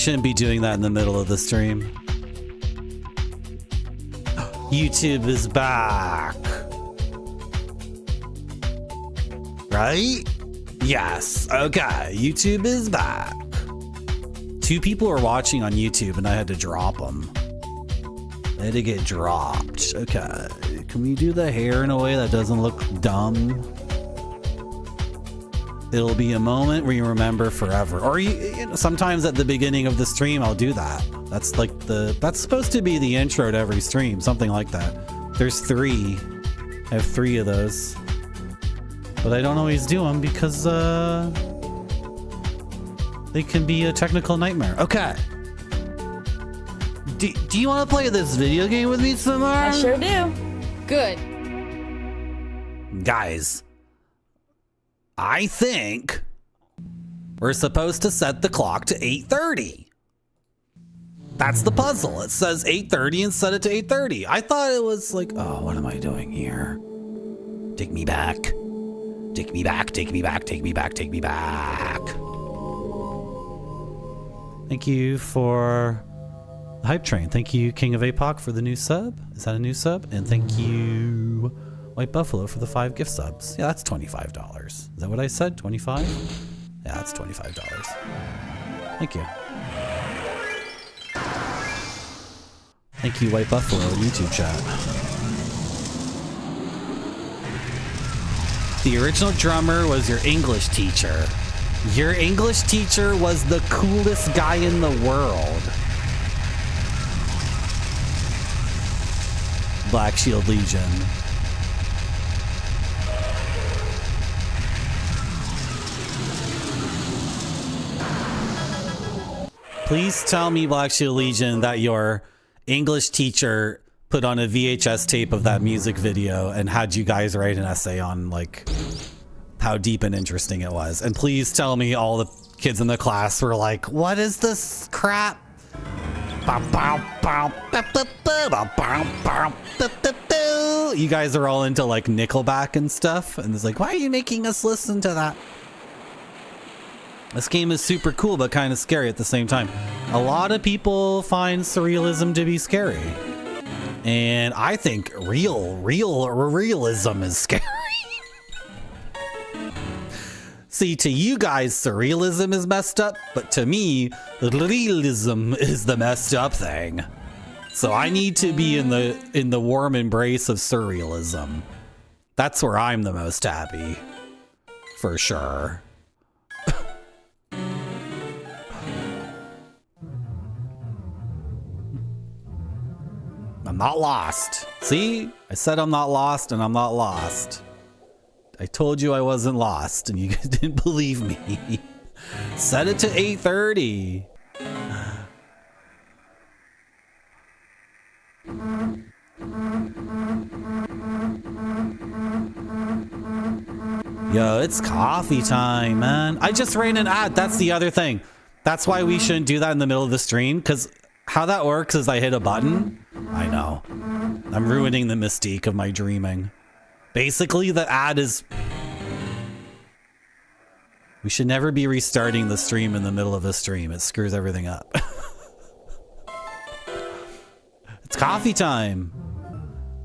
shouldn't be doing that in the middle of the stream. YouTube is back. Right? Yes. Okay. YouTube is back. 2 people are watching on YouTube and I had to drop them. They had to get dropped. Okay. Can we do the hair in a way that doesn't look dumb? It'll be a moment where you remember forever. Or you know, sometimes at the beginning of the stream, I'll do that. That's like that's supposed to be the intro to every stream, something like that. There's 3. I have 3 of those. But I don't always do them because they can be a technical nightmare. Okay. Do you want to play this video game with me some more? I sure do. Good. Guys, I think we're supposed to set the clock to 8:30. That's the puzzle. It says 8:30 and set it to 8:30. I thought it was like, oh, what am I doing here? Take me back. Take me back, take me back, take me back, take me back. Thank you for the hype train. Thank you, King of APOC, for the new sub. Is that a new sub? And thank you, White Buffalo, for the 5 gift subs. Yeah, that's $25. Is that what I said? 25? Yeah, that's $25. Thank you. Thank you, White Buffalo, YouTube chat. The original drummer was your English teacher. Your English teacher was the coolest guy in the world. Black Shield Legion. Please tell me, Black Shield Legion, that your English teacher put on a VHS tape of that music video and had you guys write an essay on like how deep and interesting it was. And please tell me all the kids in the class were like, what is this crap? You guys are all into like Nickelback and stuff. And it's like, why are you making us listen to that? This game is super cool, but kind of scary at the same time. A lot of people find surrealism to be scary. And I think realism is scary. See, to you guys, surrealism is messed up, but to me, realism is the messed up thing. So I need to be in the warm embrace of surrealism. That's where I'm the most happy. For sure. I'm not lost. See? I said I'm not lost and I'm not lost. I told you I wasn't lost and you guys didn't believe me. Set it to 8:30. Yo, it's coffee time, man. I just ran an ad. That's the other thing. That's why we shouldn't do that in the middle of the stream, because how that works is I hit a button. I know. I'm ruining the mystique of my dreaming. Basically, the ad is... We should never be restarting the stream in the middle of a stream. It screws everything up. It's coffee time.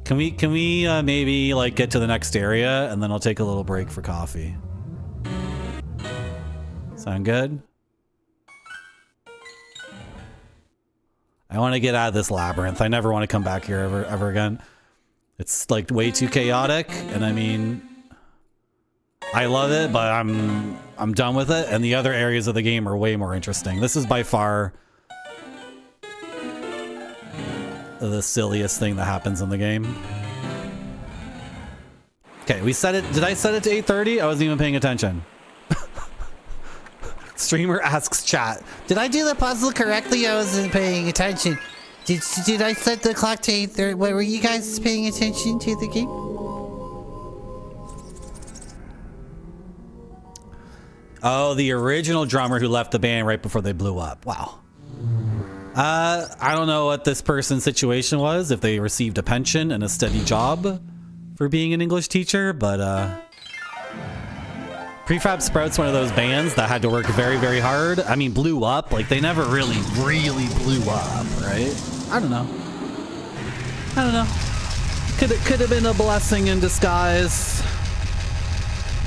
Can we maybe like get to the next area and then I'll take a little break for coffee. Sound good? I want to get out of this labyrinth. I never want to come back here ever again. It's like way too chaotic, and I mean, I love it, but I'm done with it. And the other areas of the game are way more interesting. This is by far the silliest thing that happens in the game. Okay, we set it. Did I set it to 8:30? I wasn't even paying attention. Streamer asks chat, did I do the puzzle correctly? I wasn't paying attention. Did I set the clock to 8:30? Were you guys paying attention to the game? Oh, the original drummer who left the band right before they blew up. Wow. I don't know what this person's situation was, if they received a pension and a steady job for being an English teacher, but Prefab Sprout's one of those bands that had to work very, very hard. I mean, blew up. Like, they never really blew up, right? I don't know. Could have been a blessing in disguise.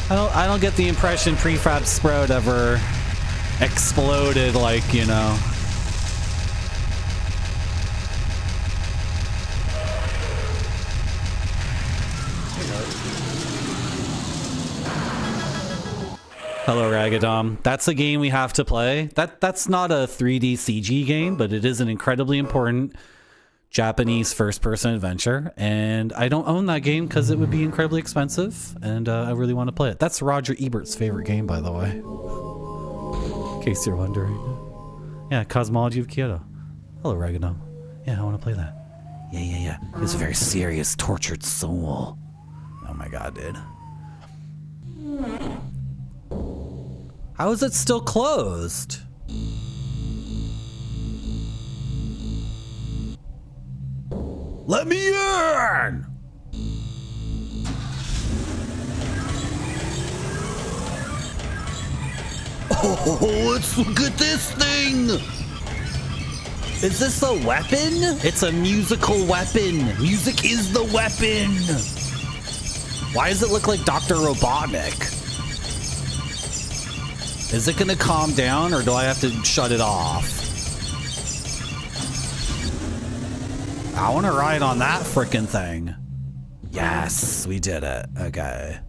I don't get the impression Prefab Sprout ever exploded, like, you know. Hello, Ragadom. That's a game we have to play. That's not a 3D CG game, but it is an incredibly important Japanese first-person adventure, and I don't own that game because it would be incredibly expensive, and I really want to play it. That's Roger Ebert's favorite game, by the way, in case you're wondering. Yeah, Cosmology of Kyoto. Hello, Ragadom. Yeah, I want to play that. Yeah. It's a very serious, tortured soul. Oh my god, dude. How is it still closed? Let me in! Oh, let's look at this thing! Is this a weapon? It's a musical weapon. Music is the weapon. Why does it look like Dr. Robotnik? Is it gonna calm down, or do I have to shut it off? I want to ride on that frickin' thing. Yes, we did it. Okay.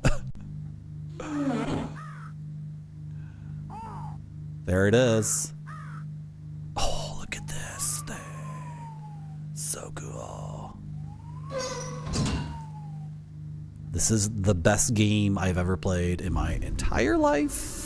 There it is. Oh, look at this thing. So cool. This is the best game I've ever played in my entire life.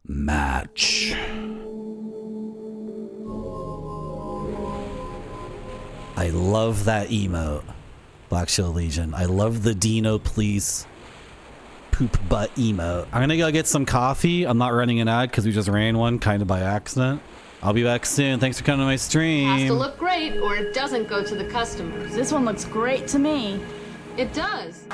Match. I love that emote, Black Shield Legion. I love the Dino Please poop butt emote. I'm gonna go get some coffee. I'm not running an ad because we just ran one kind of by accident. I'll be back soon. Thanks for coming to my stream. Has to look great or it doesn't go to the customers. This one looks great to me. It does.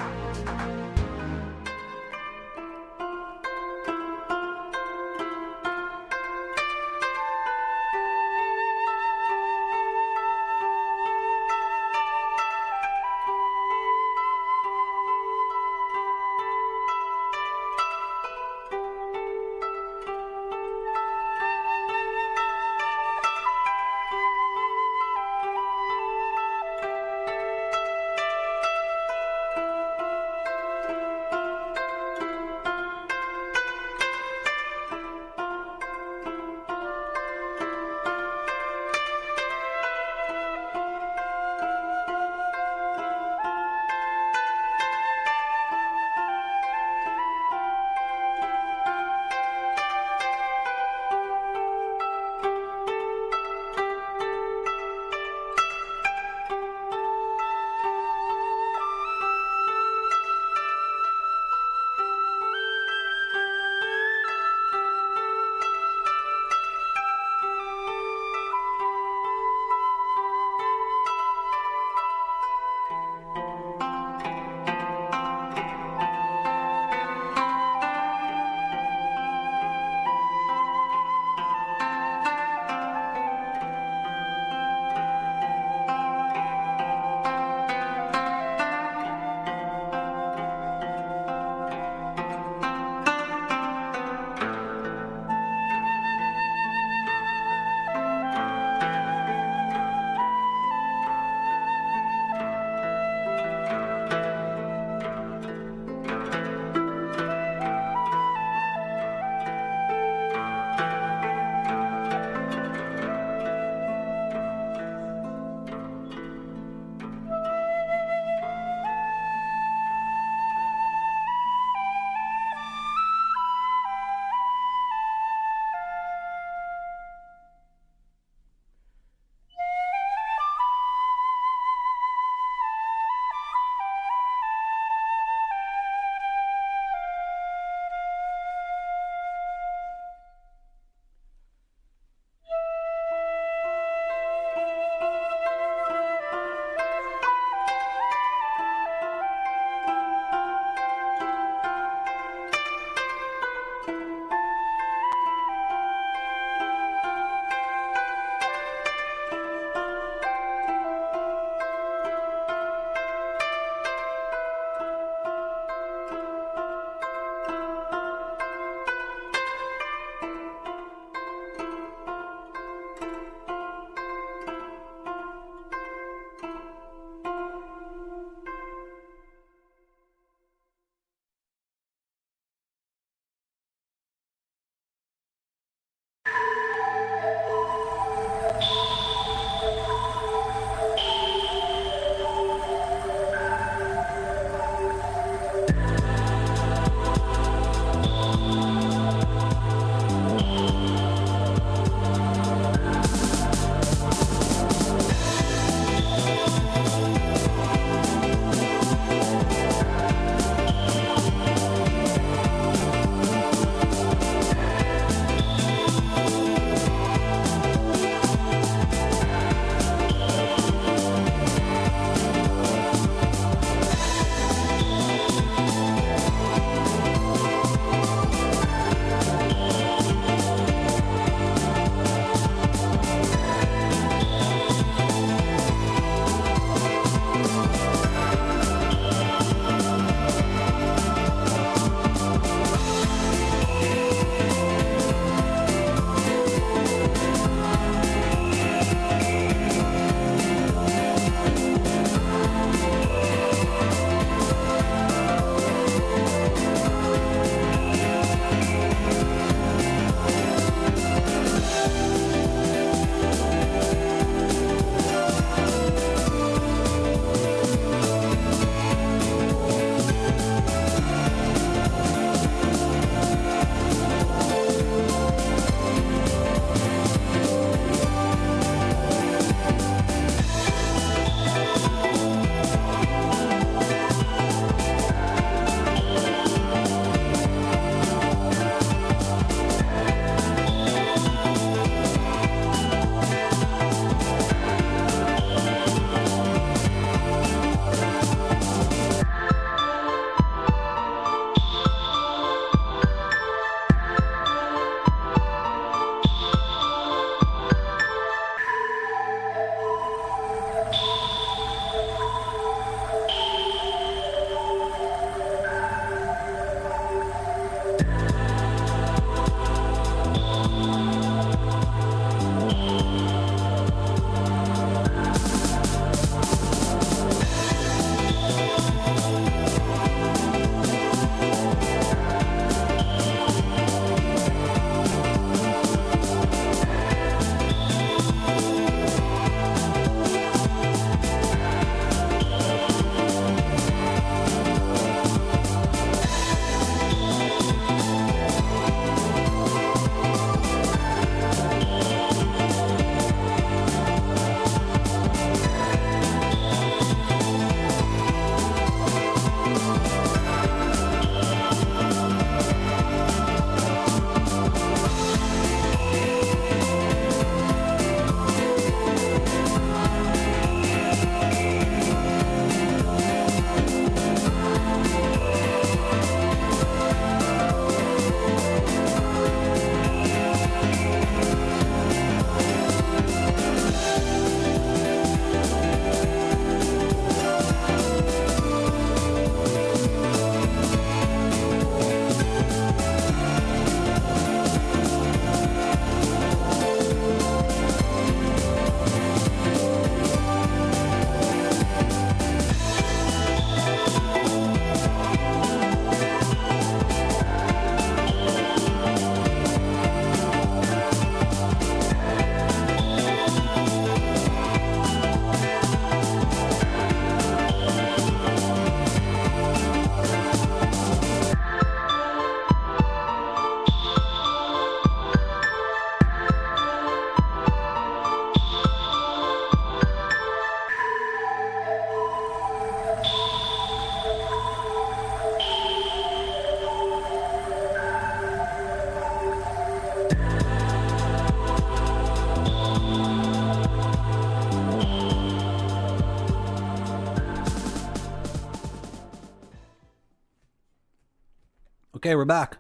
Okay, we're back.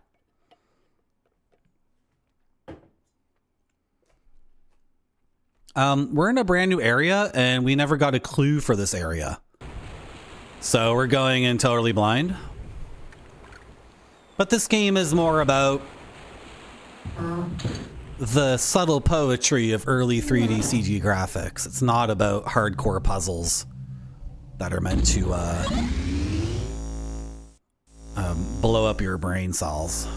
We're in a brand new area and we never got a clue for this area. So we're going in totally blind. But this game is more about the subtle poetry of early 3D CG graphics. It's not about hardcore puzzles that are meant to blow up your brain cells.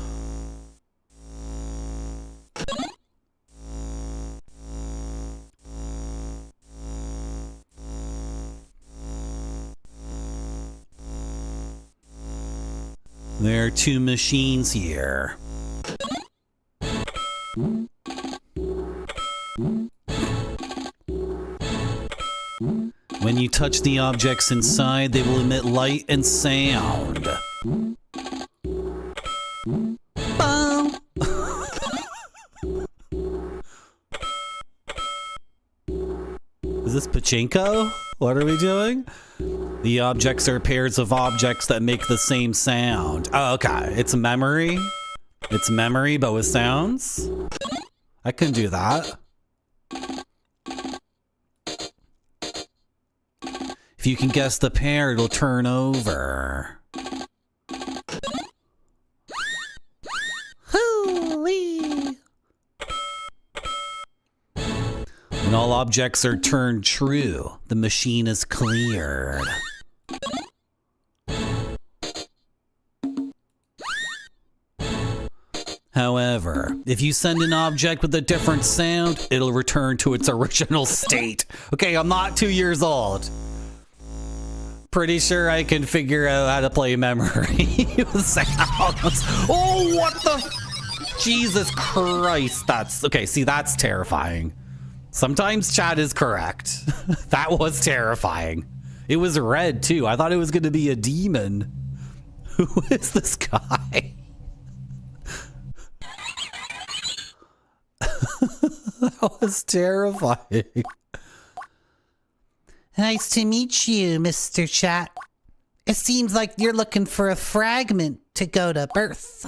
There are two machines here. When you touch the objects inside, they will emit light and sound. Boom. Is this pachinko? What are we doing? The objects are pairs of objects that make the same sound. Oh, okay. It's memory. It's memory, but with sounds. I can do that. If you can guess the pair, it'll turn over. Hoo-wee. When all objects are turned true, the machine is cleared. However, if you send an object with a different sound, it'll return to its original state. Okay, I'm not 2 years old. Pretty sure I can figure out how to play memory with sounds. Oh, what the? Jesus Christ. That's okay. See, that's terrifying. Sometimes chat is correct. That was terrifying. It was red too. I thought it was going to be a demon. Who is this guy? That was terrifying. Nice to meet you, Mr. Chat. It seems like you're looking for a fragment to go to birth.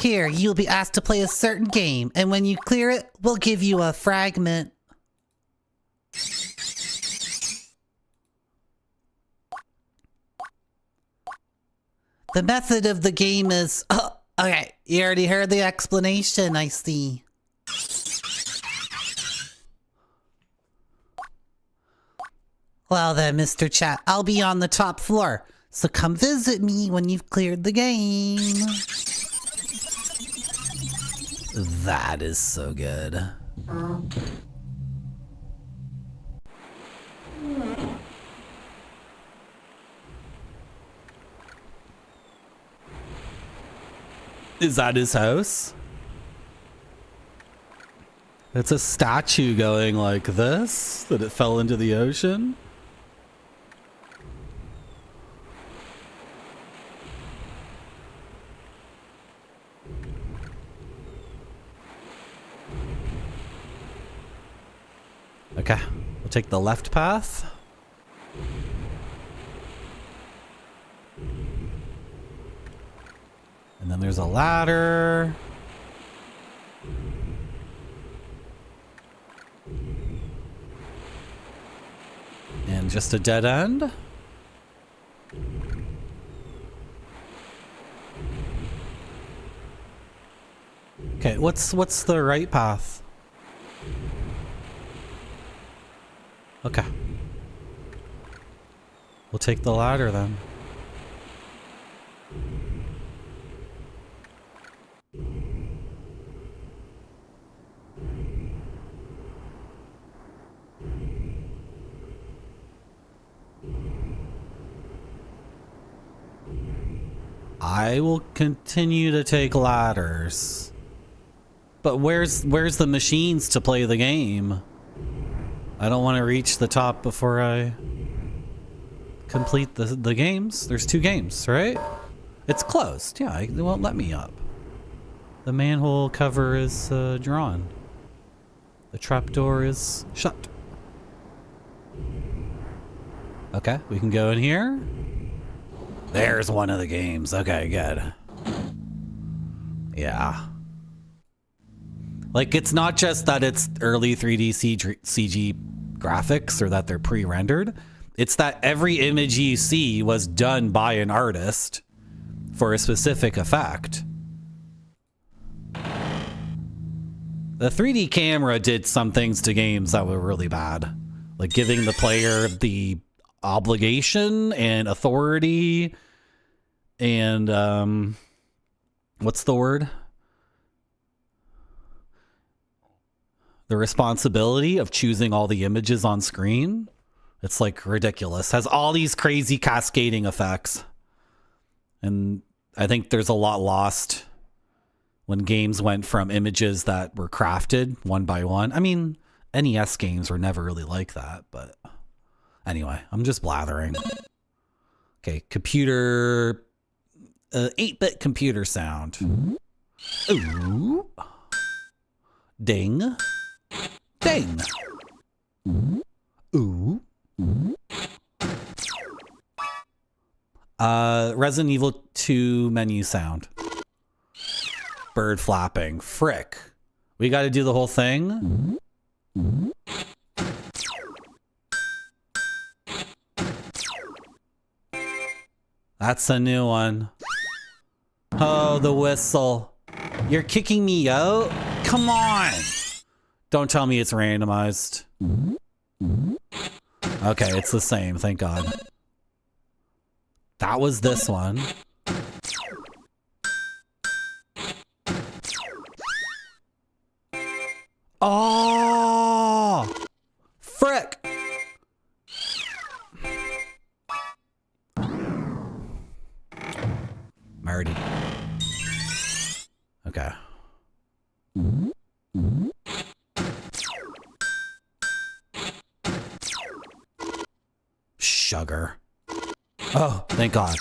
Here, you'll be asked to play a certain game, and when you clear it, we'll give you a fragment. The method of the game is... Oh, okay, you already heard the explanation, I see. Well then, Mr. Chat, I'll be on the top floor, so come visit me when you've cleared the game. That is so good. Is that his house? It's a statue going like this, that it fell into the ocean. Okay, we'll take the left path. And then there's a ladder. And just a dead end. Okay, what's the right path? Okay. We'll take the ladder then. I will continue to take ladders. But where's the machines to play the game? I don't want to reach the top before I complete the games. There's 2 games, right? It's closed. Yeah, it won't let me up. The manhole cover is drawn. The trapdoor is shut. Okay, we can go in here. There's one of the games. Okay, good. Yeah. Like, it's not just that it's early 3D CG graphics or that they're pre-rendered. It's that every image you see was done by an artist for a specific effect. The 3D camera did some things to games that were really bad. Like giving the player the obligation and authority and, what's the word? The responsibility of choosing all the images on screen. It's like ridiculous. Has all these crazy cascading effects. And I think there's a lot lost when games went from images that were crafted one by one. I mean, NES games were never really like that, but anyway, I'm just blathering. Okay, computer, 8-bit computer sound. Ooh. Ding. Ding. Ooh. Resident Evil 2 menu sound. Bird flapping. Frick. We got to do the whole thing? That's a new one. Oh, the whistle. You're kicking me out? Come on. Don't tell me it's randomized. Okay, it's the same, thank God. That was this one. Oh! Frick! Marty. Okay. Sugar. Oh, thank God.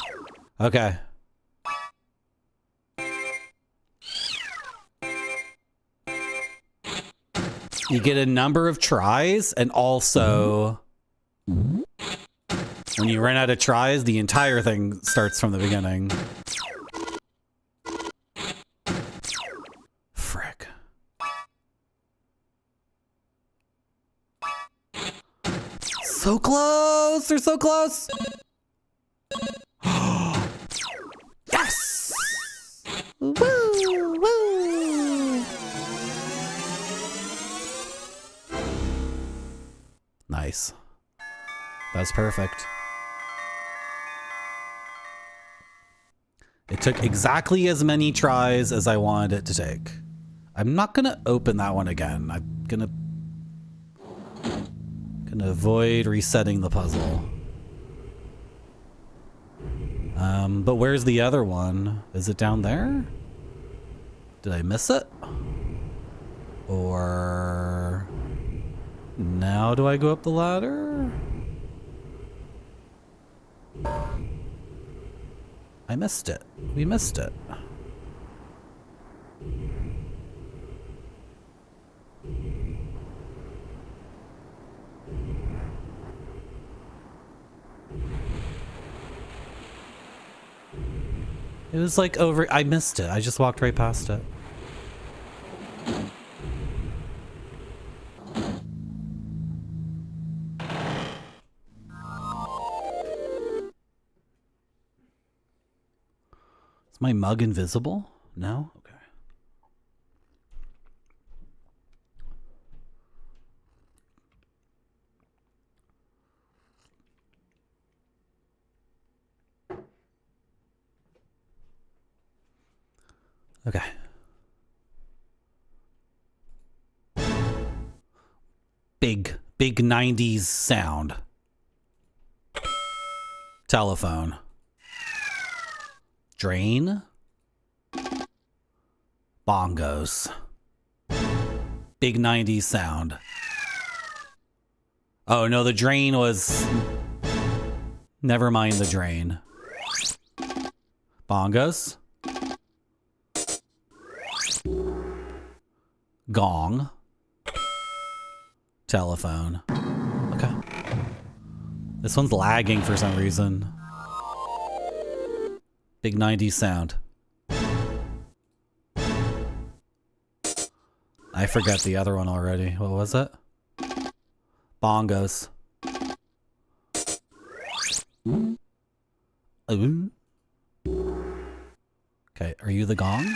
Okay. You get a number of tries, and also when you run out of tries, the entire thing starts from the beginning. Frick. So close! They're so close! Yes! Woo! Woo! Nice. That's perfect. It took exactly as many tries as I wanted it to take. I'm not gonna open that one again. I'm gonna avoid resetting the puzzle. But where's the other one? Is it down there? Did I miss it? Or now do I go up the ladder? I missed it. We missed it. It was like over. I missed it. I just walked right past it. Is my mug invisible? No? Okay. Okay. Big 90s sound. Telephone. Drain. Bongos. Big 90s sound. Oh no, the drain was... Never mind the drain. Bongos. Gong. Telephone. Okay. This one's lagging for some reason. Big 90s sound. I forget the other one already. What was it? Bongos. Ooh. Okay, are you the gong?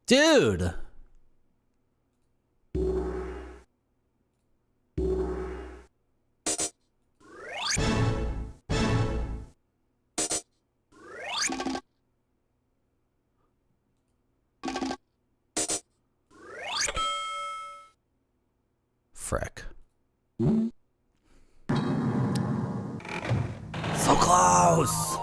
Dude! Frick. So close!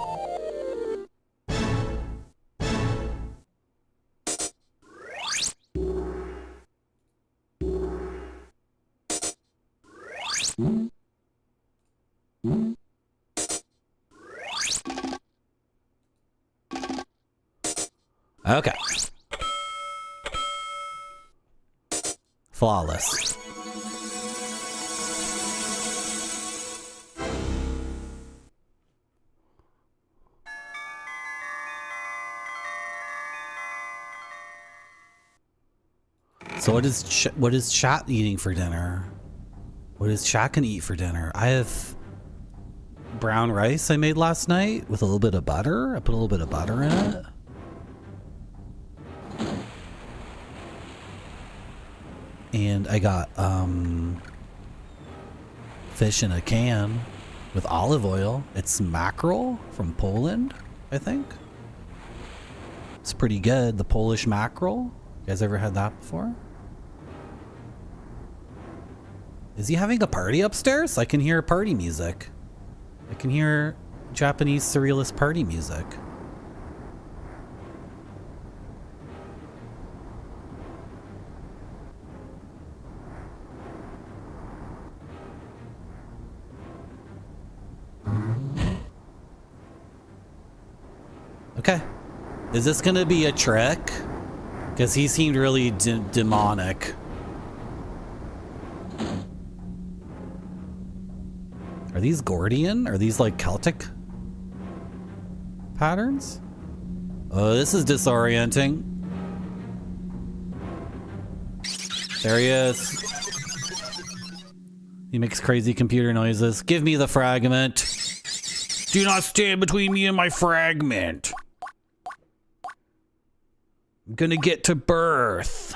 Okay. Flawless. So what is chat eating for dinner? What is chat gonna eat for dinner? I have brown rice I made last night with a little bit of butter. I put a little bit of butter in it. And I got fish in a can with olive oil. It's mackerel from Poland, I think. It's pretty good. The Polish mackerel. You guys ever had that before? Is he having a party upstairs? I can hear party music. I can hear Japanese surrealist party music. Okay. Is this gonna be a trick? Because he seemed really demonic. Are these Gordian? Are these like Celtic patterns? Oh, this is disorienting. There he is. He makes crazy computer noises. Give me the fragment. Do not stand between me and my fragment. I'm gonna get to birth.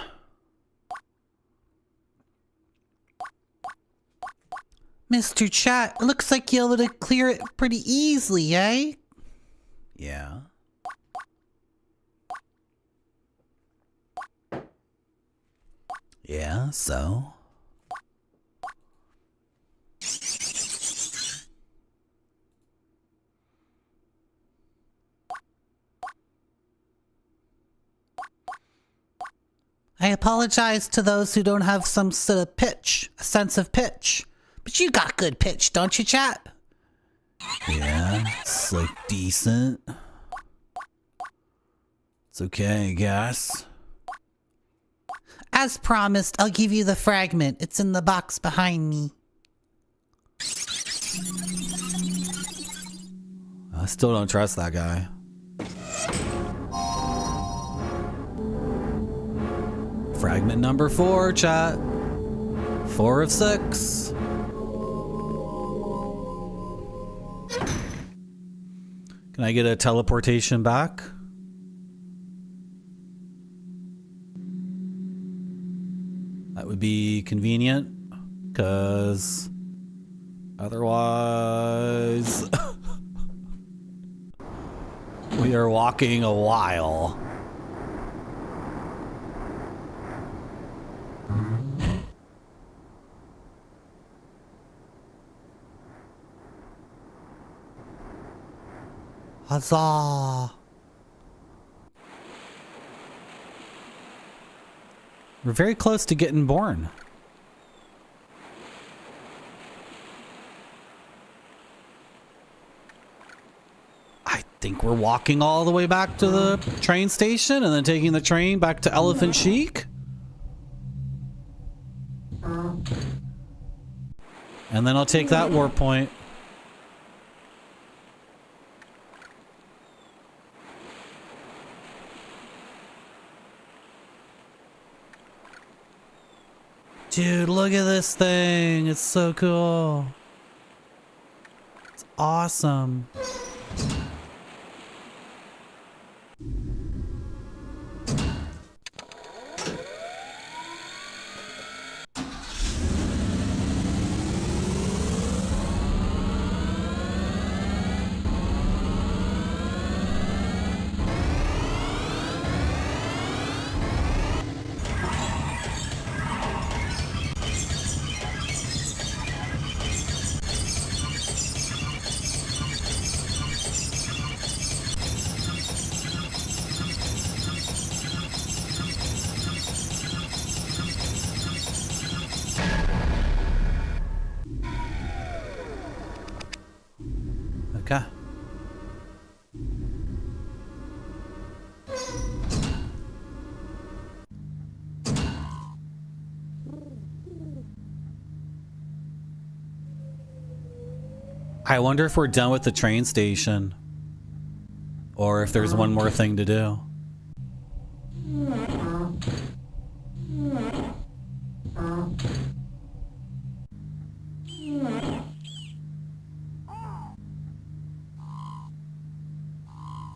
Mr. Chat, it looks like you're able to clear it pretty easily, eh? Yeah. Yeah, so? I apologize to those who don't have some sort of pitch, a sense of pitch. But you got good pitch, don't you, chat? Yeah, it's like decent. It's okay, I guess. As promised, I'll give you the fragment. It's in the box behind me. I still don't trust that guy. Fragment number 4, chat. 4 of 6. Can I get a teleportation back? That would be convenient, because otherwise we are walking a while. Huzzah! We're very close to getting born. think we're walking all the way back to the train station and then taking the train back to Elephant Chic. And then I'll take that warp point. Dude, look at this thing. It's so cool. It's awesome. Okay. I wonder if we're done with the train station or if there's one more thing to do.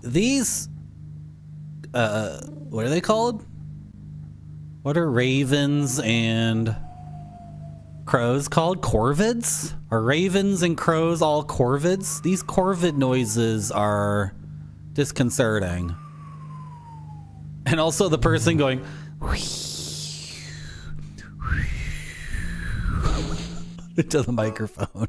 These, what are they called? What are ravens and crows called? Corvids? Are ravens and crows all corvids? These corvid noises are disconcerting. And also the person going into the microphone.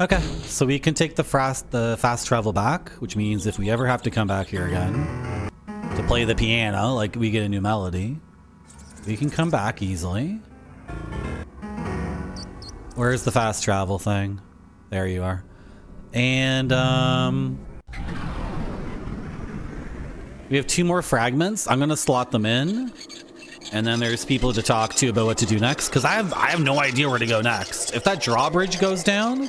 Okay, so we can take the fast travel back, which means if we ever have to come back here again to play the piano, like we get a new melody, we can come back easily. Where's the fast travel thing? There you are. And we have 2 more fragments. I'm gonna slot them in. And then there's people to talk to about what to do next, because I have no idea where to go next. If that drawbridge goes down,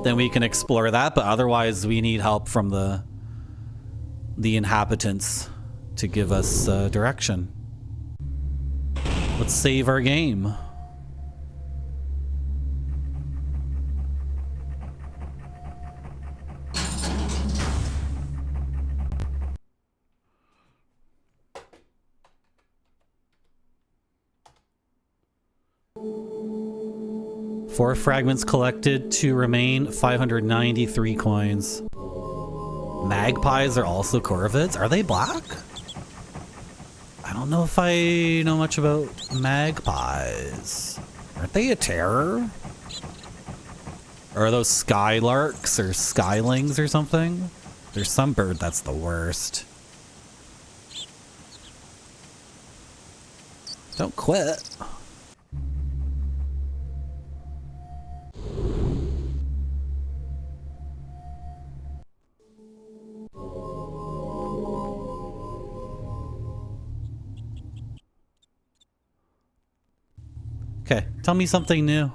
then we can explore that, but otherwise we need help from the inhabitants to give us direction. Let's save our game. Four fragments collected, 2 remain, 593 coins. Magpies are also corvids. Are they black? I don't know if I know much about magpies. Aren't they a terror? Or are those skylarks or skylings or something? There's some bird that's the worst. Don't quit. Okay, tell me something new.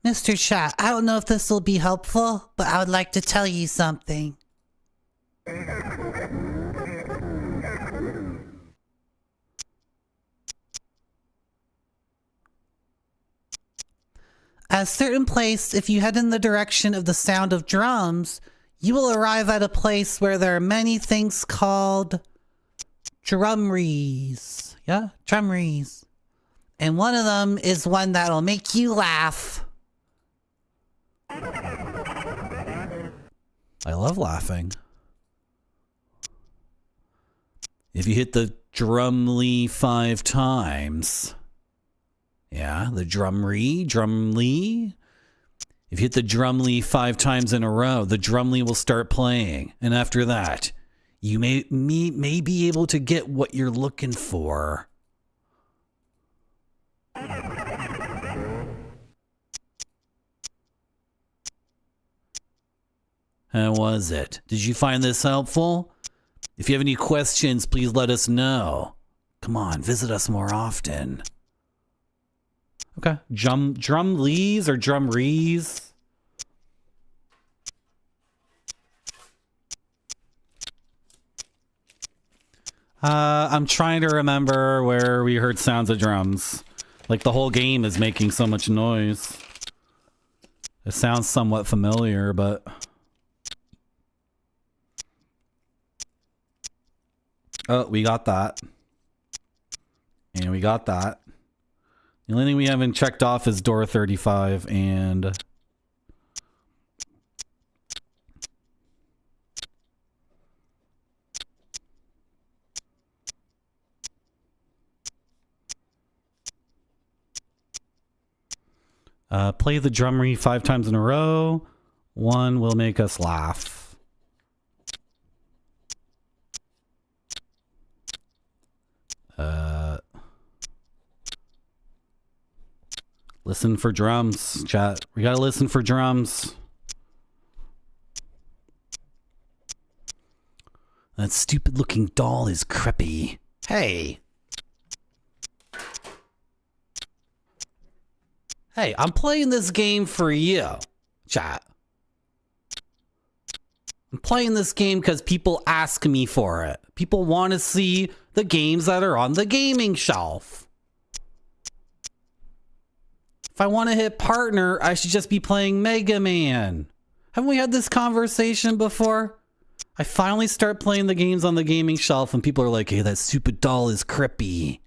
Mr. Shah, I don't know if this will be helpful, but I would like to tell you something. At a certain place, if you head in the direction of the sound of drums, you will arrive at a place where there are many things called drumries. Yeah, drumries. And one of them is one that'll make you laugh. I love laughing. If you hit the drumly 5 times. Yeah, the drumly. If you hit the drumly 5 times in a row, the drumly will start playing. And after that, you may be able to get what you're looking for. How was it? Did you find this helpful? If you have any questions, please let us know. Come on, visit us more often. Okay, drumlees or drumrees? I'm trying to remember where we heard sounds of drums. Like the whole game is making so much noise. It sounds somewhat familiar, but... Oh, we got that. And we got that. The only thing we haven't checked off is door 35 and... play the drummery 5 times in a row. 1 will make us laugh. Listen for drums, chat. We gotta listen for drums. That stupid looking doll is creepy. Hey. Hey, I'm playing this game for you, chat. I'm playing this game because people ask me for it. People want to see the games that are on the gaming shelf. If I want to hit partner, I should just be playing Mega Man. Haven't we had this conversation before? I finally start playing the games on the gaming shelf and people are like, hey, that stupid doll is creepy.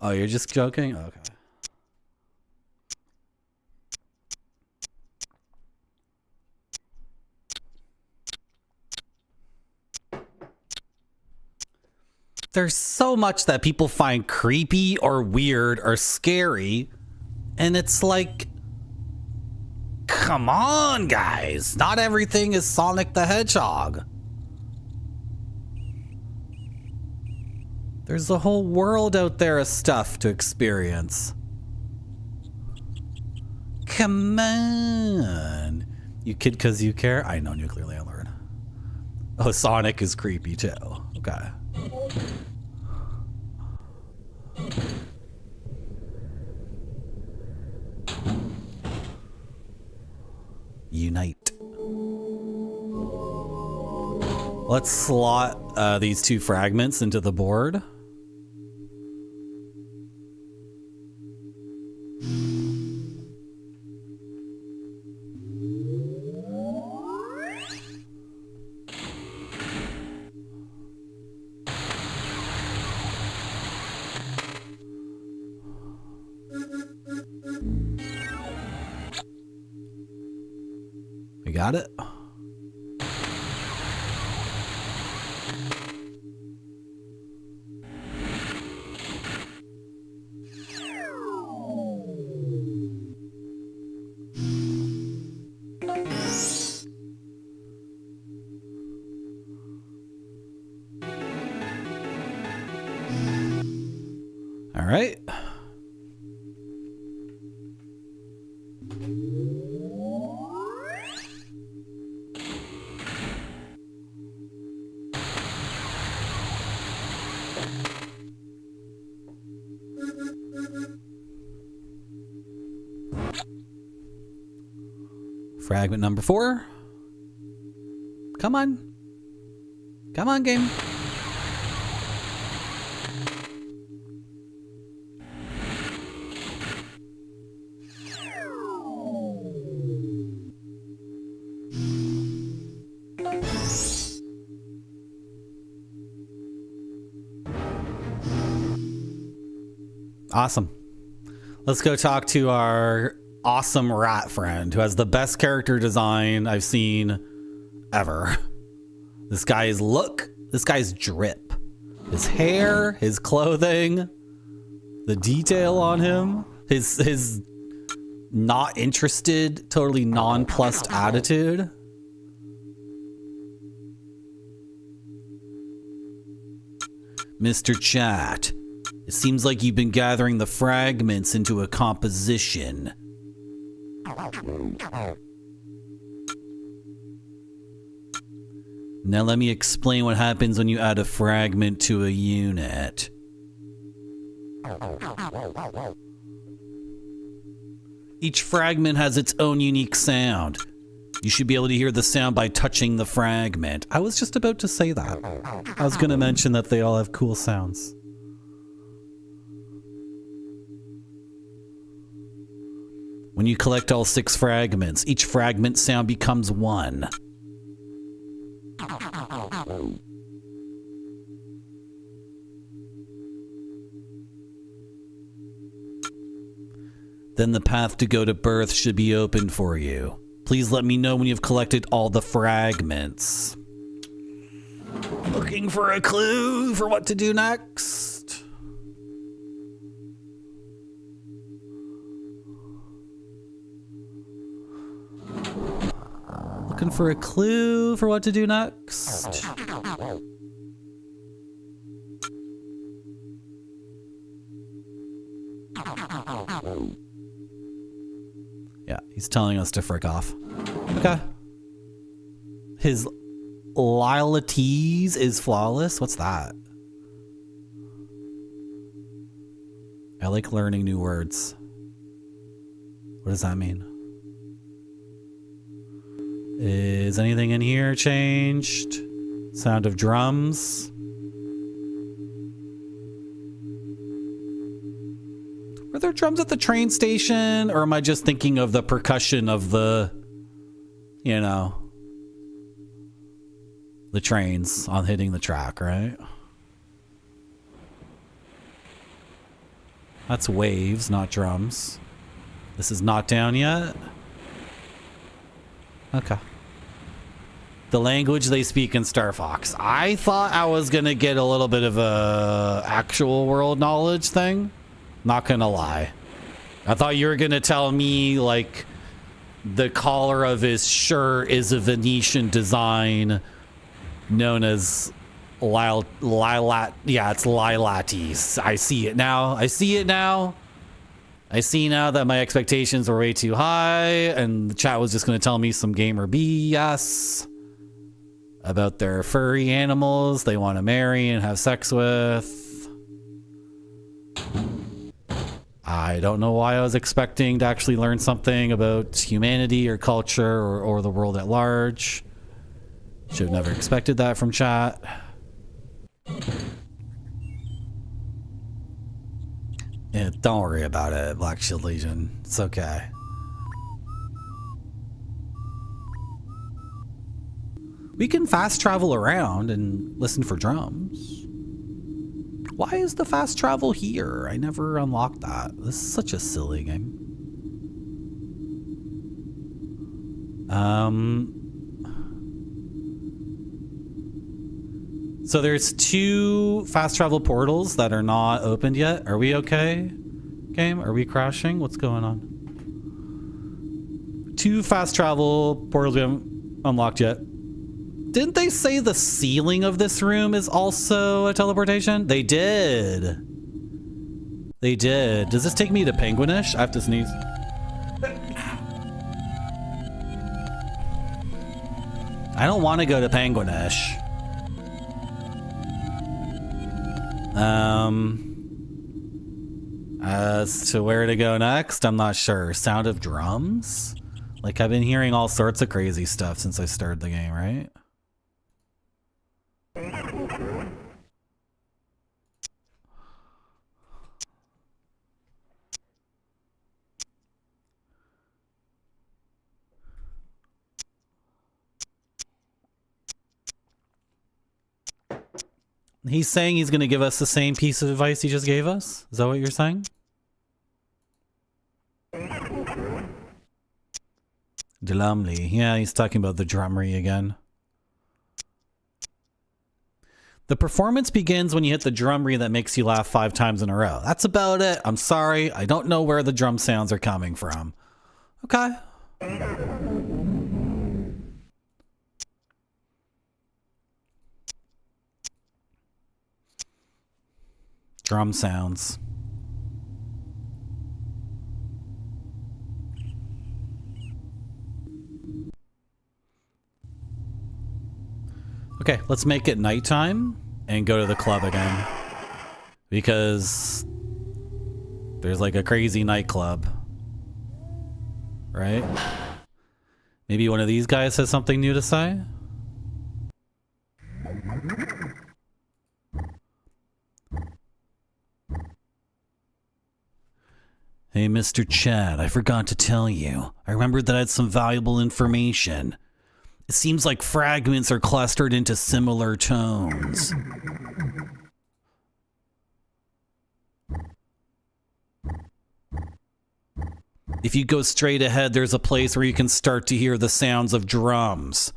Oh, you're just joking? Okay. There's so much that people find creepy or weird or scary. And it's like, come on, guys. Not everything is Sonic the Hedgehog. There's a whole world out there of stuff to experience. Come on. You kid because you care? I know Nuclear Landlord. Oh, Sonic is creepy too. Okay. Unite. Let's slot these 2 fragments into the board. We got it. All right. Fragment number 4. Come on. Come on, game. Awesome. Let's go talk to our awesome rat friend who has the best character design I've seen ever. This guy's look, this guy's drip. His hair, his clothing, the detail on him, his not interested, totally nonplussed attitude. Mr. Chat, it seems like you've been gathering the fragments into a composition. Now let me explain what happens when you add a fragment to a unit. Each fragment has its own unique sound. You should be able to hear the sound by touching the fragment. I was just about to say that. I was going to mention that they all have cool sounds. When you collect all 6 fragments, each fragment sound becomes 1. Then the path to go to birth should be open for you. Please let me know when you've collected all the fragments. Looking for a clue for what to do next. Looking for a clue for what to do next. Yeah, he's telling us to frick off. Okay. His loyalties is flawless? What's that? I like learning new words. What does that mean? Is anything in here changed? Sound of drums. Were there drums at the train station? Or am I just thinking of the percussion of the, you know, the trains on hitting the track, right? That's waves, not drums. This is not down yet. Okay. The language they speak in Star Fox. I thought I was gonna get a little bit of a actual world knowledge thing. Not gonna lie. I thought you were gonna tell me like the collar of his shirt is a Venetian design known as lilat. Yeah, it's lilates. I see it now. I see it now. I see now that my expectations were way too high and the chat was just going to tell me some gamer BS about their furry animals they want to marry and have sex with. I don't know why I was expecting to actually learn something about humanity or culture or the world at large. Should have never expected that from chat. Yeah, don't worry about it, Black Shield Legion. It's okay. We can fast travel around and listen for drums. Why is the fast travel here? I never unlocked that. This is such a silly game. So there's 2 fast travel portals that are not opened yet. Are we okay? Game? Are we crashing? What's going on? 2 fast travel portals we haven't unlocked yet. Didn't they say the ceiling of this room is also a teleportation? They did. They did. Does this take me to Penguinish? I have to sneeze. I don't want to go to Penguinish. As to where to go next, I'm not sure. Sound of drums? Like, I've been hearing all sorts of crazy stuff since I started the game, right? He's saying he's going to give us the same piece of advice he just gave us? Is that what you're saying? Dlumley. Yeah, he's talking about the drummery again. The performance begins when you hit the drummery that makes you laugh 5 times in a row. That's about it. I'm sorry. I don't know where the drum sounds are coming from. Okay. Drum sounds. Okay, let's make it nighttime and go to the club again. Because there's like a crazy nightclub. Right? Maybe one of these guys has something new to say? Hey, Mr. Chad, I forgot to tell you. I remembered that I had some valuable information. It seems like fragments are clustered into similar tones. If you go straight ahead, there's a place where you can start to hear the sounds of drums.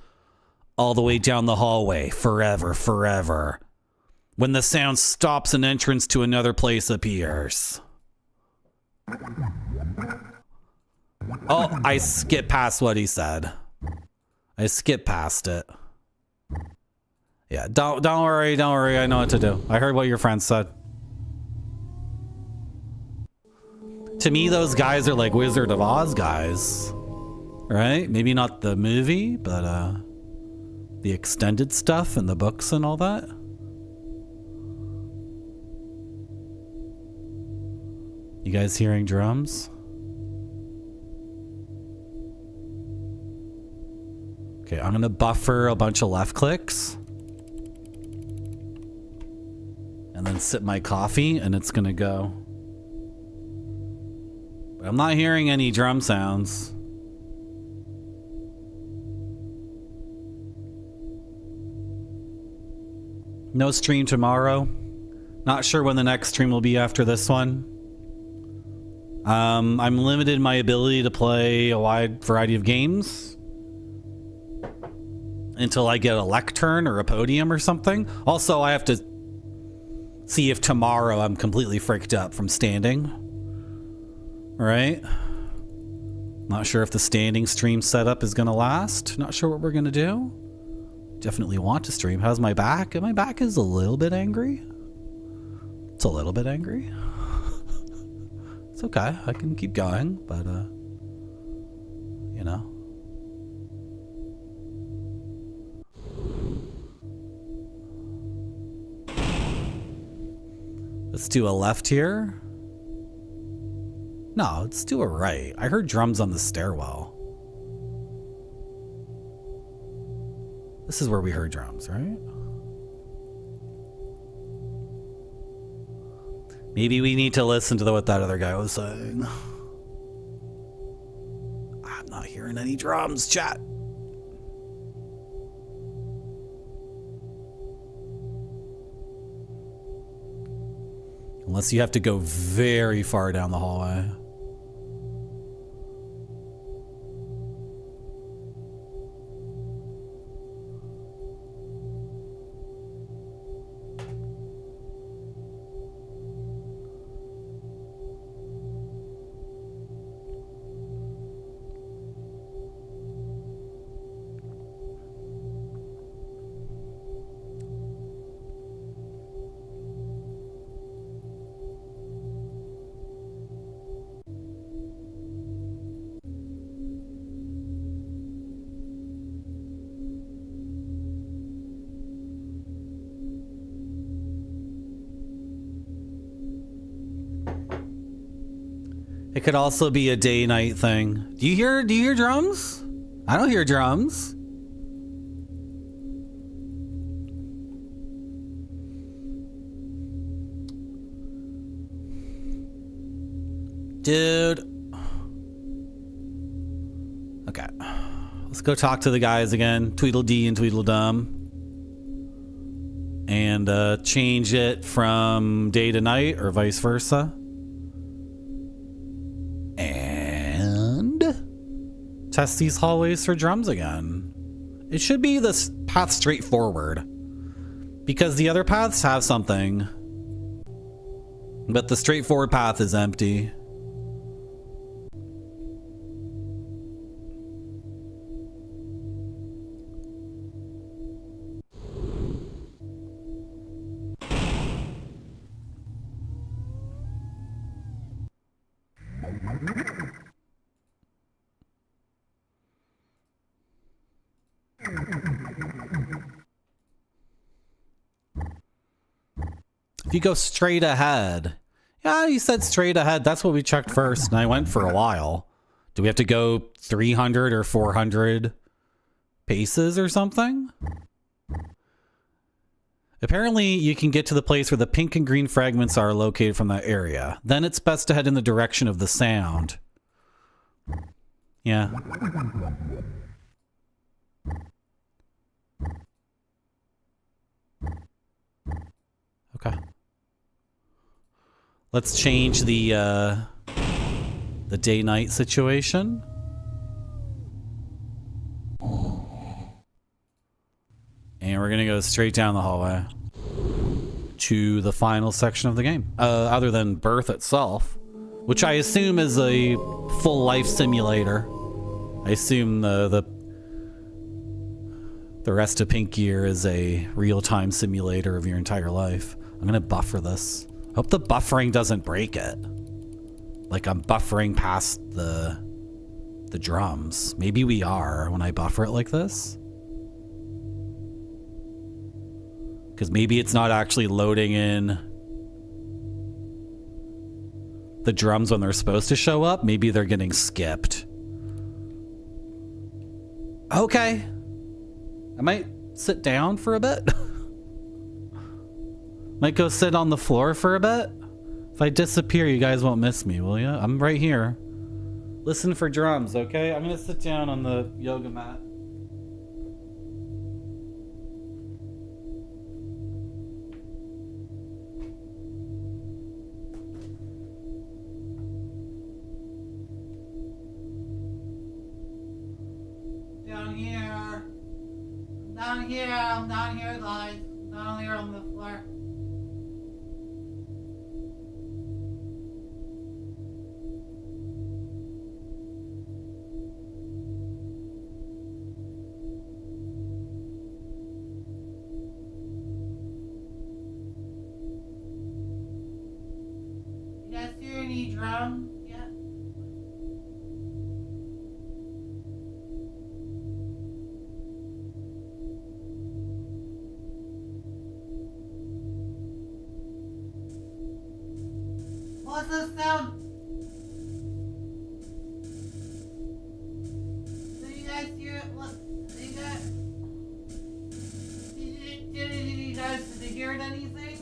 All the way down the hallway, forever, forever. When the sound stops, an entrance to another place appears. Oh, I skipped past what he said. I skipped past it. Yeah, don't worry, I know what to do. I heard what your friend said. To me, those guys are like Wizard of Oz guys. Right? Maybe not the movie, but the extended stuff and the books and all that. You guys hearing drums? Okay, I'm gonna buffer a bunch of left clicks. And then sip my coffee and it's gonna go. But I'm not hearing any drum sounds. No stream tomorrow. Not sure when the next stream will be after this one. I'm limited in my ability to play a wide variety of games until I get a lectern or a podium or something. Also, I have to see if tomorrow I'm completely freaked up from standing. Right? Not sure if the standing stream setup is going to last. Not sure what we're going to do. Definitely want to stream. How's my back? My back is a little bit angry. It's a little bit angry. It's okay. I can keep going, but you know. Let's do a left here. No, let's do a right. I heard drums on the stairwell. This is where we heard drums, right? Maybe we need to listen to what that other guy was saying. I'm not hearing any drums, chat. Unless you have to go very far down the hallway. It could also be a day-night thing. Do you hear drums? I don't hear drums. Dude. Okay. Let's go talk to the guys again. Tweedledee and Tweedledum. And change it from day to night or vice versa. And Test these hallways for drums again. It should be this path straight forward, because the other paths have something, but the straightforward path is empty. If you go straight ahead. Yeah, you said straight ahead. That's what we checked first, and I went for a while. Do we have to go 300 or 400 paces or something? Apparently, you can get to the place where the pink and green fragments are located from that area. Then it's best to head in the direction of the sound. Yeah. Okay. Let's change the day-night situation. And we're gonna go straight down the hallway to the final section of the game. Other than birth itself, which I assume is a full life simulator. I assume the rest of Pink Gear is a real-time simulator of your entire life. I'm gonna buffer this. Hope the buffering doesn't break it. Like I'm buffering past the drums. Maybe we are when I buffer it like this. Because maybe it's not actually loading in the drums when they're supposed to show up. Maybe they're getting skipped. Okay. I might sit down for a bit. Might go sit on the floor for a bit. If I disappear, you guys won't miss me, will ya? I'm right here. Listen for drums, okay? I'm gonna sit down on the yoga mat. I'm down here, guys. Down here on the floor. You guys hear any drums yet? What's the sound? Do you guys hear it? What? Do you guys? Did you guys hear anything?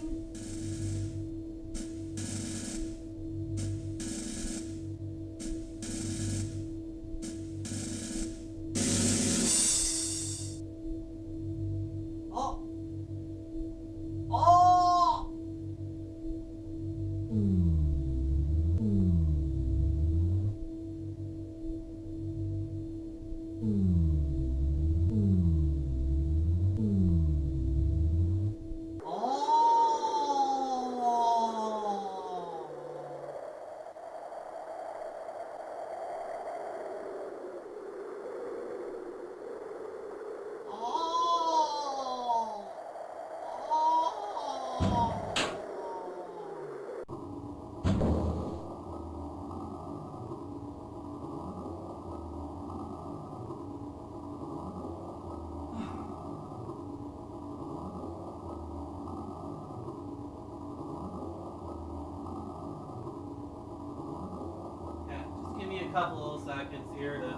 Oh! Oh! Couple of seconds here to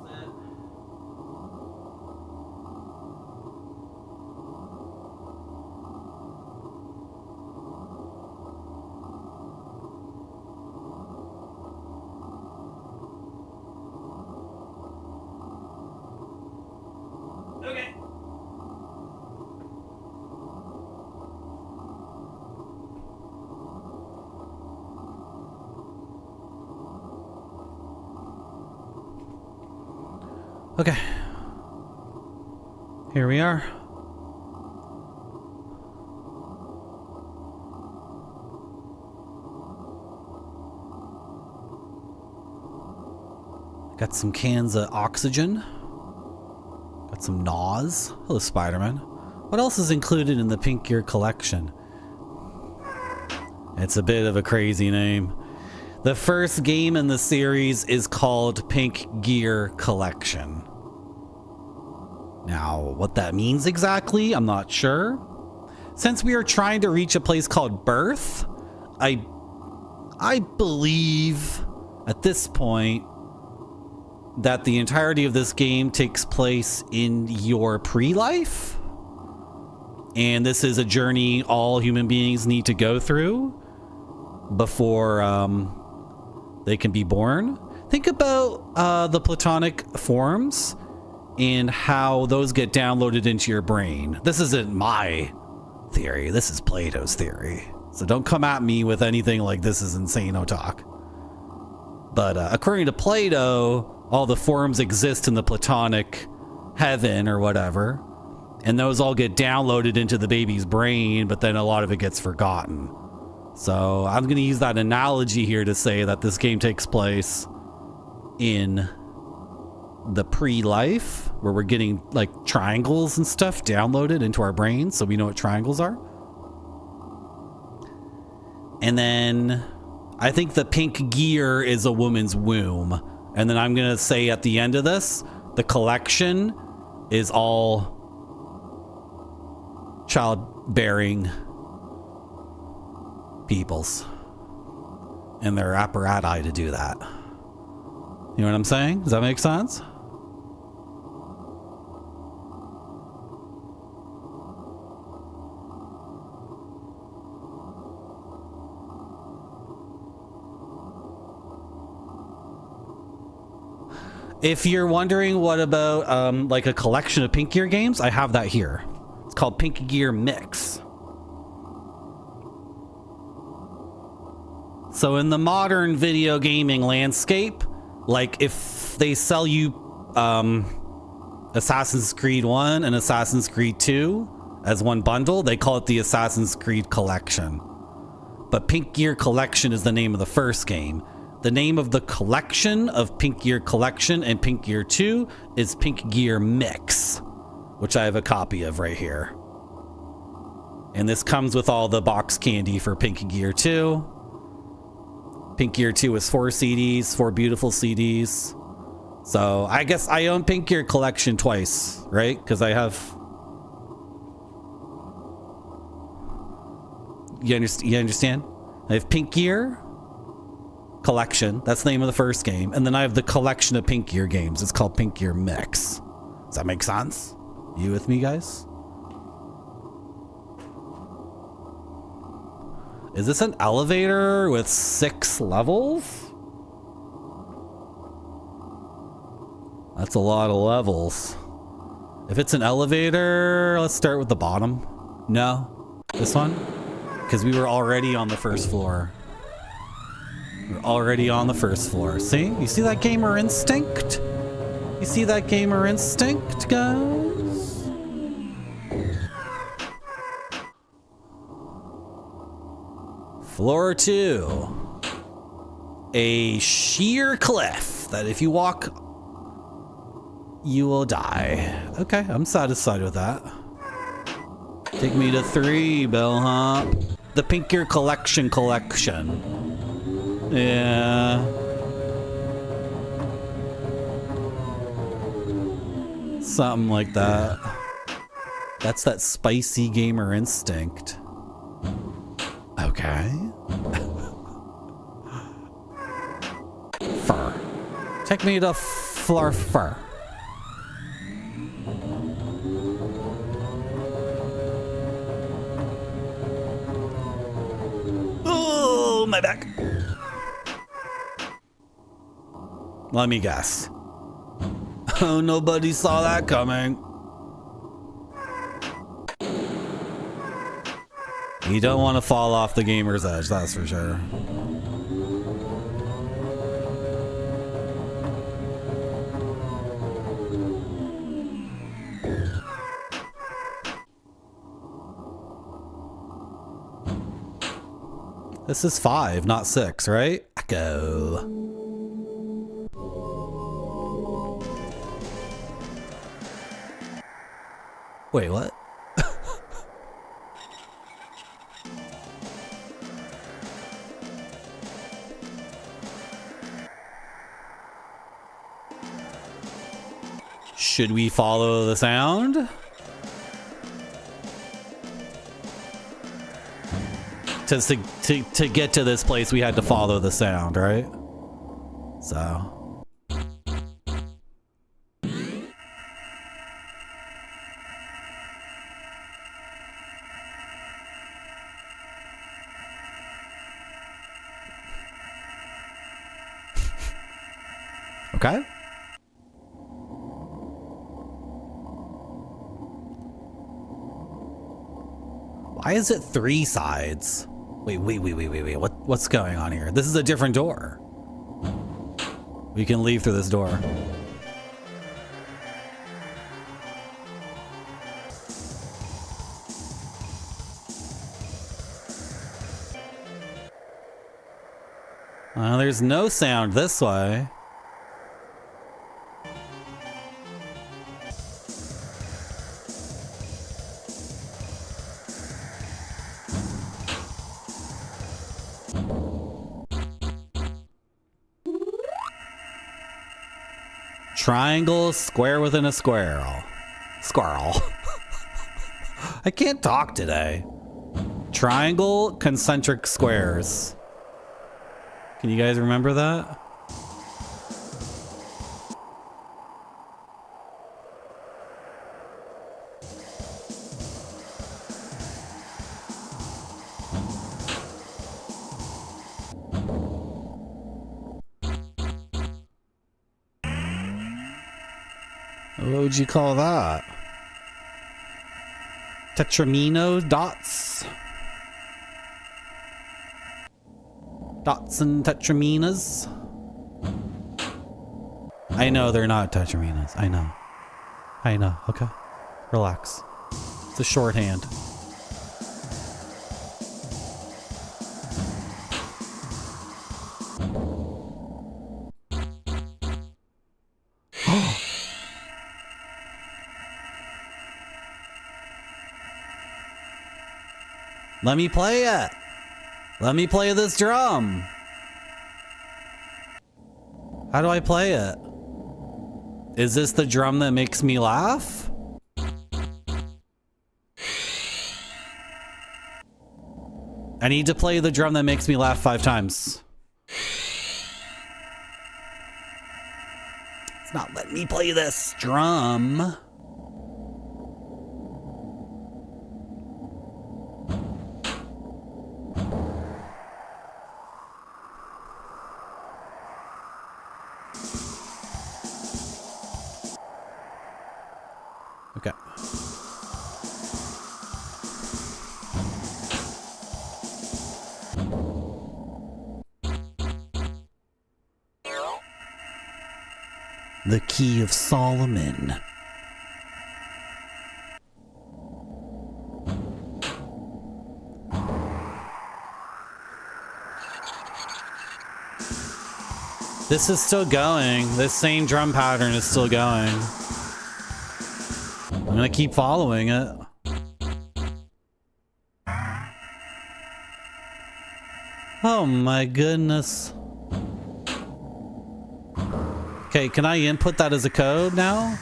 sit. Okay. Okay. Here we are. Got some cans of oxygen. Got some Nas. Hello, Spider-Man. What else is included in the Pink Gear collection? It's a bit of a crazy name. The first game in the series is called Pink Gear Collection. Now, what that means exactly, I'm not sure. Since we are trying to reach a place called Birth, I believe at this point that the entirety of this game takes place in your pre-life. And this is a journey all human beings need to go through before they can be born. Think about the platonic forms and how those get downloaded into your brain. This isn't my theory. This is Plato's theory. So don't come at me with anything like this is insane talk. But according to Plato, all the forms exist in the platonic heaven or whatever, and those all get downloaded into the baby's brain, but then a lot of it gets forgotten. So I'm going to use that analogy here to say that this game takes place in the pre-life, where we're getting like triangles and stuff downloaded into our brains so we know what triangles are. And then I think the pink gear is a woman's womb. And then I'm going to say at the end of this, the collection is all childbearing peoples and their apparati to do that. You know what I'm saying? Does that make sense? If you're wondering what about like a collection of Pink Gear games, I have that here. It's called Pink Gear Mix. So in the modern video gaming landscape, like if they sell you Assassin's Creed 1 and Assassin's Creed 2 as one bundle, they call it the Assassin's Creed Collection. But Pink Gear Collection is the name of the first game. The name of the collection of Pink Gear Collection and Pink Gear 2 is Pink Gear Mix, which I have a copy of right here. And this comes with all the box candy for Pink Gear 2. Pink Gear 2 is 4 CDs, 4 beautiful CDs. So I guess I own Pink Gear Collection twice, right? Because I have... You understand? I have Pink Gear Collection. That's the name of the first game. And then I have the collection of Pink Gear games. It's called Pink Gear Mix. Does that make sense? You with me, guys? Is this an elevator with 6 levels? That's a lot of levels. If it's an elevator, let's start with the bottom. No? This one? Because we were already on the first floor. We're already on the first floor. See? You see that gamer instinct? You see that gamer instinct, guys? Floor 2. A sheer cliff that if you walk, you will die. Okay, I'm satisfied with that. Take me to 3, bellhop. The Pink Gear Collection. Yeah. Something like that. That's that spicy gamer instinct. Okay. Fur. Take me to floor fur. Oh, my back. Let me guess. Oh, nobody saw that coming. You don't want to fall off the gamer's edge, that's for sure. This is 5, not 6, right? Echo. Wait, what? Should we follow the sound? To get to this place, we had to follow the sound, right? So. Okay. Why is it 3 sides? Wait. What's going on here? This is a different door. We can leave through this door. There's no sound this way. Triangle, square within a squirrel. Squirrel. I can't talk today. Triangle, concentric squares. Can you guys remember that? What would you call that? Tetramino dots? Dots and tetraminas? I know they're not tetraminas. I know. Okay. Relax. It's a shorthand. Let me play it. Let me play this drum. How do I play it? Is this the drum that makes me laugh? I need to play the drum that makes me laugh 5 times. It's not letting me play this drum. Okay. The Key of Solomon. This is still going. This same drum pattern is still going. I'm gonna keep following it. Oh my goodness. Okay, can I input that as a code now?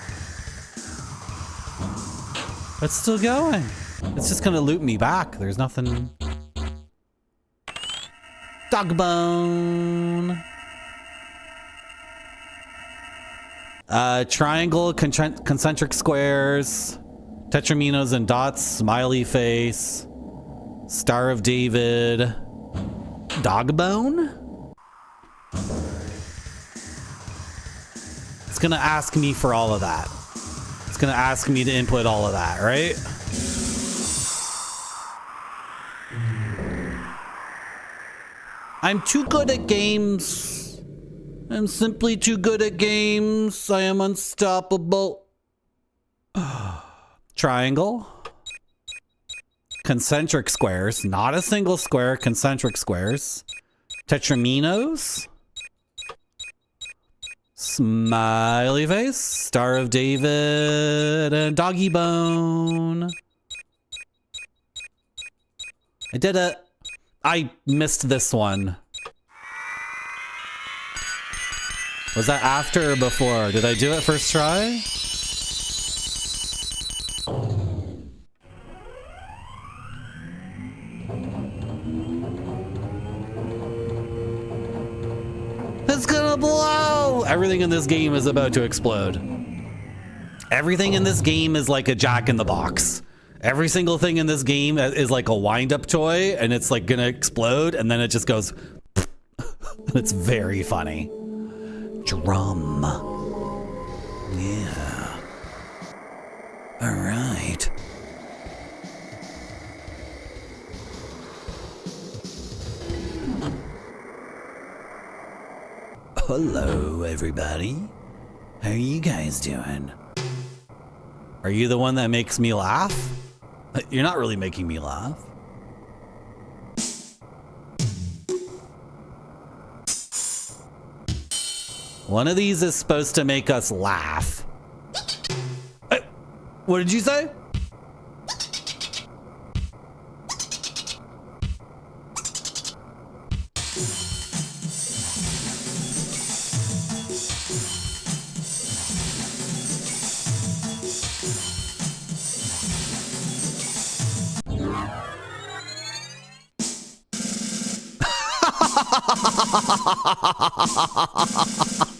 It's still going. It's just gonna loop me back. There's nothing. Dog bone. Triangle, concentric squares, tetraminos and dots, smiley face, Star of David, dog bone? It's gonna ask me for all of that. It's gonna ask me to input all of that, right? I'm too good at games. I'm simply too good at games. I am unstoppable. Triangle. Concentric squares. Not a single square. Concentric squares. Tetraminos. Smiley face. Star of David. And doggy bone. I did it. I missed this one. Was that after or before? Did I do it first try? It's gonna blow! Everything in this game is about to explode. Everything in this game is like a Jack in the Box. Every single thing in this game is like a wind-up toy, and it's like gonna explode, and then it just goes. It's very funny. Drum. Yeah. All right. Hello, everybody. How are you guys doing? Are you the one that makes me laugh? You're not really making me laugh. One of these is supposed to make us laugh. What did you say?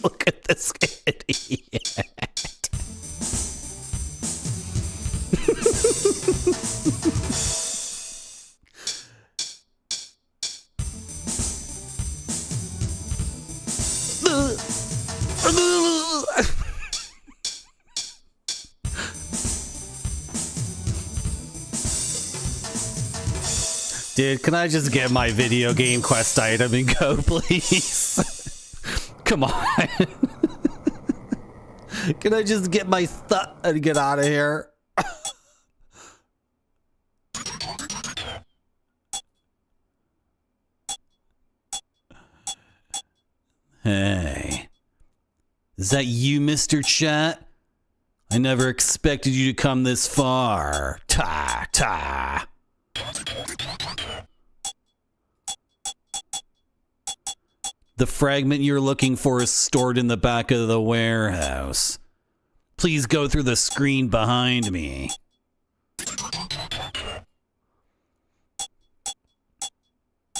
Look at this idiot. Dude, can I just get my video game quest item and go, please? Come on. Can I just get my stuff and get out of here? Hey. Is that you, Mr. Chat? I never expected you to come this far. Ta. The fragment you're looking for is stored in the back of the warehouse. Please go through the screen behind me.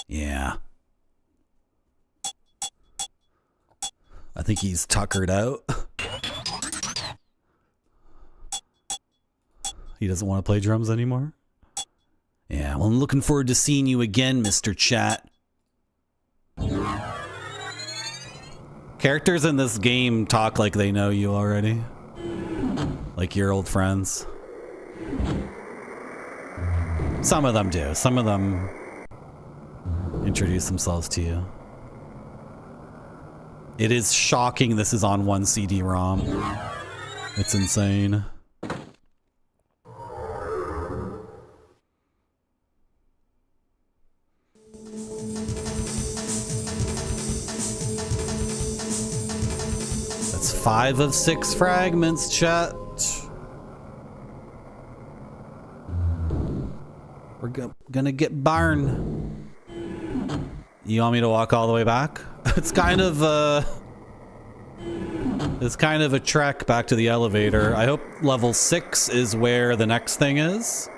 Yeah. I think he's tuckered out. He doesn't want to play drums anymore. Yeah, well, I'm looking forward to seeing you again, Mr. Chat. Characters in this game talk like they know you already. Like your old friends. Some of them do. Some of them introduce themselves to you. It is shocking this is on one CD-ROM. It's insane. That's 5 of 6 fragments, chat. We're gonna get burned. You want me to walk all the way back? It's kind of a trek back to the elevator. I hope level 6 is where the next thing is.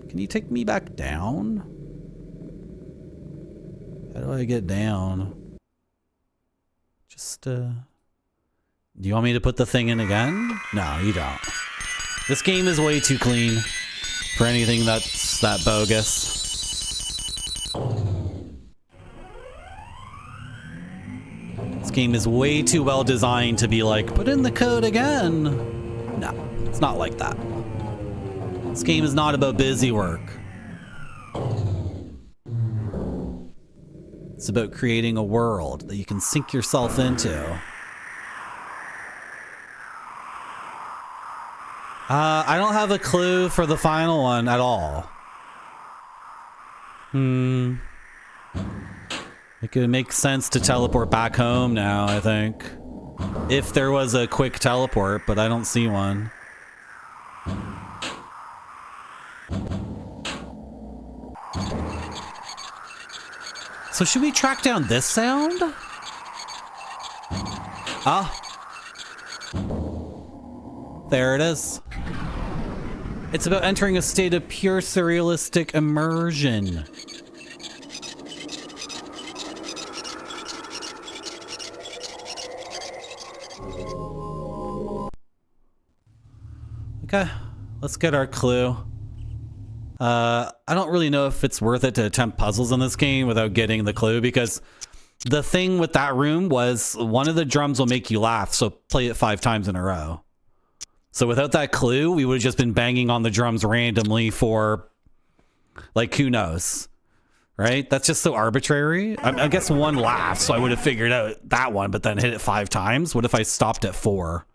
Can you take me back down? How do I get down? Just, do you want me to put the thing in again? No, you don't. This game is way too clean for anything that's that bogus. This game is way too well designed to be like, put in the code again. No, it's not like that. This game is not about busy work. It's about creating a world that you can sink yourself into. I don't have a clue for the final one at all. It could make sense to teleport back home now, I think. If there was a quick teleport, but I don't see one. So should we track down this sound? Ah. There it is. It's about entering a state of pure surrealistic immersion. Okay, let's get our clue. I don't really know if it's worth it to attempt puzzles in this game without getting the clue, because the thing with that room was one of the drums will make you laugh, so play it 5 times in a row. So without that clue, we would have just been banging on the drums randomly for, like, who knows, right? That's just so arbitrary. I guess one laugh, so I would have figured out that one, but then hit it 5 times. What if I stopped at 4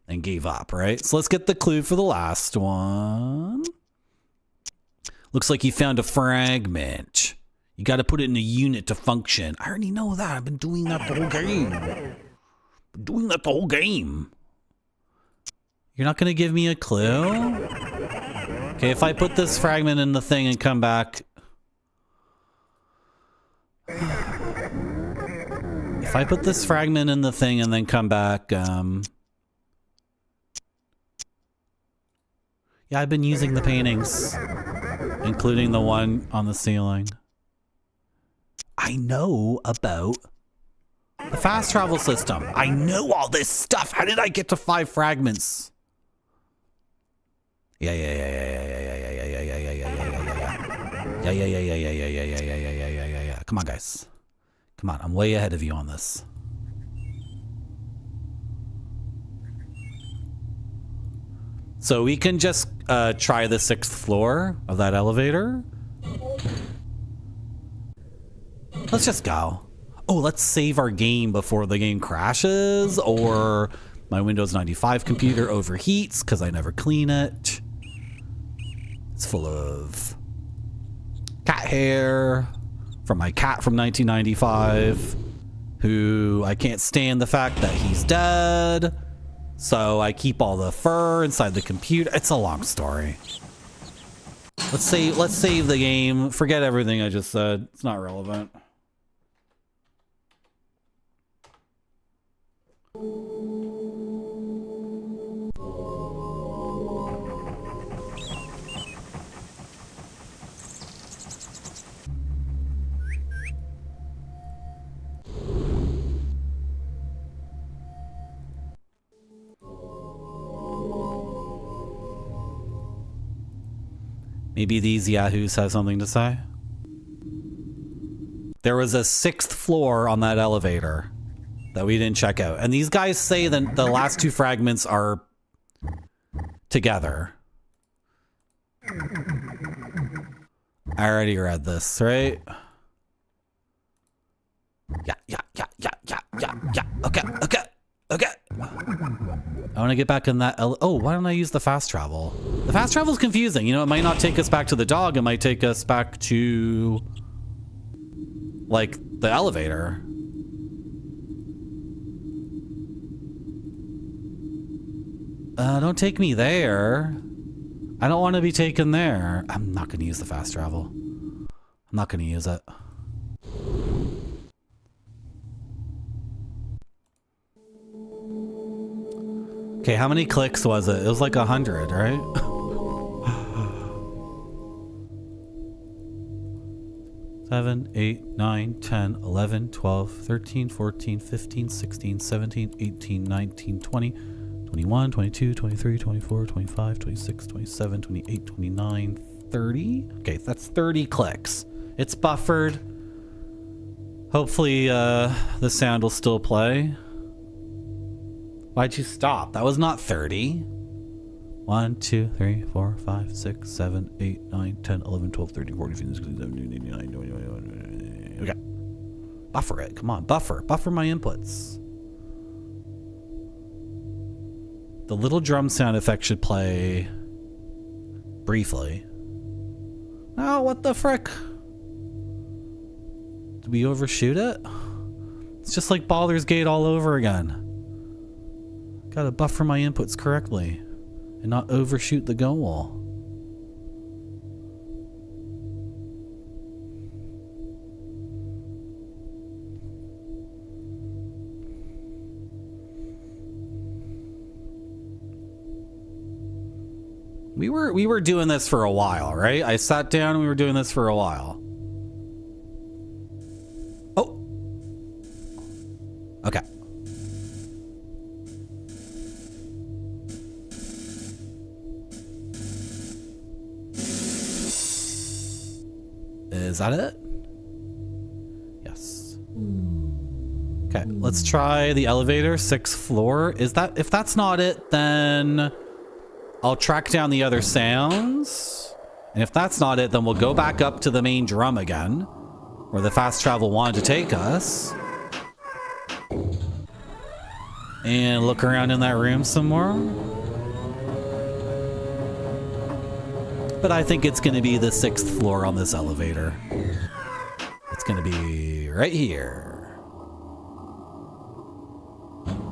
and gave up, right? So let's get the clue for the last one. Looks like you found a fragment. You got to put it in a unit to function. I already know that. I've been doing that the whole game. You're not going to give me a clue? Okay, if I put this fragment in the thing and come back... If I put this fragment in the thing and then come back... Yeah, I've been using the paintings. Including the one on the ceiling. I know about the fast travel system. I know all this stuff. How did I get to 5 fragments? Yeah. Come on, guys. Come on, I'm way ahead of you on this. So we can just try the 6th floor of that elevator. Let's just go. Oh, let's save our game before the game crashes, or my Windows 95 computer overheats because I never clean it. It's full of cat hair from my cat from 1995, who I can't stand the fact that he's dead. So I keep all the fur inside the computer. It's a long story. Let's save the game. Forget everything I just said. It's not relevant. Maybe these yahoos have something to say. There was a 6th floor on that elevator that we didn't check out. And these guys say that the last 2 fragments are together. I already read this, right? Yeah. Okay. I want to get back in that. Oh, why don't I use the fast travel? The fast travel is confusing. You know, it might not take us back to the dog. It might take us back to, like, the elevator. Don't take me there. I don't want to be taken there. I'm not going to use the fast travel. I'm not going to use it. Okay, how many clicks was it? It was like 100, right? Seven, 8, 9, 10, 11, 12, 13, 14, 15, 16, 17, 18, 19, 20, 21, 22, 23, 24, 25, 26, 27, 28, 29, 30. Okay, that's 30 clicks. It's buffered. Hopefully, the sound will still play. Why'd you stop? That was not 30. 1, 2, 3, 4, 5, 6, 7, 8, 9, 10, 11, 12, 13, 14, 15, 16, 17, 18, 19, 20, 21. Okay. Buffer it. Come on. Buffer my inputs. The little drum sound effect should play briefly. Oh, what the frick? Did we overshoot it? It's just like Baldur's Gate all over again. Gotta buffer my inputs correctly and not overshoot the goal. We were doing this for a while, right? I sat down and we were doing this for a while. Oh. Okay. Is that it? Yes. Okay, let's try the elevator, 6th floor. Is that, if that's not it, then I'll track down the other sounds. And if that's not it, then we'll go back up to the main drum again, where the fast travel wanted to take us. And look around in that room some more. But I think it's going to be the 6th floor on this elevator. It's going to be right here.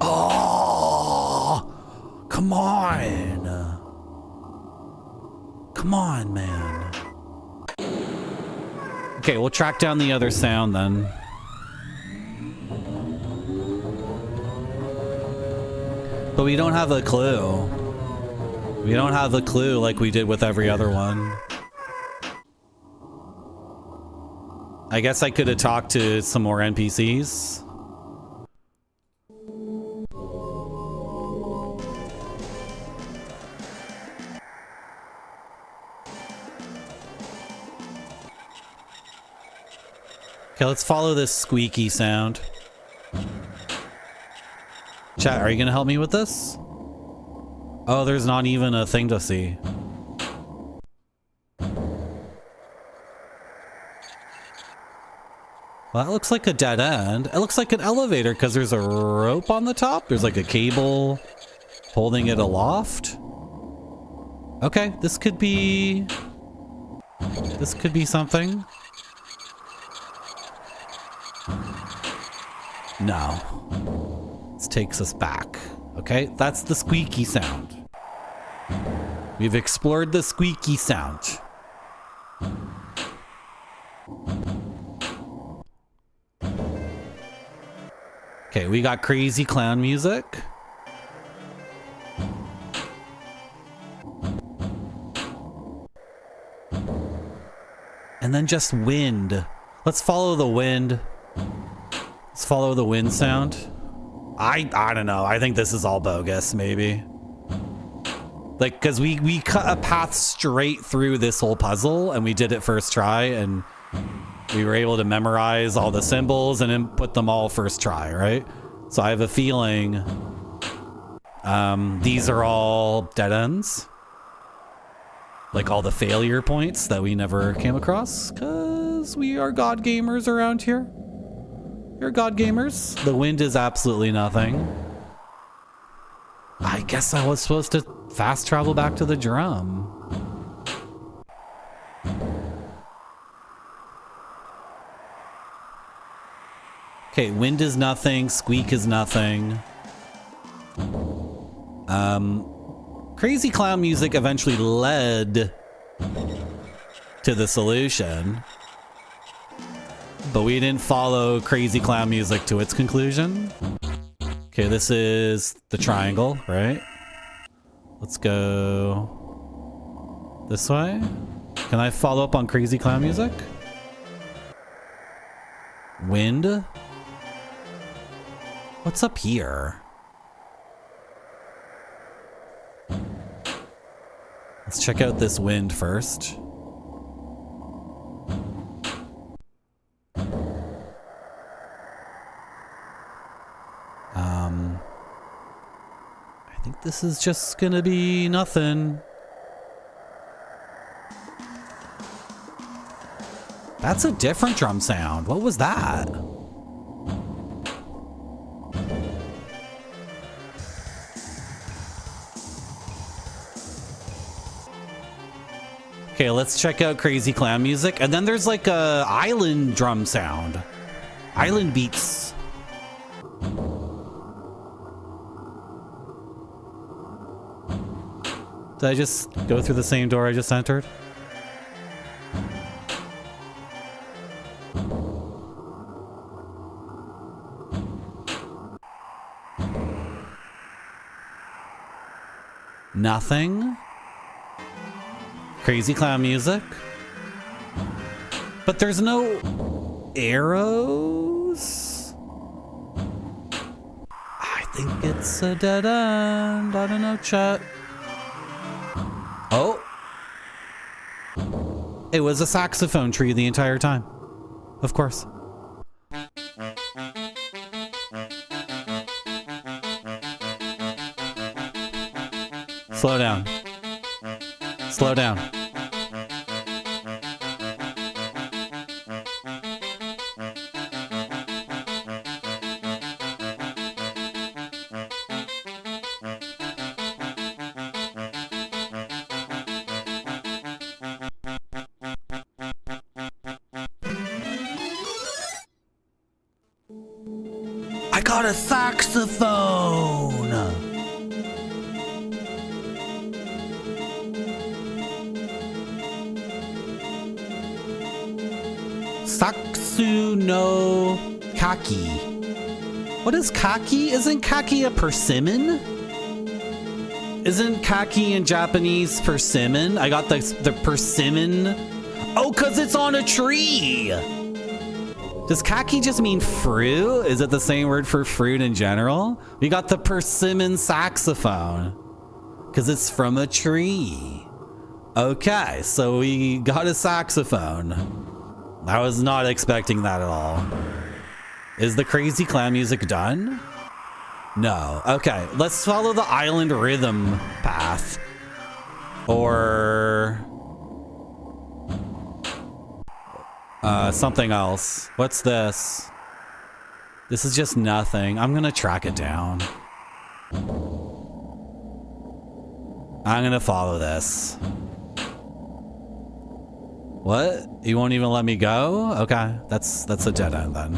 Oh, come on. Come on, man. Okay, we'll track down the other sound then. But we don't have a clue. We don't have a clue like we did with every other one. I guess I could have talked to some more NPCs. Okay, let's follow this squeaky sound. Chat, are you gonna help me with this? Oh, there's not even a thing to see. Well, that looks like a dead end. It looks like an elevator because there's a rope on the top. There's like a cable holding it aloft. Okay, this could be something. No. This takes us back. Okay, that's the squeaky sound. We've explored the squeaky sound. Okay, we got crazy clown music. And then just wind. Let's follow the wind. Let's follow the wind sound. I don't know. I think this is all bogus, maybe. Like, because we cut a path straight through this whole puzzle, and we did it first try, and we were able to memorize all the symbols and input them all first try, right? So I have a feeling these are all dead ends. Like all the failure points that we never came across, because we are god gamers around here. You're god gamers. The wind is absolutely nothing. I guess I was supposed to fast travel back to the drum. Okay, wind is nothing, squeak is nothing. Crazy clown music eventually led to the solution. But we didn't follow crazy clown music to its conclusion. Okay, this is the triangle, right? Let's go this way. Can I follow up on crazy clown music? Wind? What's up here? Let's check out this wind first. I think this is just gonna be nothing. That's a different drum sound. What was that? Okay, let's check out Crazy Clown music. And then there's like a island drum sound. Island beats. Did I just go through the same door I just entered? Nothing. Crazy Clown music. But there's no arrows. I think it's a dead end. I don't know, chat. Oh. It was a saxophone tree the entire time. Of course. Slow down. Slow down. I got a saxophone! Saksu no kaki. What is kaki? Isn't kaki a persimmon? Isn't kaki in Japanese persimmon? I got the persimmon. Oh, because it's on a tree. Does kaki just mean fruit? Is it the same word for fruit in general? We got the persimmon saxophone because it's from a tree. Okay, so we got a saxophone. I was not expecting that at all. Is the Crazy Clown music done? No. Okay, let's follow the island rhythm path. Or something else. What's this? This is just nothing. I'm gonna track it down. I'm gonna follow this. What? You won't even let me go? Okay, that's a dead end then.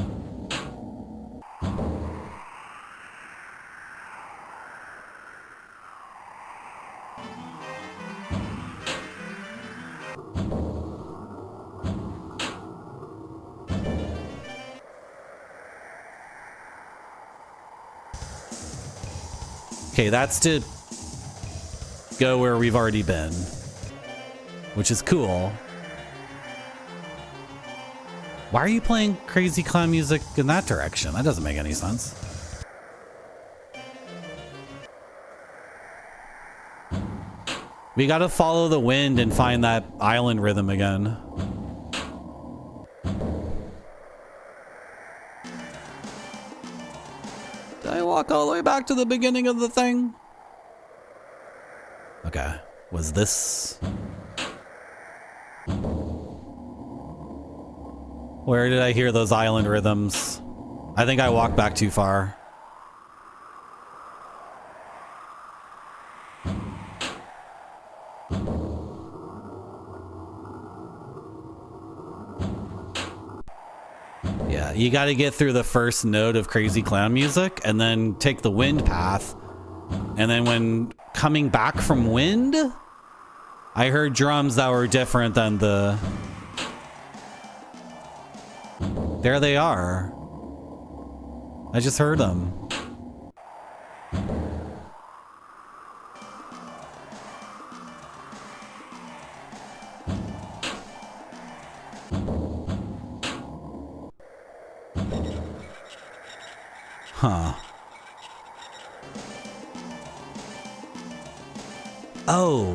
Okay, that's to go where we've already been, which is cool. Why are you playing Crazy Clown music in that direction? That doesn't make any sense. We gotta follow the wind and find that island rhythm again. Did I walk all the way back to the beginning of the thing? Okay, was this... Where did I hear those island rhythms? I think I walked back too far. Yeah, you got to get through the first note of Crazy Clown music and then take the wind path. And then when coming back from wind, I heard drums that were different than the... There they are. I just heard them. Huh. Oh,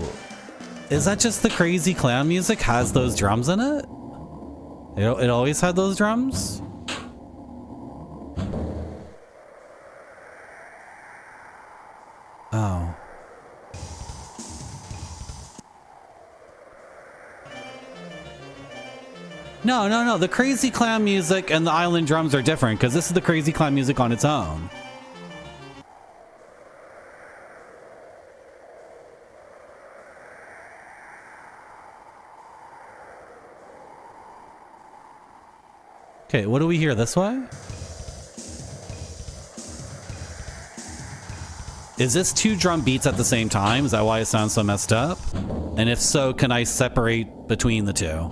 is that just the Crazy Clown music has those drums in it? It always had those drums? Oh. No. The Crazy Clown music and the island drums are different because this is the Crazy Clown music on its own. Okay, what do we hear this way? Is this 2 drum beats at the same time? Is that why it sounds so messed up? And if so, can I separate between the 2?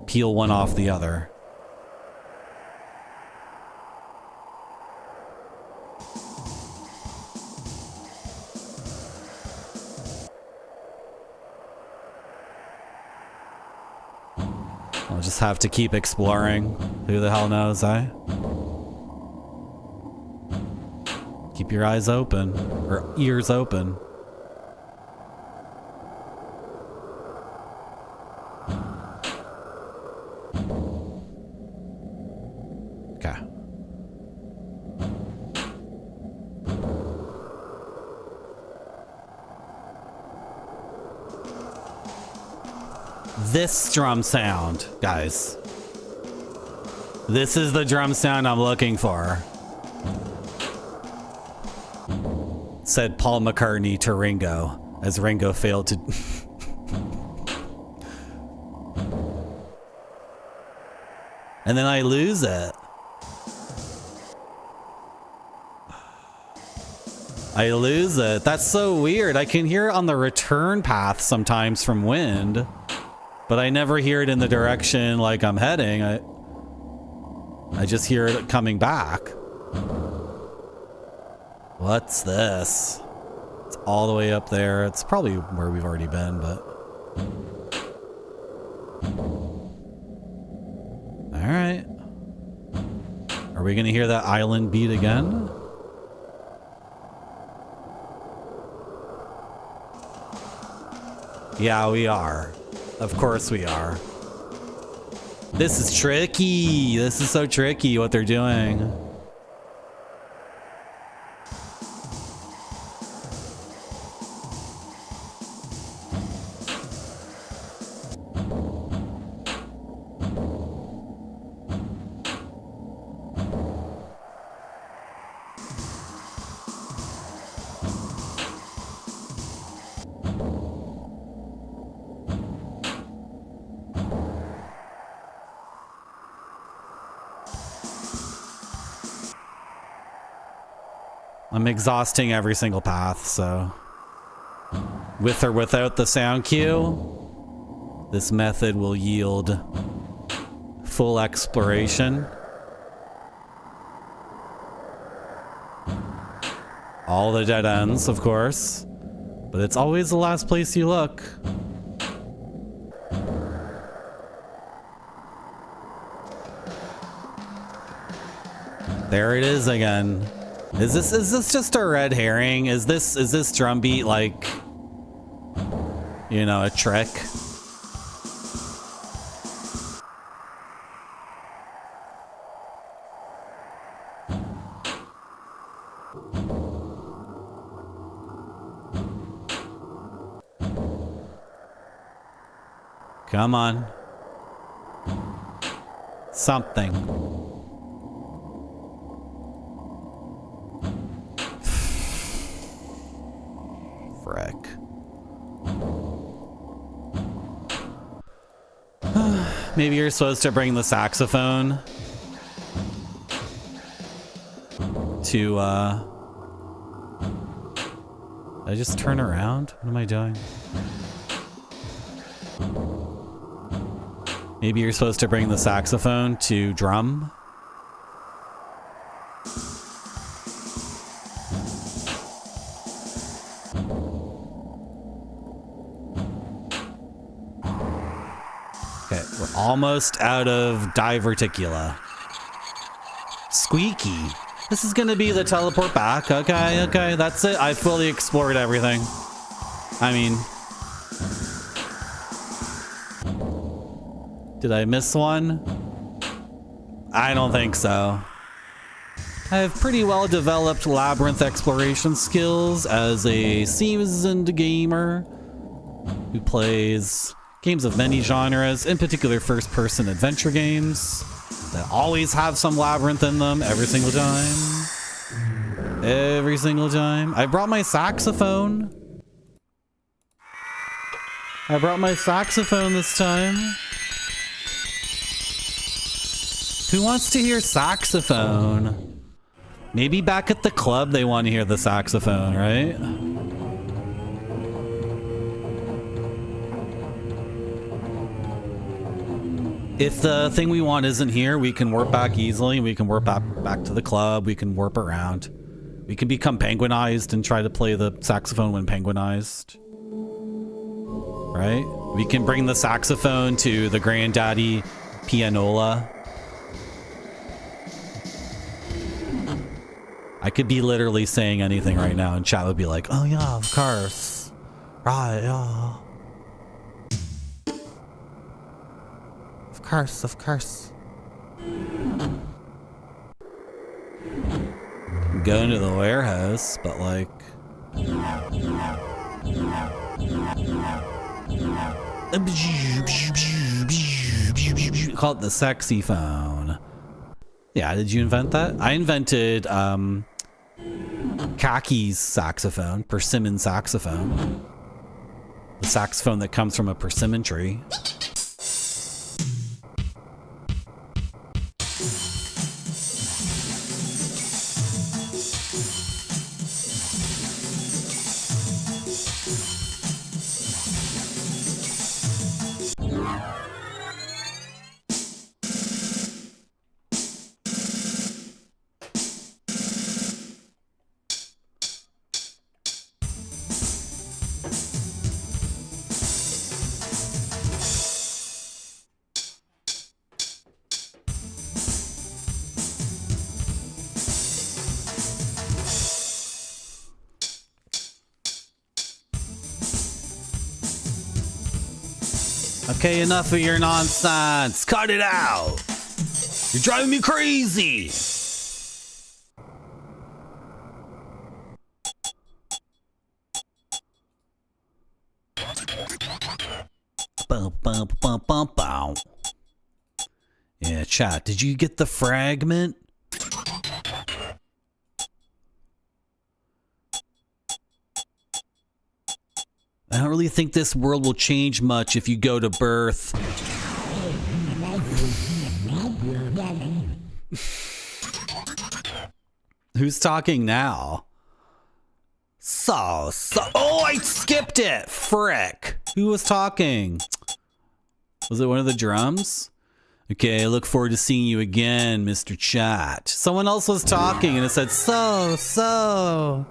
Peel one off the other. I'll just have to keep exploring. Who the hell knows, eh? Keep your eyes open, or ears open. Okay. This drum sound, guys. This is the drum sound I'm looking for. Said Paul McCartney to Ringo, as Ringo failed to... And then I lose it. I lose it. That's so weird. I can hear it on the return path sometimes from wind, but I never hear it in the direction like I'm heading. I just hear it coming back. What's this? It's all the way up there. It's probably where we've already been, but... Alright. Are we gonna hear that island beat again? Yeah, we are. Of course we are. This is tricky. This is so tricky what they're doing. I'm exhausting every single path, so with or without the sound cue, this method will yield full exploration. All the dead ends, of course, but it's always the last place you look. There it is again. Is this just a red herring? Is this drum beat like, you know, a trick? Come on. Something. Frick. Maybe you're supposed to bring the saxophone to, I just turn around? What am I doing? Maybe you're supposed to bring the saxophone to drum? Okay, we're almost out of diverticula. Squeaky. This is gonna be the teleport back. Okay, that's it. I fully explored everything. I mean... Did I miss one? I don't think so. I have pretty well developed labyrinth exploration skills as a seasoned gamer who plays games of many genres, in particular first-person adventure games that always have some labyrinth in them every single time. Every single time. I brought my saxophone. I brought my saxophone this time. Who wants to hear saxophone? Maybe back at the club they want to hear the saxophone, right? If the thing we want isn't here, we can warp back easily. We can warp back to the club. We can warp around. We can become penguinized and try to play the saxophone when penguinized. Right? We can bring the saxophone to the granddaddy pianola. I could be literally saying anything right now and chat would be like, oh yeah, of course. Right, yeah. Of course. Go into the warehouse, but like... Call it the sexy phone. Yeah, did you invent that? I invented Kaki's saxophone, persimmon saxophone. The saxophone that comes from a persimmon tree. Okay, enough of your nonsense. Cut it out. You're driving me crazy. Yeah, chat. Did you get the fragment? I don't really think this world will change much if you go to birth. Who's talking now? So. Oh, I skipped it. Frick. Who was talking? Was it one of the drums? Okay, I look forward to seeing you again, Mr. Chat. Someone else was talking and it said, so.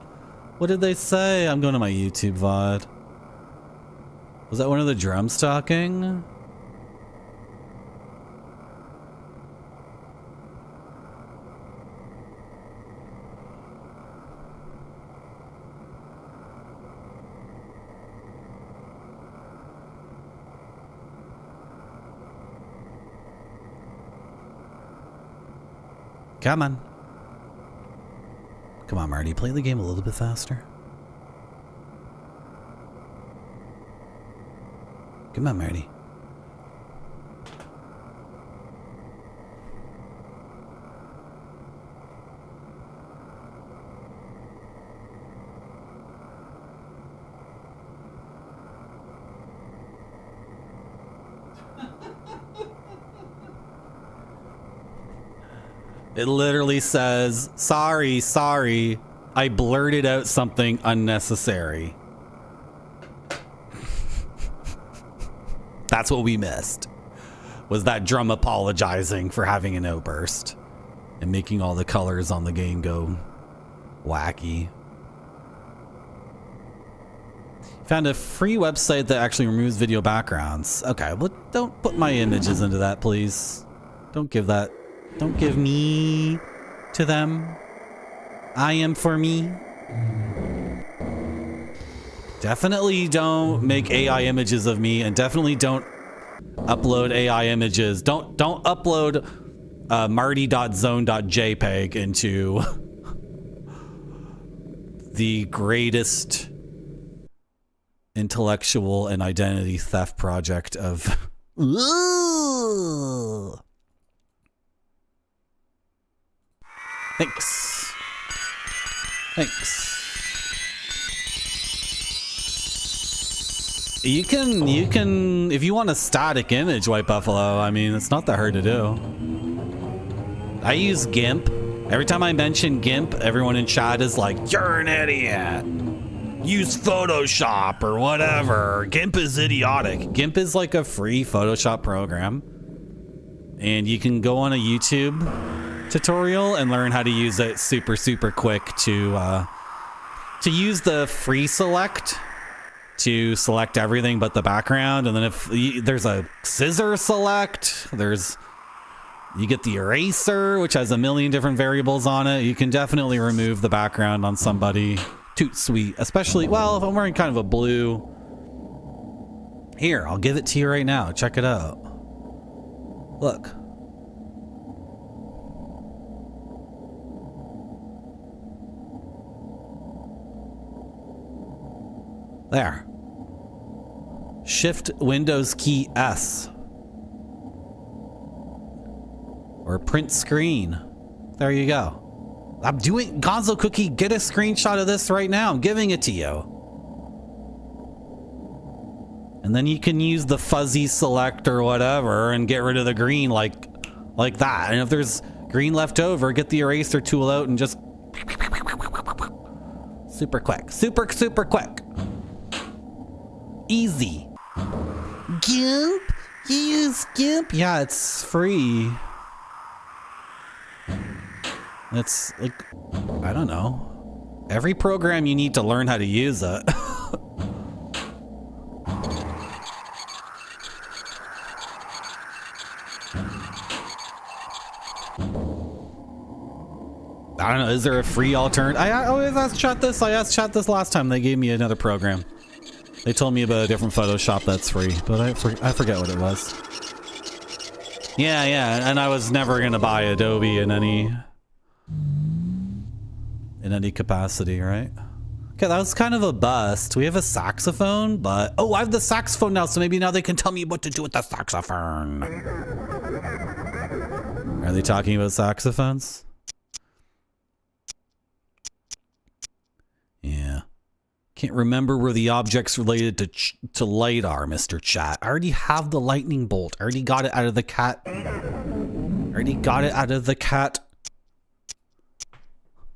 What did they say? I'm going to my YouTube VOD. Was that one of the drums talking? Come on. Come on, Marty. Play the game a little bit faster. Come on, Marty. It literally says, sorry, I blurted out something unnecessary. That's what we missed. Was that drum apologizing for having an outburst and making all the colors on the game go wacky. Found a free website that actually removes video backgrounds. Okay, well, don't put my images into that, please. Don't give that. Don't give me to them. I am for me. Definitely don't make AI images of me, and definitely don't upload AI images. Don't upload marty.zone.jpg into the greatest intellectual and identity theft project of... Thanks. You can, if you want a static image, White Buffalo, I mean, it's not that hard to do. I use GIMP. Every time I mention GIMP, everyone in chat is like, you're an idiot. Use Photoshop or whatever. GIMP is idiotic. GIMP is like a free Photoshop program. And you can go on a YouTube tutorial and learn how to use it super, super quick to use the free select to select everything but the background. And then if there's a scissor select, you get the eraser, which has a million different variables on it. You can definitely remove the background on somebody. Toot sweet, especially, well, if I'm wearing kind of a blue. Here, I'll give it to you right now. Check it out. Look. There. Shift Windows key S. Or print screen. There you go. I'm doing Gonzo Cookie, get a screenshot of this right now. I'm giving it to you. And then you can use the fuzzy select or whatever and get rid of the green like that. And if there's green left over, get the eraser tool out and just super quick. Super, super quick. Easy. GIMP? You use GIMP? Yeah, it's free. It's like, I don't know. Every program you need to learn how to use it. I don't know. Is there a free alternative? I always ask chat this. I asked chat this last time. They gave me another program. They told me about a different Photoshop that's free, but I forget what it was. Yeah, and I was never gonna buy Adobe in any capacity, right? Okay, that was kind of a bust. We have a saxophone, but oh, I have the saxophone now, so maybe now they can tell me what to do with the saxophone. Are they talking about saxophones? Yeah. Can't remember where the objects related to light are, Mr. Chat. I already have the lightning bolt. I already got it out of the cat.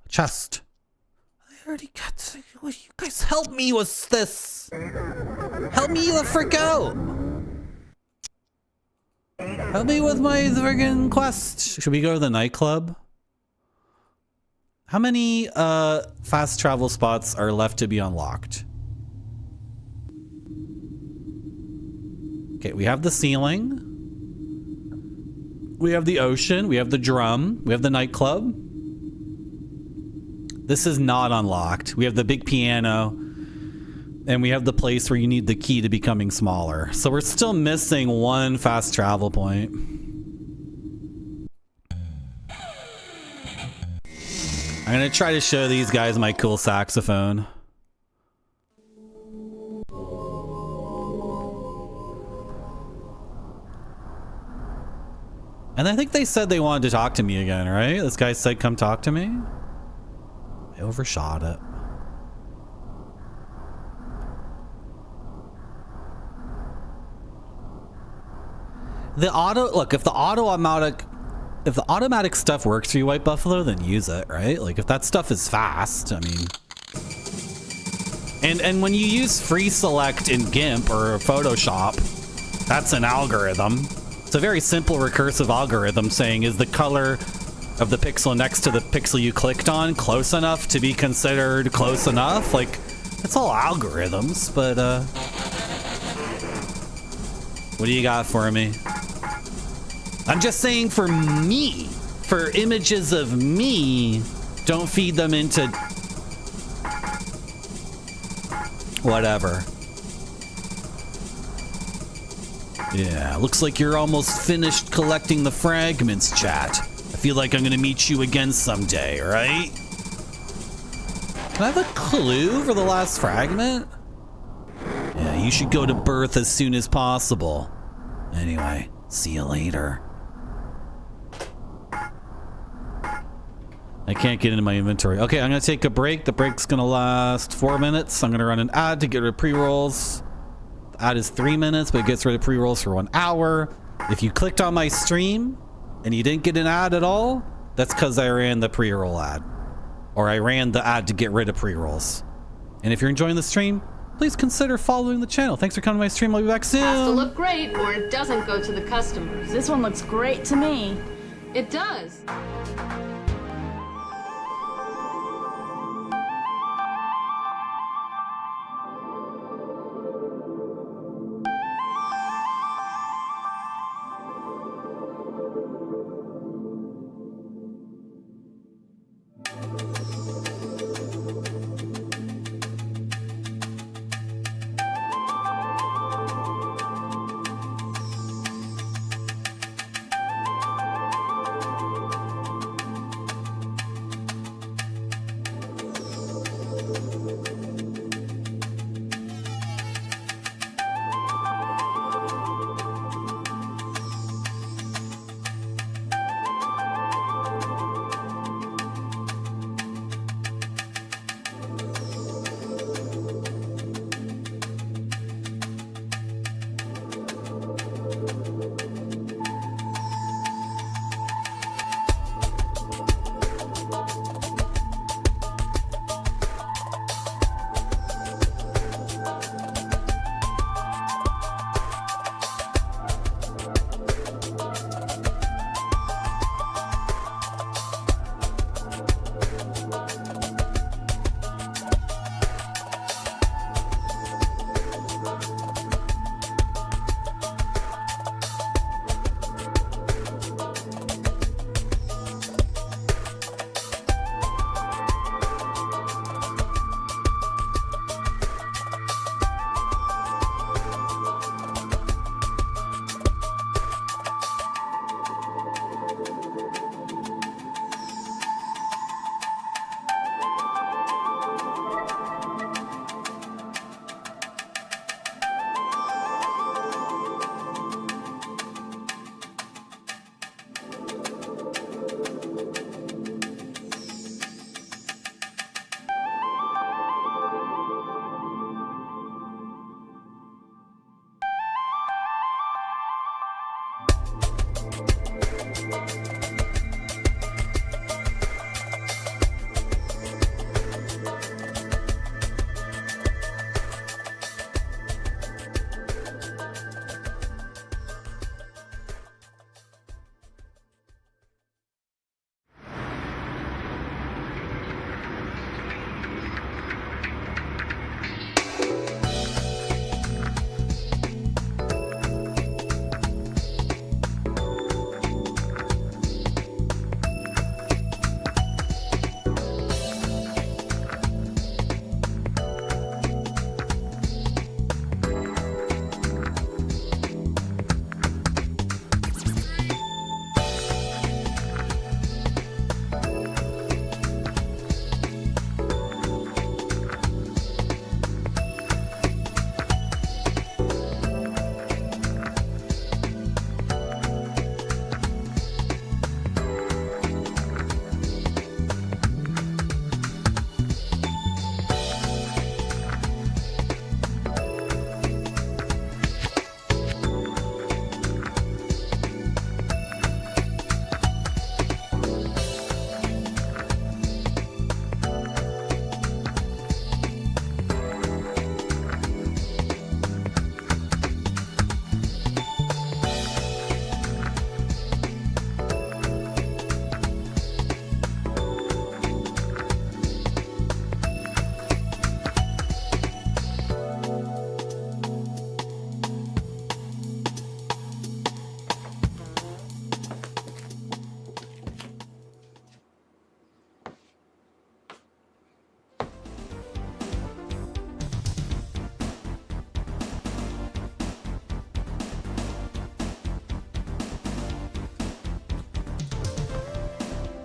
Chest. I already got. Will you guys help me with this? Help me the frick out. Help me with my friggin' quest. Should we go to the nightclub? How many fast travel spots are left to be unlocked? Okay, we have the ceiling. We have the ocean. We have the drum. We have the nightclub. This is not unlocked. We have the big piano. And we have the place where you need the key to becoming smaller. So we're still missing one fast travel point. I'm gonna try to show these guys my cool saxophone. And I think they said they wanted to talk to me again, right? This guy said, come talk to me. I overshot it. The auto, look, if the automatic stuff works for you, White Buffalo, then use it, right? Like if that stuff is fast, I mean. And when you use free select in GIMP or Photoshop, that's an algorithm. It's a very simple recursive algorithm saying, is the color of the pixel next to the pixel you clicked on close enough to be considered close enough? Like, it's all algorithms, but what do you got for me? I'm just saying for me, for images of me, don't feed them into whatever. Yeah, looks like you're almost finished collecting the fragments, chat. I feel like I'm gonna meet you again someday, right? Can I have a clue for the last fragment? Yeah, you should go to birth as soon as possible. Anyway, see you later. I can't get into my inventory. Okay, I'm gonna take a break. The break's gonna last 4 minutes. I'm gonna run an ad to get rid of pre-rolls. The ad is 3 minutes, but it gets rid of pre-rolls for 1 hour. If you clicked on my stream and you didn't get an ad at all, That's because I ran the pre-roll ad. Or I ran the ad to get rid of pre-rolls. And if you're enjoying the stream, please consider following the channel. Thanks for coming to my stream. I'll be back soon. Has to look great or it doesn't go to the customers. This one looks great to me. It does.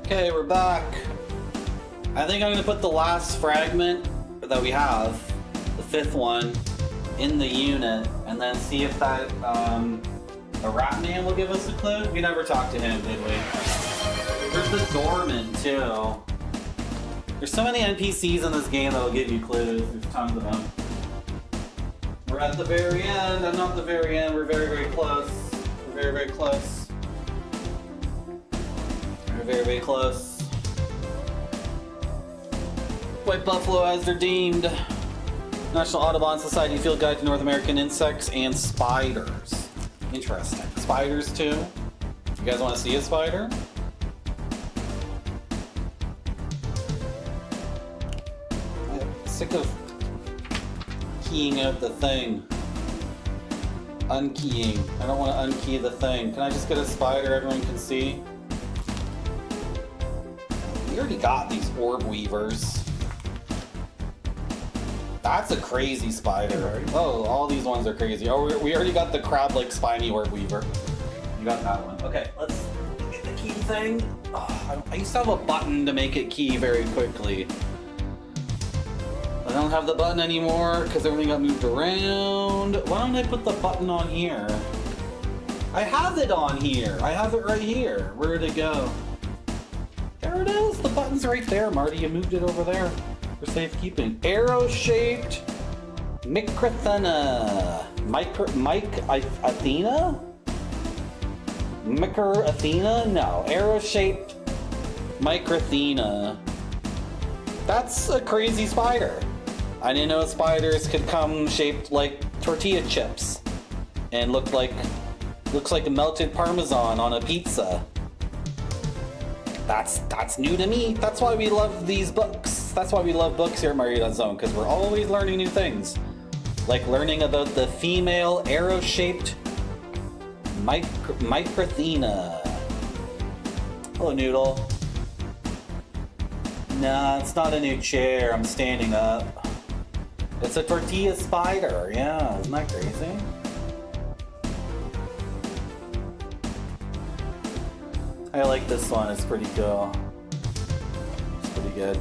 Okay, we're back. I think I'm gonna put the last fragment that we have, the fifth one, in the unit, and then see if that the rat man will give us a clue. We never talked to him, did we? There's the doorman too. There's so many NPCs in this game that will give you clues. There's tons of them. We're at the very end. I'm not at the very end. We're very, very close. We're very, very close. We're very, very close. White Buffalo as they're deemed. National Audubon Society Field Guide to North American Insects and Spiders. Interesting. Spiders too? You guys want to see a spider? I'm sick of keying out the thing. Unkeying. I don't want to unkey the thing. Can I just get a spider everyone can see? We already got these orb weavers. That's a crazy spider. Oh, all these ones are crazy. Oh, we already got the crab-like spiny orb weaver. You got that one. Okay, let's get the key thing. Oh, I used to have a button to make it key very quickly. I don't have the button anymore because everything got moved around. Why don't I put the button on here? I have it on here. I have it right here. Where did it go? There it is. The button's right there, Marty. You moved it over there for safekeeping. Arrow-shaped Microthena. Athena? Athena? No. Arrow-shaped Microthena. That's a crazy spider. I didn't know spiders could come shaped like tortilla chips and looks like melted Parmesan on a pizza. That's new to me. That's why we love these books. That's why we love books here at Marriott Zone, because we're always learning new things. Like learning about the female arrow-shaped Microthena. Hello, Noodle. Nah, it's not a new chair. I'm standing up. It's a tortilla spider. Yeah, isn't that crazy? I like this one. It's pretty cool. It's pretty good.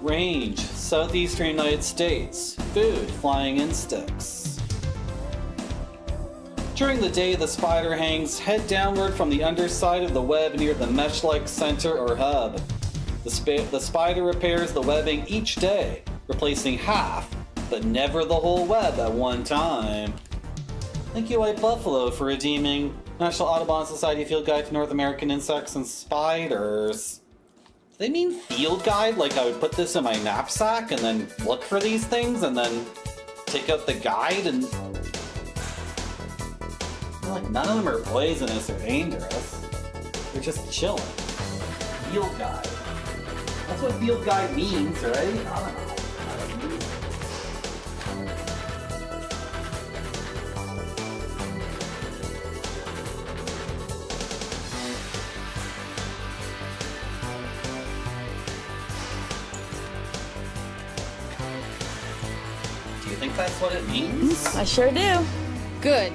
Range, southeastern United States. Food, flying insects. During the day, the spider hangs head downward from the underside of the web near the mesh-like center or hub. The spider repairs the webbing each day, replacing half, but never the whole web at one time. Thank you, White Buffalo, for redeeming National Audubon Society Field Guide to North American Insects and Spiders. They mean field guide? Like I would put this in my knapsack and then look for these things and then take out the guide and... Like none of them are poisonous or dangerous. They're just chilling. Field guide. That's what field guide means, right? I don't know. Do you think that's what it means? I sure do. Good.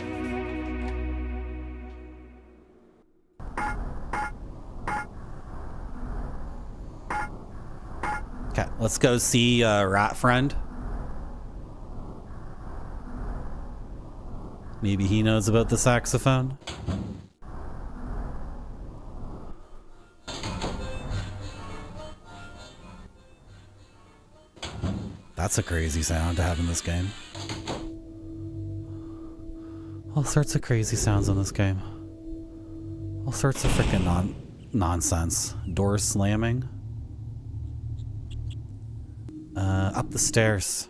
Okay, let's go see Rat Friend. Maybe he knows about the saxophone. That's a crazy sound to have in this game. All sorts of crazy sounds in this game. All sorts of freaking nonsense. Doors slamming. Up the stairs.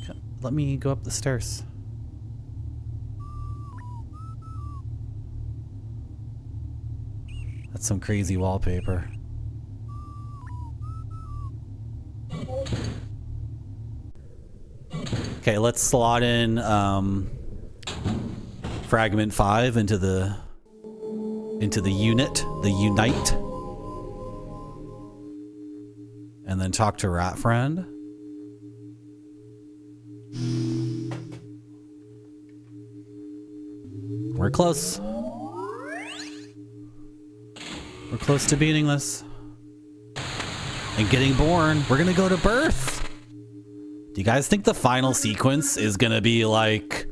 Okay, let me go up the stairs. That's some crazy wallpaper. Okay, let's slot in fragment 5 into the unit, the unite. And then talk to Rat Friend. We're close. We're close to beating this. And getting born. We're gonna go to birth. Do you guys think the final sequence is gonna be like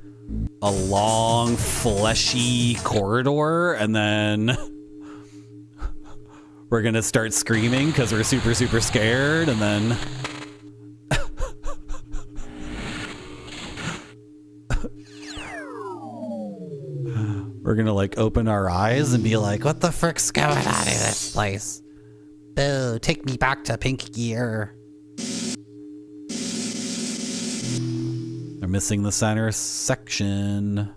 a long, fleshy corridor, and then we're gonna start screaming because we're super, super scared, and then we're gonna like open our eyes and be like, what the frick's going on in this place? Boo, take me back to pink gear. They're missing the center section.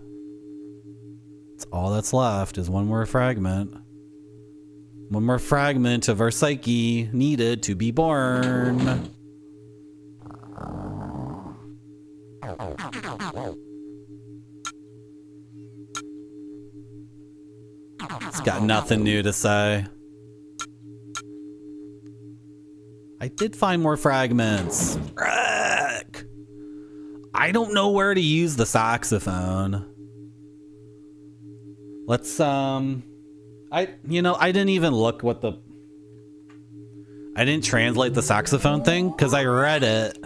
It's all that's left is one more fragment. One more fragment of our psyche needed to be born. It's got nothing new to say. I did find more fragments. Frick. I don't know where to use the saxophone. Let's I didn't even look what the I didn't translate the saxophone thing because I read it.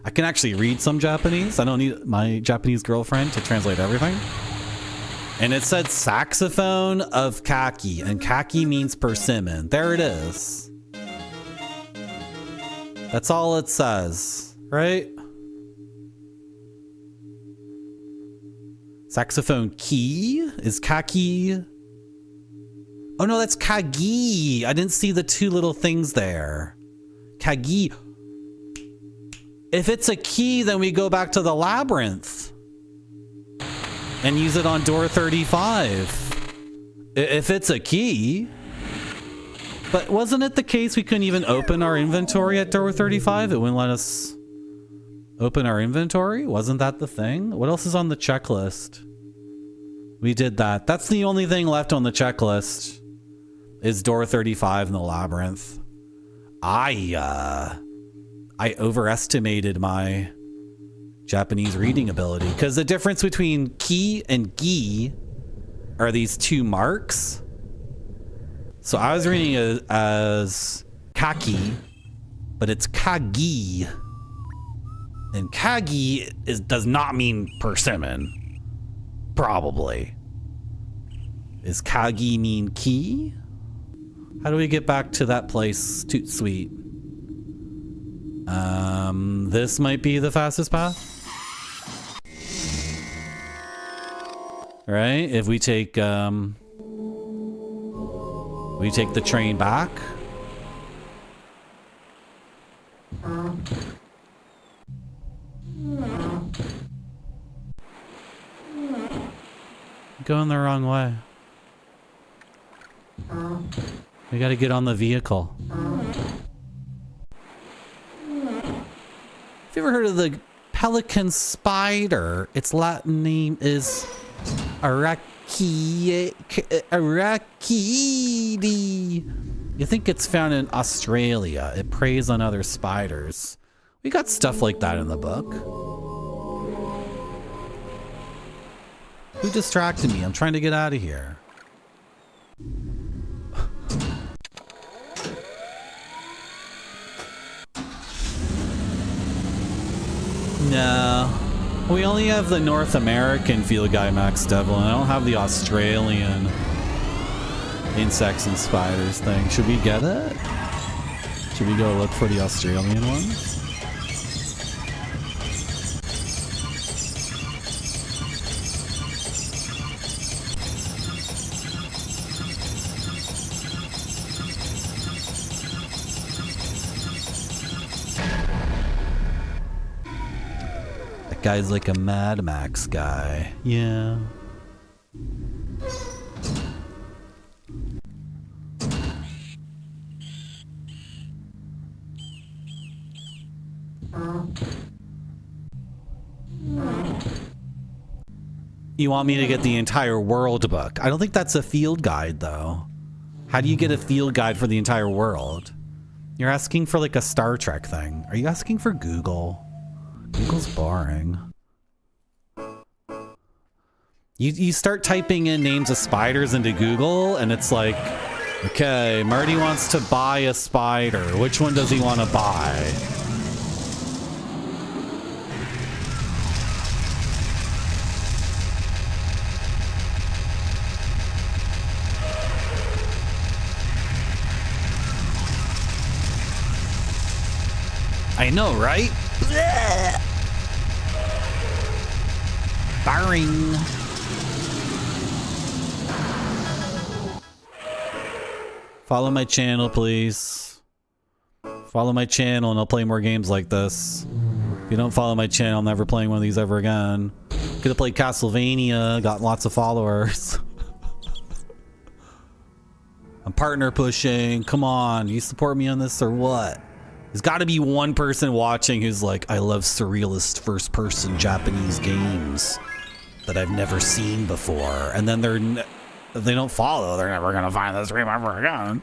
I can actually read some Japanese. I don't need my Japanese girlfriend to translate everything. And it said saxophone of kaki, and kaki means persimmon. There it is. That's all it says, right? Saxophone key is kaki. Oh no, that's kagi. I didn't see the two little things there. Kagi. If it's a key, then we go back to the labyrinth and use it on door 35. If it's a key. But wasn't it the case we couldn't even open our inventory at door 35? It wouldn't let us open our inventory? Wasn't that the thing? What else is on the checklist? We did that. That's the only thing left on the checklist is door 35 in the labyrinth. I overestimated my Japanese reading ability because the difference between ki and gi are these two marks. So I was reading it as kaki, but it's kagi. And kagi does not mean persimmon. Probably. Is kagi mean key? How do we get back to that place? Toot sweet. This might be the fastest path. Right? If we take the train back. Going the wrong way. We gotta get on the vehicle. Have you ever heard of the pelican spider? Its Latin name is Arachide. You think it's found in Australia. It preys on other spiders. We got stuff like that in the book. Who distracted me? I'm trying to get out of here. No. We only have the North American field guide Max Devil, and I don't have the Australian insects and spiders thing. Should we get it? Should we go look for the Australian ones? Guy's like a Mad Max guy. Yeah. You want me to get the entire world book? I don't think that's a field guide though. How do you get a field guide for the entire world? You're asking for like a Star Trek thing. Are you asking for Google? Google's boring. You start typing in names of spiders into Google and it's like, okay, Marty wants to buy a spider. Which one does he want to buy? I know, right? Barring. Follow my channel, please. Follow my channel and I'll play more games like this. If you don't follow my channel, I'm never playing one of these ever again. Could have played Castlevania, got lots of followers. I'm partner pushing. Come on, do you support me on this or what? There's got to be one person watching who's like, I love surrealist first-person Japanese games that I've never seen before. And then if they don't follow, they're never going to find this stream ever again.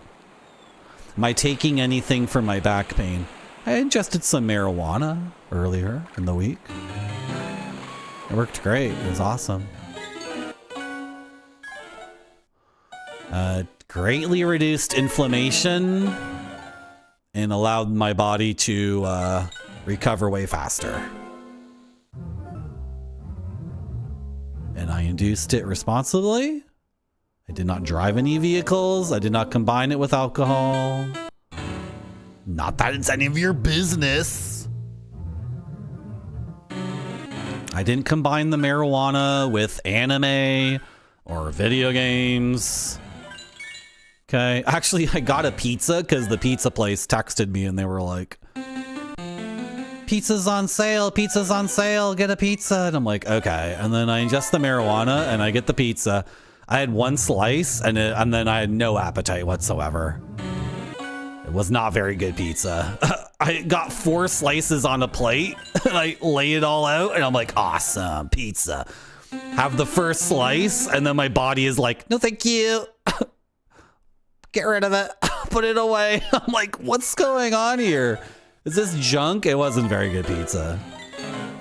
Am I taking anything for my back pain? I ingested some marijuana earlier in the week. It worked great. It was awesome. Greatly reduced inflammation and allowed my body to recover way faster. And I induced it responsibly. I did not drive any vehicles. I did not combine it with alcohol. Not that it's any of your business. I didn't combine the marijuana with anime or video games. Okay. Actually, I got a pizza because the pizza place texted me and they were like, pizza's on sale, get a pizza. And I'm like, okay. And then I ingest the marijuana and I get the pizza. I had one slice and then I had no appetite whatsoever. It was not very good pizza. I got 4 slices on a plate and I lay it all out and I'm like, awesome pizza. Have the first slice and then my body is like, no, thank you. Get rid of it. Put it away. I'm like, what's going on here? Is this junk? It wasn't very good pizza.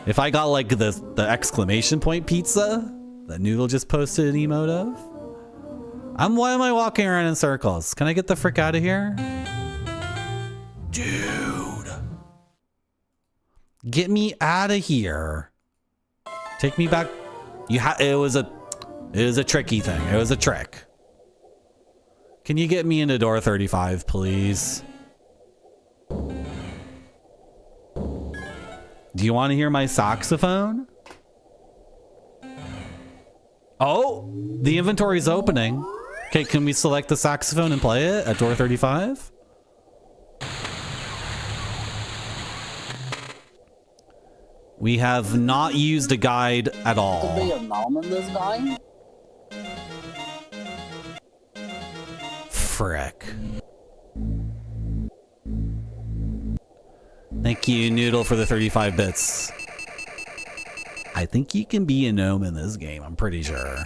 If I got like the exclamation point pizza that Noodle just posted an emote of. Why am I walking around in circles? Can I get the frick out of here? Dude. Get me out of here. Take me back. It was a tricky thing. It was a trick. Can you get me into door 35, please? Do you want to hear my saxophone? Oh, the inventory is opening. Okay, can we select the saxophone and play it at door 35? We have not used a guide at all. Could be a nom in this guy? Frick. Thank you, Noodle, for the 35 bits. I think you can be a gnome in this game, I'm pretty sure.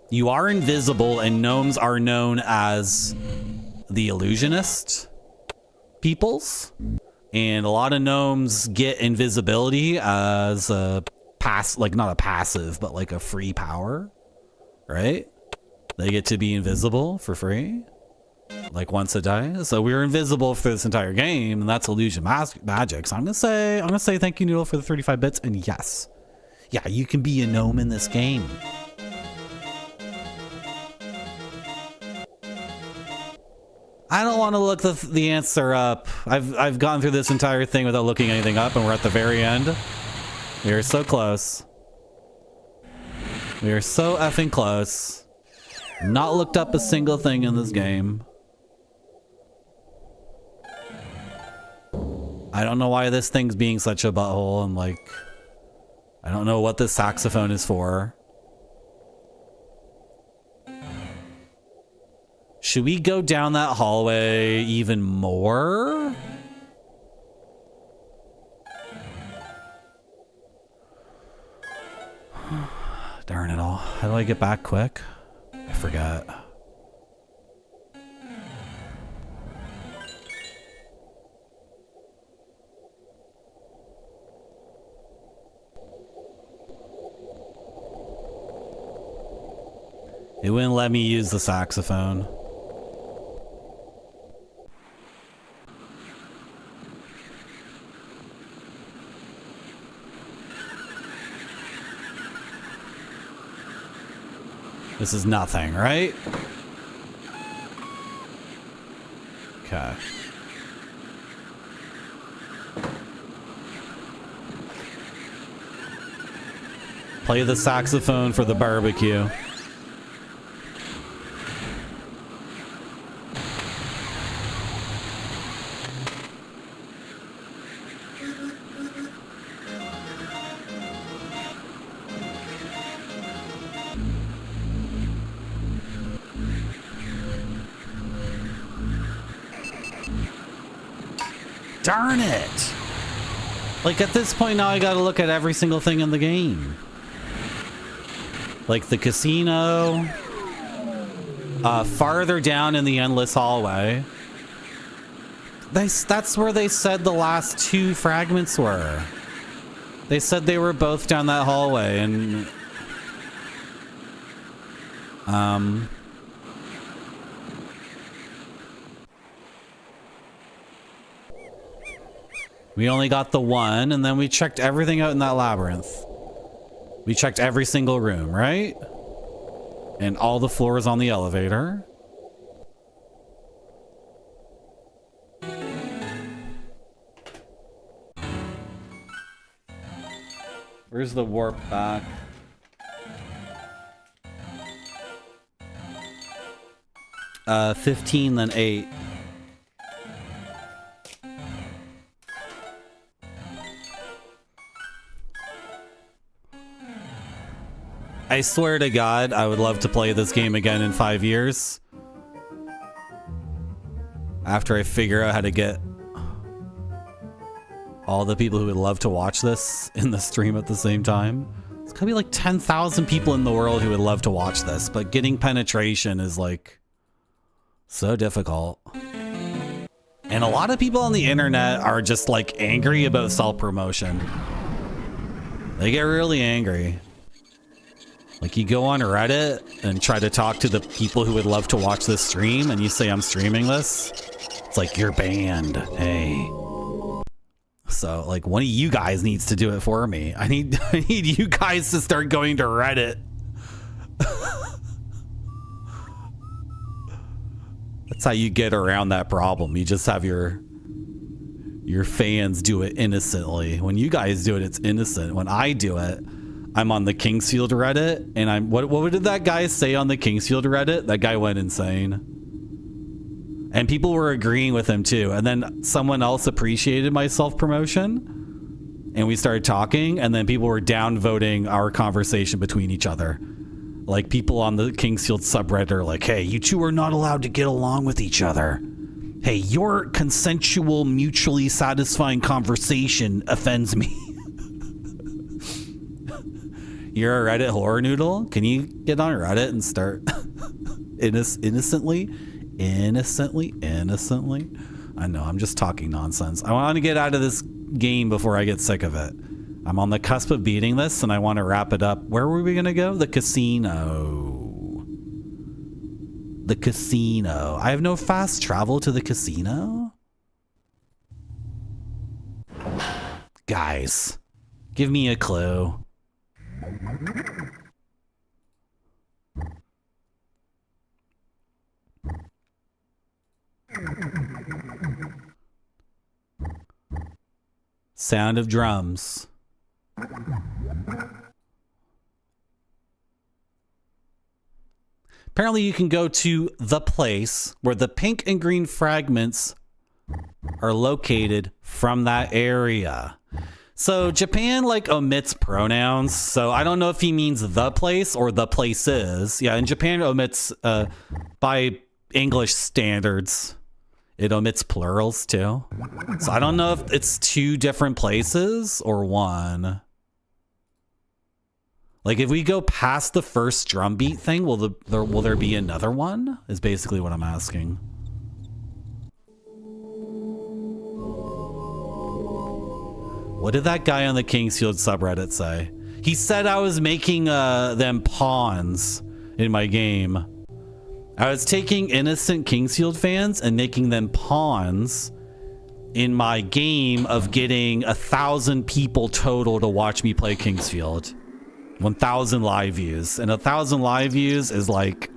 You are invisible, and gnomes are known as the illusionist peoples. And a lot of gnomes get invisibility as a not a passive, but like a free power, right? They get to be invisible for free, like once a day. So we're invisible for this entire game, and that's illusion magic. So I'm gonna say thank you, Noodle, for the 35 bits, and yes, yeah, you can be a gnome in this game. I don't want to look the answer up. I've gone through this entire thing without looking anything up, and we're at the very end. We are so close. We are so effing close. Not looked up a single thing in this game. I don't know why this thing's being such a butthole. I'm like, I don't know what this saxophone is for. Should we go down that hallway even more? Darn it all. How do I get back quick? I forgot. It wouldn't let me use the saxophone. This is nothing, right? Okay. Play the saxophone for the barbecue. Darn it! Like, at this point now I gotta look at every single thing in the game. Like the casino. Farther down in the endless hallway. That's where they said the last two fragments were. They said they were both down that hallway, and... we only got the one, and then we checked everything out in that labyrinth. We checked every single room, right? And all the floors on the elevator. Where's the warp back? Uh, 15, then 8. I swear to God, I would love to play this game again in 5 years. After I figure out how to get all the people who would love to watch this in the stream at the same time. It's gonna be like 10,000 people in the world who would love to watch this, but getting penetration is like so difficult. And a lot of people on the internet are just like angry about self-promotion. They get really angry. Like, you go on Reddit and try to talk to the people who would love to watch this stream, and you say, I'm streaming this. It's like, you're banned. Hey. So, like, one of you guys needs to do it for me. I need you guys to start going to Reddit. That's how you get around that problem. You just have your fans do it innocently. When you guys do it, it's innocent. When I do it, I'm on the Kingsfield Reddit, and I'm what did that guy say on the Kingsfield Reddit? That guy went insane. And people were agreeing with him too. And then someone else appreciated my self-promotion, and we started talking, and then people were downvoting our conversation between each other. Like, people on the Kingsfield subreddit are like, hey, you two are not allowed to get along with each other. Hey, your consensual, mutually satisfying conversation offends me. You're a Reddit horror noodle? Can you get on Reddit and start innocently? I know, I'm just talking nonsense. I want to get out of this game before I get sick of it. I'm on the cusp of beating this, and I want to wrap it up. Where were we going to go? The casino. The casino. I have no fast travel to the casino? Guys, give me a clue. Sound of drums. Apparently you can go to the place where the pink and green fragments are located from that area. So Japan like omits pronouns, so I don't know if he means the place or the places. Yeah, in Japan it omits by English standards. It omits plurals too. So I don't know if it's two different places or one. Like, if we go past the first drum beat thing, will there be another one? Is basically what I'm asking. What did that guy on the Kingsfield subreddit say? He said I was making them pawns in my game. I was taking innocent Kingsfield fans and making them pawns in my game of getting 1,000 people total to watch me play Kingsfield. 1,000 live views. And 1,000 live views is like,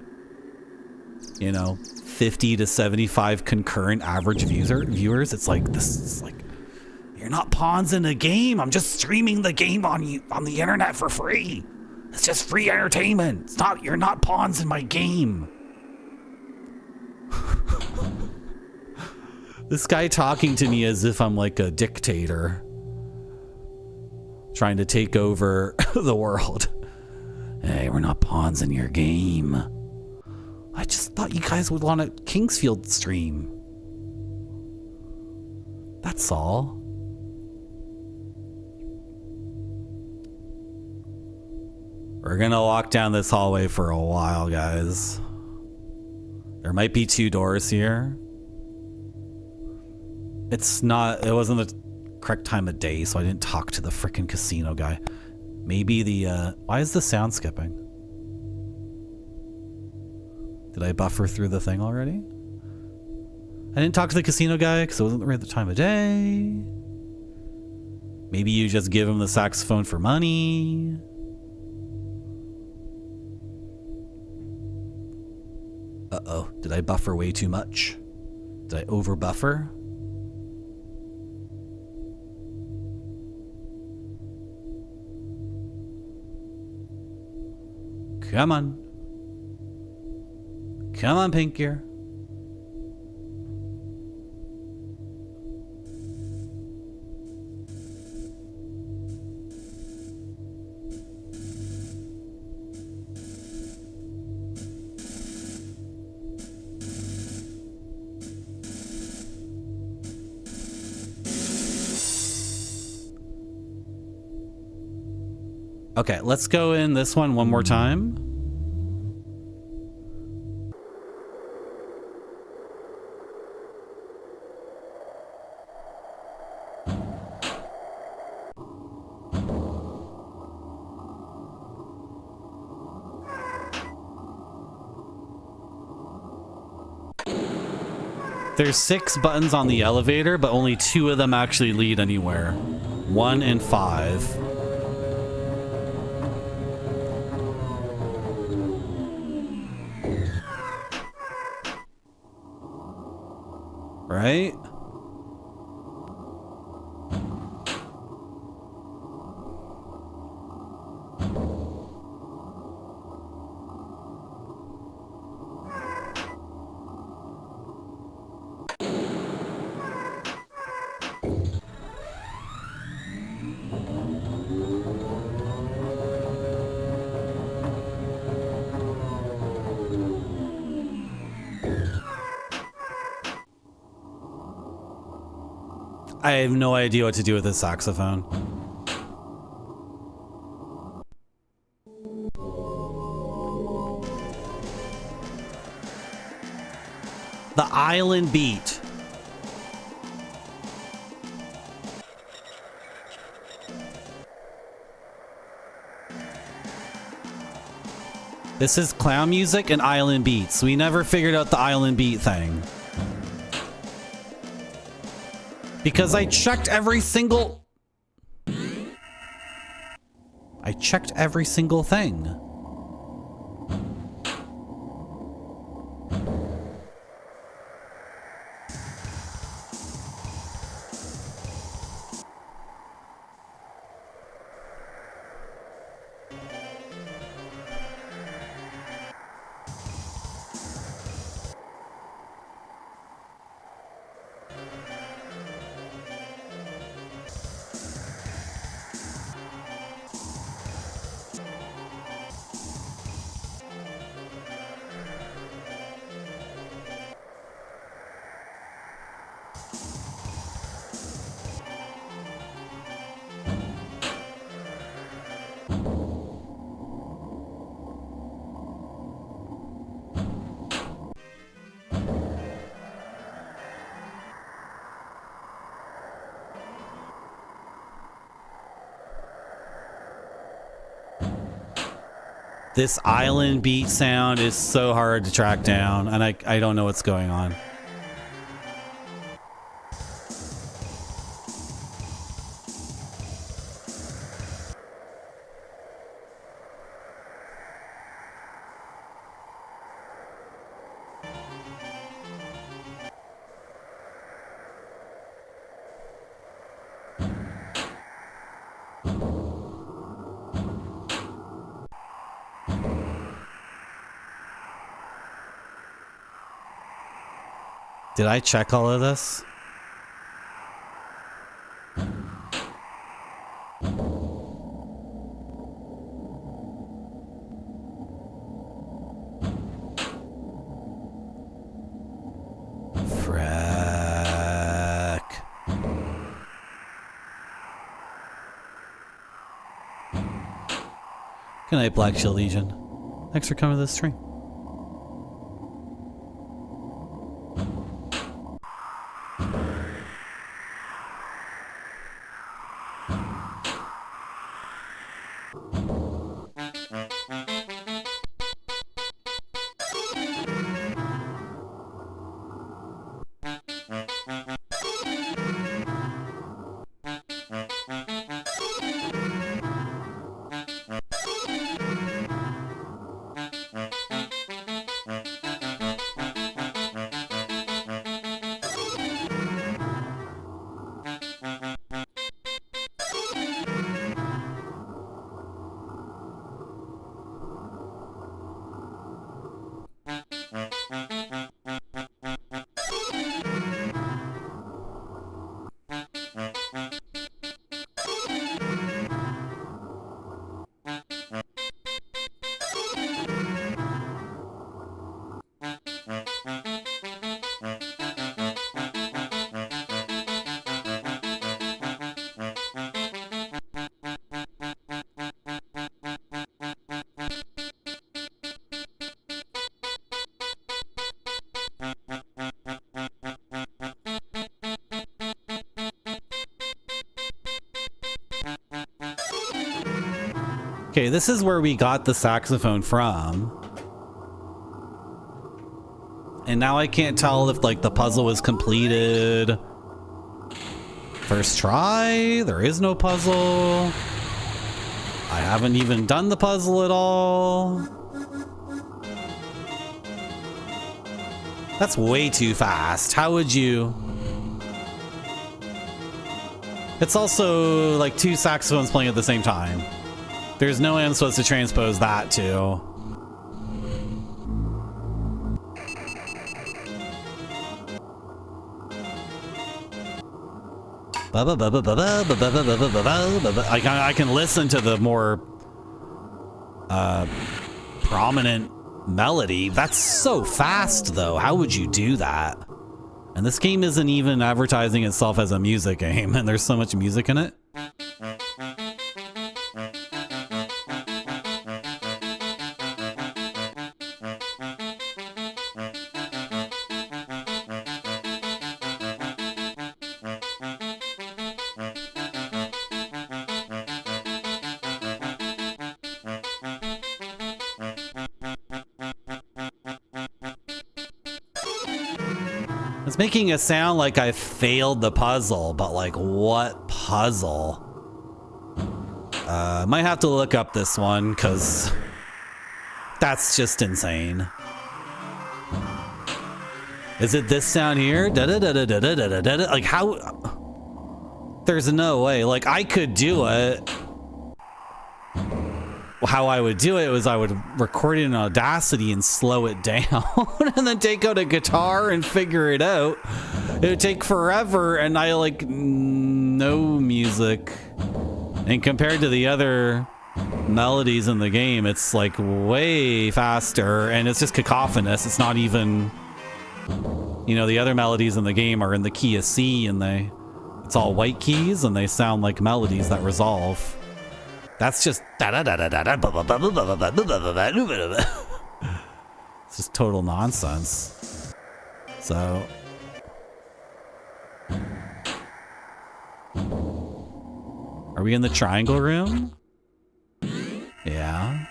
you know, 50 to 75 concurrent average viewers. It's like, this is like, you're not pawns in a game. I'm just streaming the game on the internet for free. It's just free entertainment. It's not, you're not pawns in my game. This guy talking to me as if I'm like a dictator trying to take over the world. Hey, we're not pawns in your game. I just thought you guys would want a Kingsfield stream. That's all. We're gonna walk down this hallway for a while, guys. There might be 2 doors here. It wasn't the correct time of day, so I didn't talk to the frickin' casino guy. Maybe why is the sound skipping? Did I buffer through the thing already? I didn't talk to the casino guy because it wasn't the right time of day. Maybe you just give him the saxophone for money. Uh-oh, did I buffer way too much? Did I over buffer? Come on. Come on, Pink Gear. Okay, let's go in this one more time. There's 6 buttons on the elevator, but only 2 of them actually lead anywhere. 1 and 5. Right? I have no idea what to do with this saxophone. The island beat. This is clown music and island beats. We never figured out the island beat thing. Because I checked every single... I checked every single thing. This island beat sound is so hard to track down, and I don't know what's going on. Did I check all of this? Frack. Good night, Black Shield Legion. Thanks for coming to this stream. Okay, this is where we got the saxophone from. And now I can't tell if like the puzzle was completed. First try, there is no puzzle. I haven't even done the puzzle at all. That's way too fast. How would you? It's also like two saxophones playing at the same time. There's no way I'm supposed to transpose that to. I can listen to the more prominent melody. That's so fast though. How would you do that? And this game isn't even advertising itself as a music game, and there's so much music in it. It's making it sound like I failed the puzzle, but like what puzzle? Might have to look up this one because that's just insane. Is it this sound here? Like how? There's no way. Like I could do it. How I would do it was I would record it in Audacity and slow it down and then take out a guitar and figure it out. It would take forever, and I like no music. And compared to the other melodies in the game, it's like way faster, and it's just cacophonous. It's not even, you know, the other melodies in the game are in the key of C, and it's all white keys, and they sound like melodies that resolve. That's just it's just total nonsense. So are we in the triangle room? Yeah.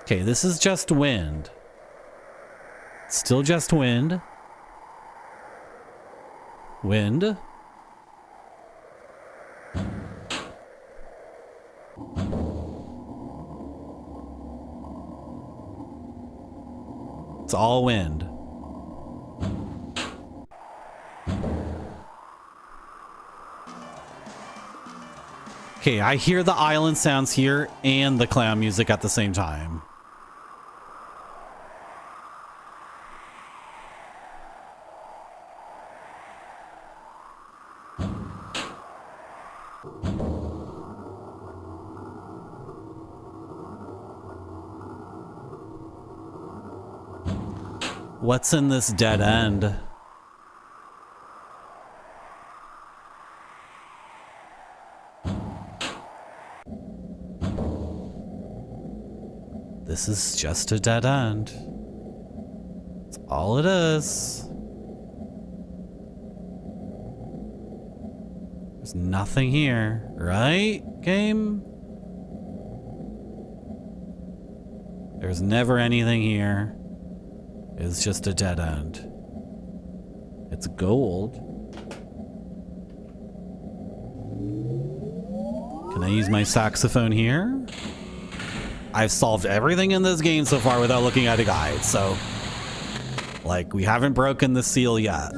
Okay, this is just wind. Still just wind. Wind. It's all wind. Okay, I hear the island sounds here and the clown music at the same time. What's in this dead end? This is just a dead end. That's all it is. There's nothing here, right, game? There's never anything here. It's just a dead end. It's gold. Can I use my saxophone here? I've solved everything in this game so far without looking at a guide, so like we haven't broken the seal yet.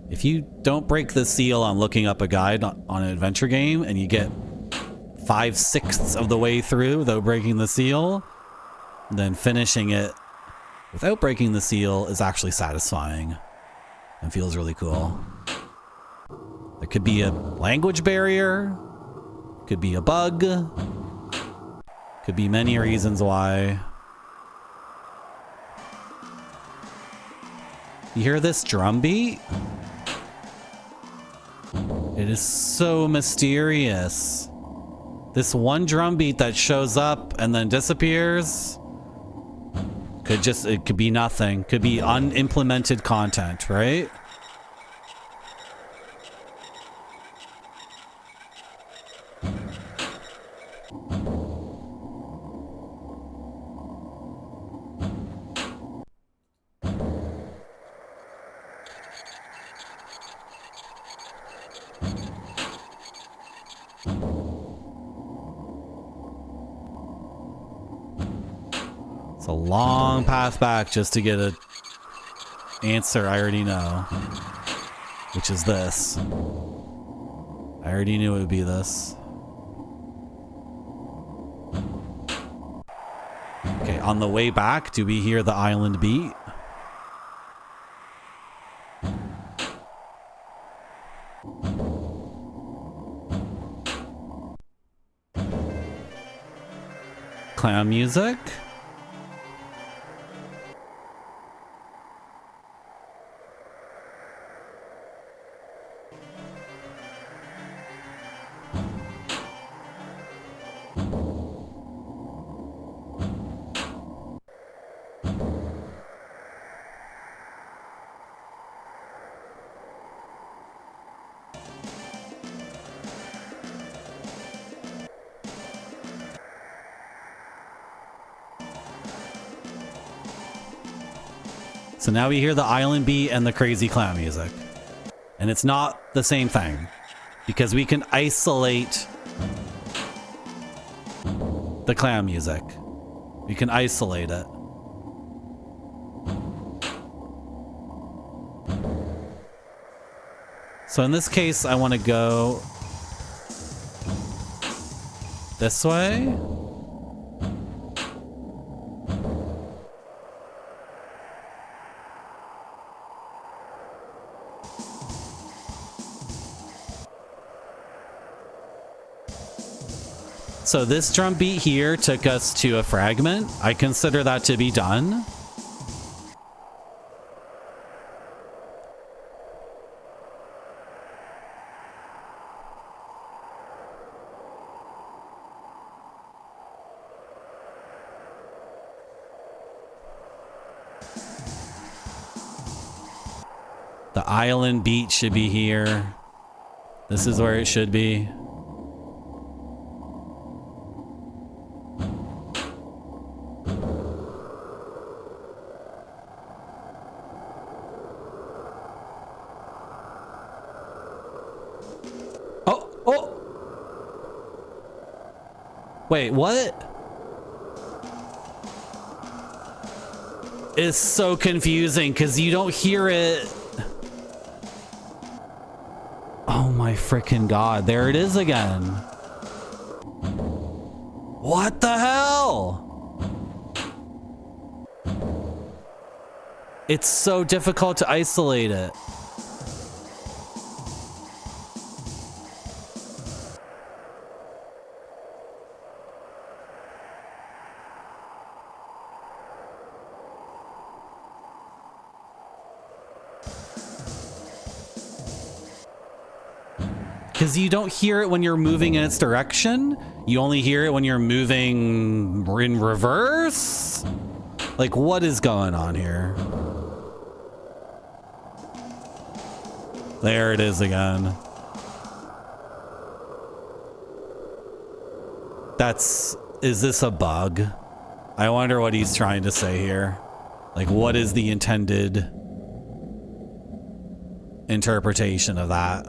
If you don't break the seal on looking up a guide on an adventure game and you get 5/6 of the way through without breaking the seal, then finishing it without breaking the seal is actually satisfying and feels really cool. There could be a language barrier, could be a bug, could be many reasons why. You hear this drum beat? It is so mysterious. This one drum beat that shows up and then disappears it could be nothing. Could be unimplemented content, right? A long path back just to get an answer I already know, which is this. I already knew it would be this. Okay, on the way back, do we hear the island beat? Clown music? So now we hear the island beat and the crazy clown music. And it's not the same thing, because we can isolate the clown music. We can isolate it. So in this case, I want to go this way. So this drum beat here took us to a fragment. I consider that to be done. The island beat should be here. This is where it should be. Oh! Wait, what? It's so confusing because you don't hear it. Oh my freaking god, there it is again. What the hell? It's so difficult to isolate it. Because you don't hear it when you're moving in its direction. You only hear it when you're moving in reverse. Like, what is going on here? There it is again. Is this a bug? I wonder what he's trying to say here. Like, what is the intended interpretation of that?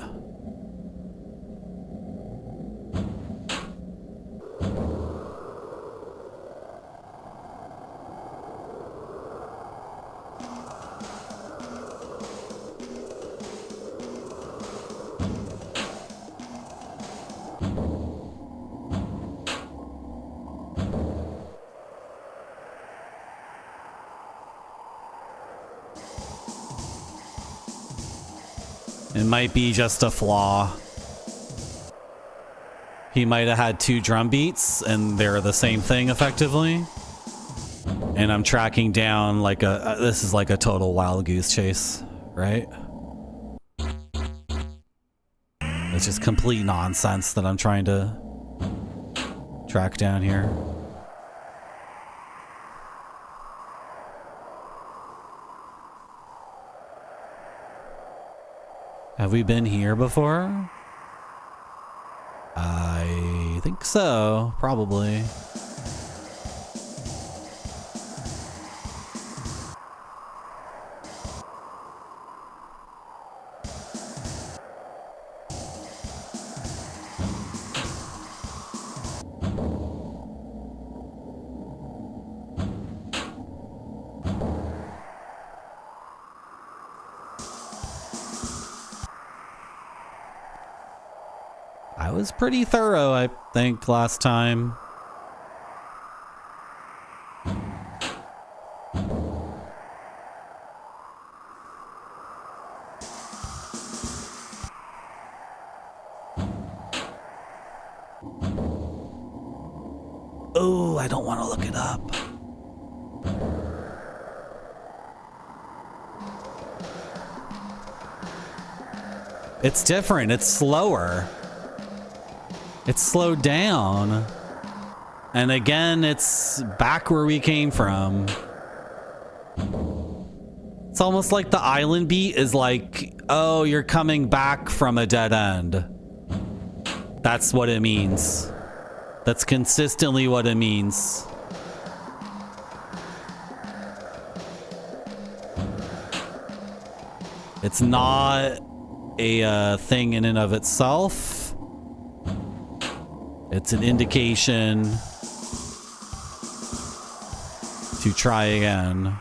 It might be just a flaw. He might have had two drum beats and they're the same thing effectively. And I'm tracking down like this is like a total wild goose chase, right? It's just complete nonsense that I'm trying to track down here. Have we been here before? I think so, probably. I was pretty thorough, I think, last time. Oh, I don't want to look it up. It's different. It's slower. It's slowed down. And again, it's back where we came from. It's almost like the island beat is like, oh, you're coming back from a dead end. That's what it means. That's consistently what it means. It's not a thing in and of itself. It's an indication to try again.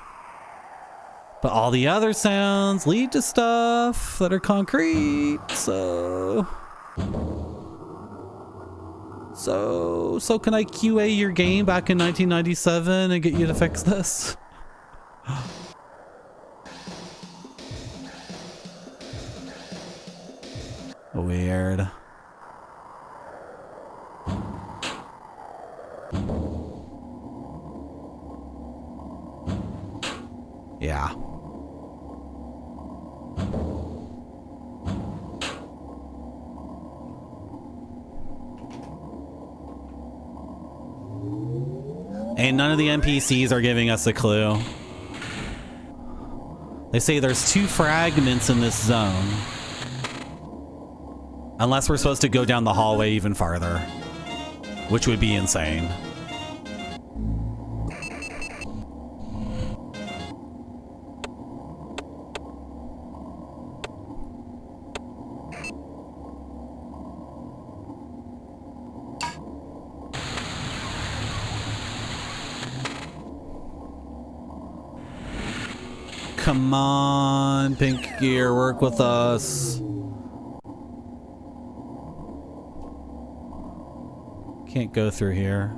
But all the other sounds lead to stuff that are concrete, so can I QA your game back in 1997 and get you to fix this? Weird. Yeah. And none of the NPCs are giving us a clue. They say there's 2 fragments in this zone. Unless we're supposed to go down the hallway even farther, which would be insane. come on, Pink Gear, work with us. Can't go through here.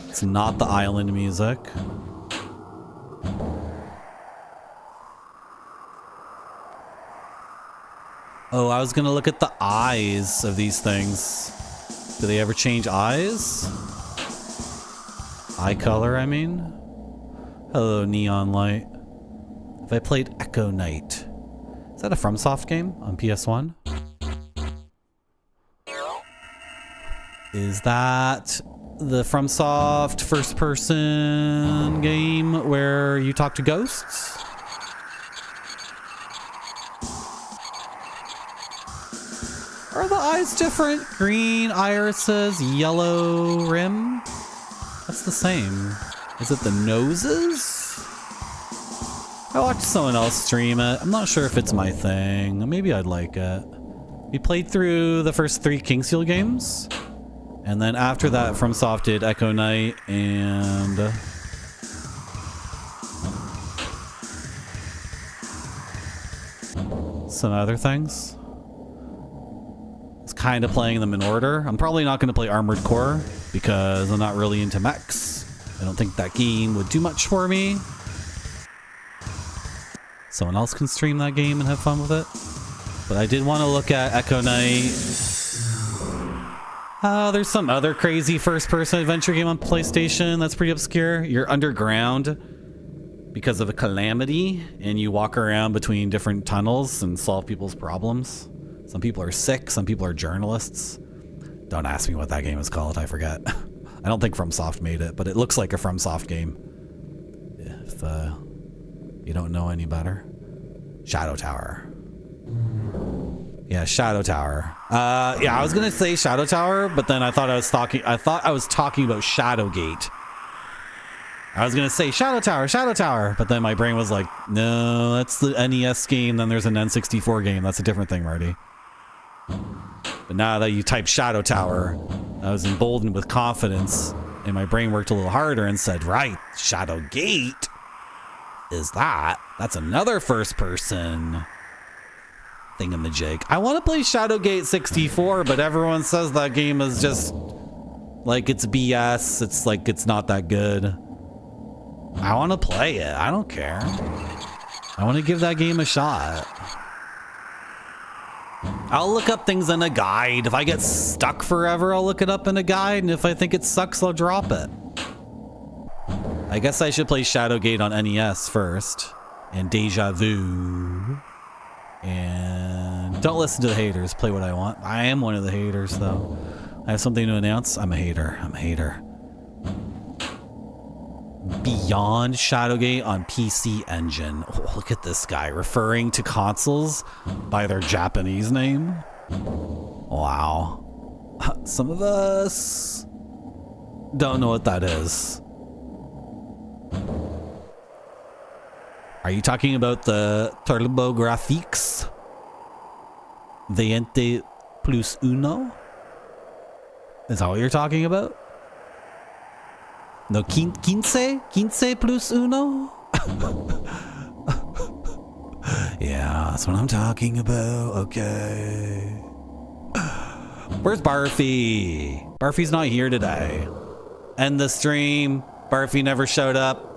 It's not the island music. Oh, I was gonna look at the eyes of these things. Do they ever change eyes? Eye color, I mean? Hello, Neon Light. Have I played Echo Night? Is that a FromSoft game on PS1? Is that the FromSoft first-person game where you talk to ghosts? Are the eyes different? Green irises, yellow rim? That's the same. Is it the noses? I watched someone else stream it. I'm not sure if it's my thing. Maybe I'd like it. We played through the first 3 Kingsfield games. And then after that, FromSoft did Echo Night and... some other things. It's kind of playing them in order. I'm probably not going to play Armored Core because I'm not really into mechs. I don't think that game would do much for me. Someone else can stream that game and have fun with it. But I did want to look at Echo Night. There's some other crazy first-person adventure game on PlayStation that's pretty obscure. You're underground because of a calamity, and you walk around between different tunnels and solve people's problems. Some people are sick, some people are journalists. Don't ask me what that game is called, I forget. I don't think FromSoft made it, but it looks like a FromSoft game. If you don't know any better. Shadow Tower. Yeah, Shadow Tower. Yeah, I was gonna say Shadow Tower, but then I thought I was talking about Shadowgate. I was gonna say Shadow Tower, but then my brain was like, no, that's the NES game, then there's an N64 game. That's a different thing, Marty. But now that you type Shadow Tower, I was emboldened with confidence, and my brain worked a little harder and said, right, Shadowgate is that. That's another first-person thingamajig. I want to play Shadowgate 64, but everyone says that game is just, like, it's BS. It's like, it's not that good. I want to play it. I don't care. I want to give that game a shot. I'll look up things in a guide. If I get stuck forever, I'll look it up in a guide, and if I think it sucks, I'll drop it. I guess I should play Shadowgate on NES first, and Deja Vu, and don't listen to the haters. Play what I want. I am one of the haters, though. I have something to announce. I'm a hater. I'm a hater. Beyond Shadowgate on PC Engine. Oh, look at this guy referring to consoles by their Japanese name. Wow. Some of us don't know what that is. Are you talking about the TurboGrafx 20 plus uno? Is that what you're talking about? No, 15 plus uno? Yeah, that's what I'm talking about. Okay. Where's Barfy? Barfy's not here today. End the stream. Barfy never showed up.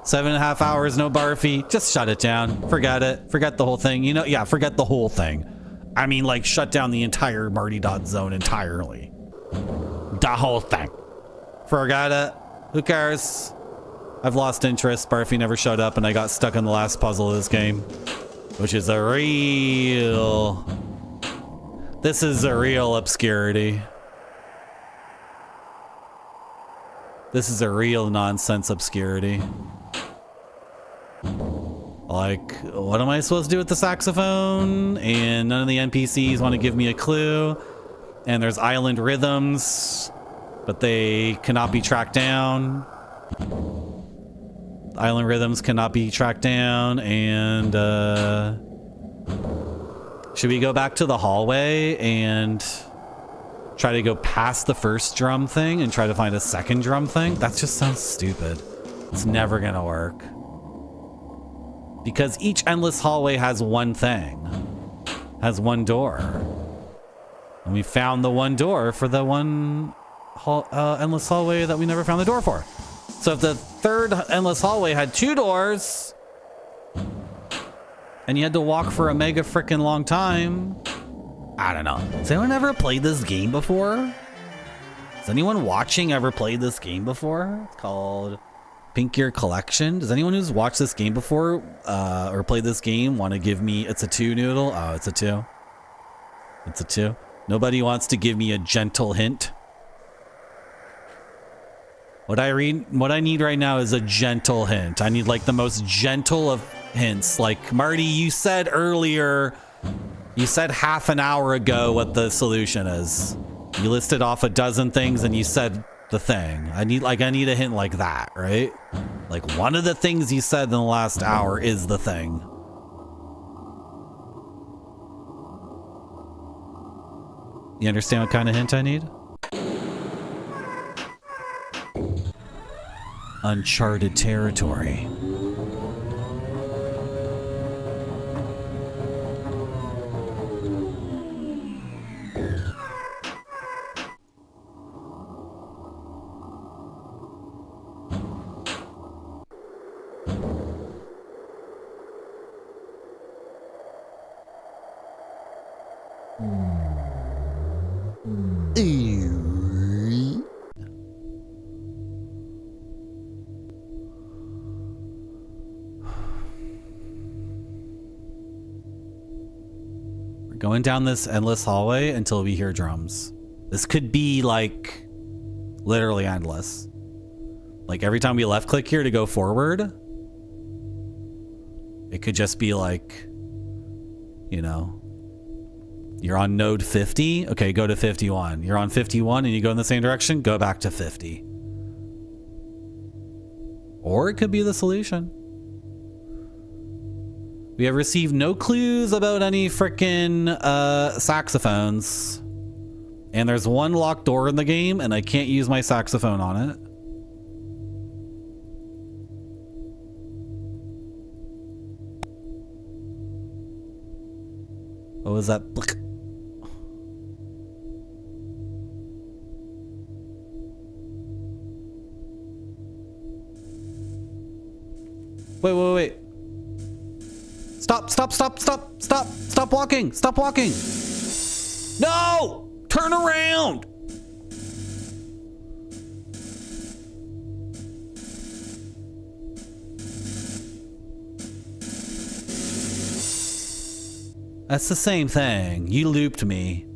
7.5 hours, no Barfy. Just shut it down. Forget it. Forget the whole thing. You know, yeah, forget the whole thing. I mean, like, shut down the entire Marty Dot zone entirely. The whole thing. Forget it. Who cares? I've lost interest. Barfy never showed up, and I got stuck on the last puzzle of this game, which is a real... This is a real obscurity. This is a real nonsense obscurity. Like, what am I supposed to do with the saxophone? And none of the NPCs want to give me a clue. And there's island rhythms, but they cannot be tracked down. Island rhythms cannot be tracked down, and Should we go back to the hallway and try to go past the first drum thing and try to find a second drum thing? That just sounds stupid. It's never gonna work. Because each endless hallway has one thing. Has one door. And we found the one door for the one endless hallway that we never found the door for. So if the third endless hallway had 2 doors and you had to walk for a mega freaking long time, I don't know. Has anyone ever played this game before? Has anyone watching ever played this game before? It's called Pink Gear Collection. Does anyone who's watched this game before or played this game want to give me... It's a 2 noodle? Oh, it's a 2. It's a 2. Nobody wants to give me a gentle hint. What I need right now is a gentle hint. I need like the most gentle of hints. Like, Marty, you said earlier, you said half an hour ago what the solution is. You listed off a dozen things and you said the thing. I need a hint like that, right? Like one of the things you said in the last hour is the thing. You understand what kind of hint I need? Uncharted territory. Going down this endless hallway until we hear drums. This could be like literally endless. Like every time we left click here to go forward, it could just be like, you know, you're on node 50. Okay, go to 51. You're on 51 and you go in the same direction, go back to 50. Or it could be the solution. We have received no clues about any frickin' saxophones. And there's one locked door in the game, and I can't use my saxophone on it. What was that? Wait. Stop walking. Stop walking. No! Turn around. That's the same thing. You looped me.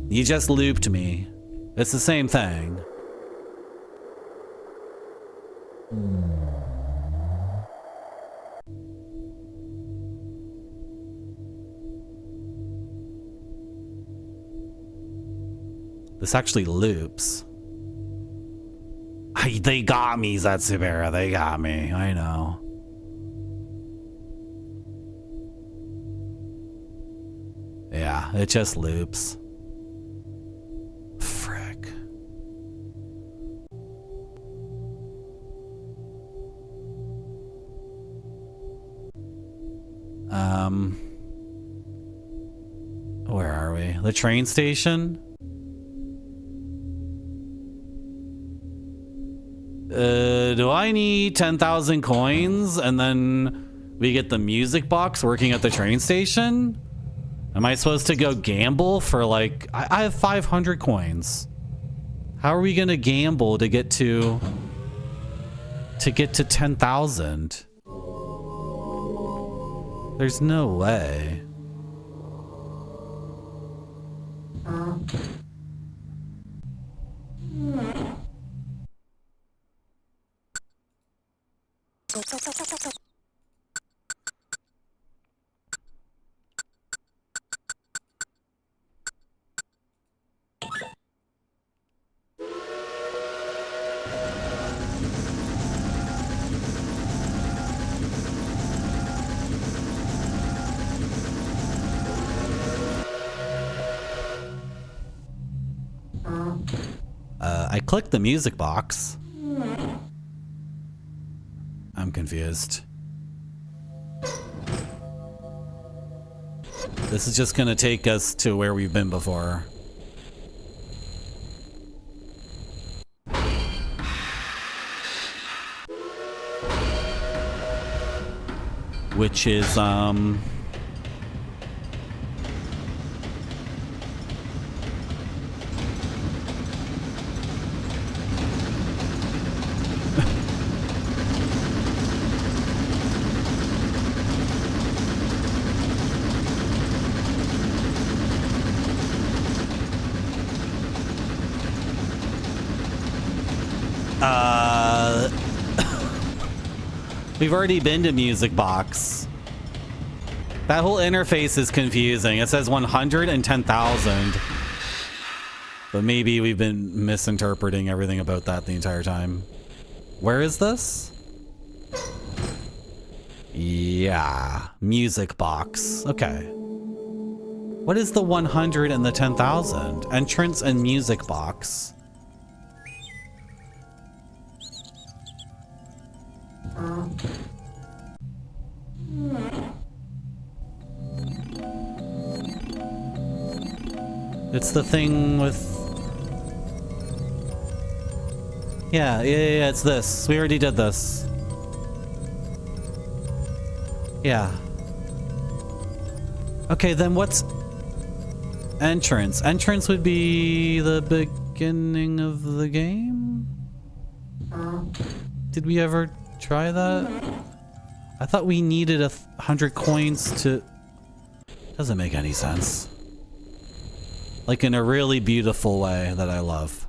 You just looped me. It's the same thing. This actually loops. They got me, Zatsubera. They got me. I know. Yeah, it just loops. Frick. Where are we? The train station? Do I need 10,000 coins and then we get the music box working at the train station? Am I supposed to go gamble for like, I have 500 coins. How are we gonna gamble to get to 10,000? There's no way. I clicked the music box. I'm confused. This is just gonna take us to where we've been before. Which is, we've already been to Music Box. That whole interface is confusing. It says 110,000. But maybe we've been misinterpreting everything about that the entire time. Where is this? Yeah, Music Box. Okay. What is the 100 and the 10,000? Entrance and Music Box. It's the thing with... Yeah, it's this. We already did this. Yeah. Okay, then what's... Entrance? Entrance would be the beginning of the game? Did we ever try that? I thought we needed 100 coins to... Doesn't make any sense. Like in a really beautiful way that I love.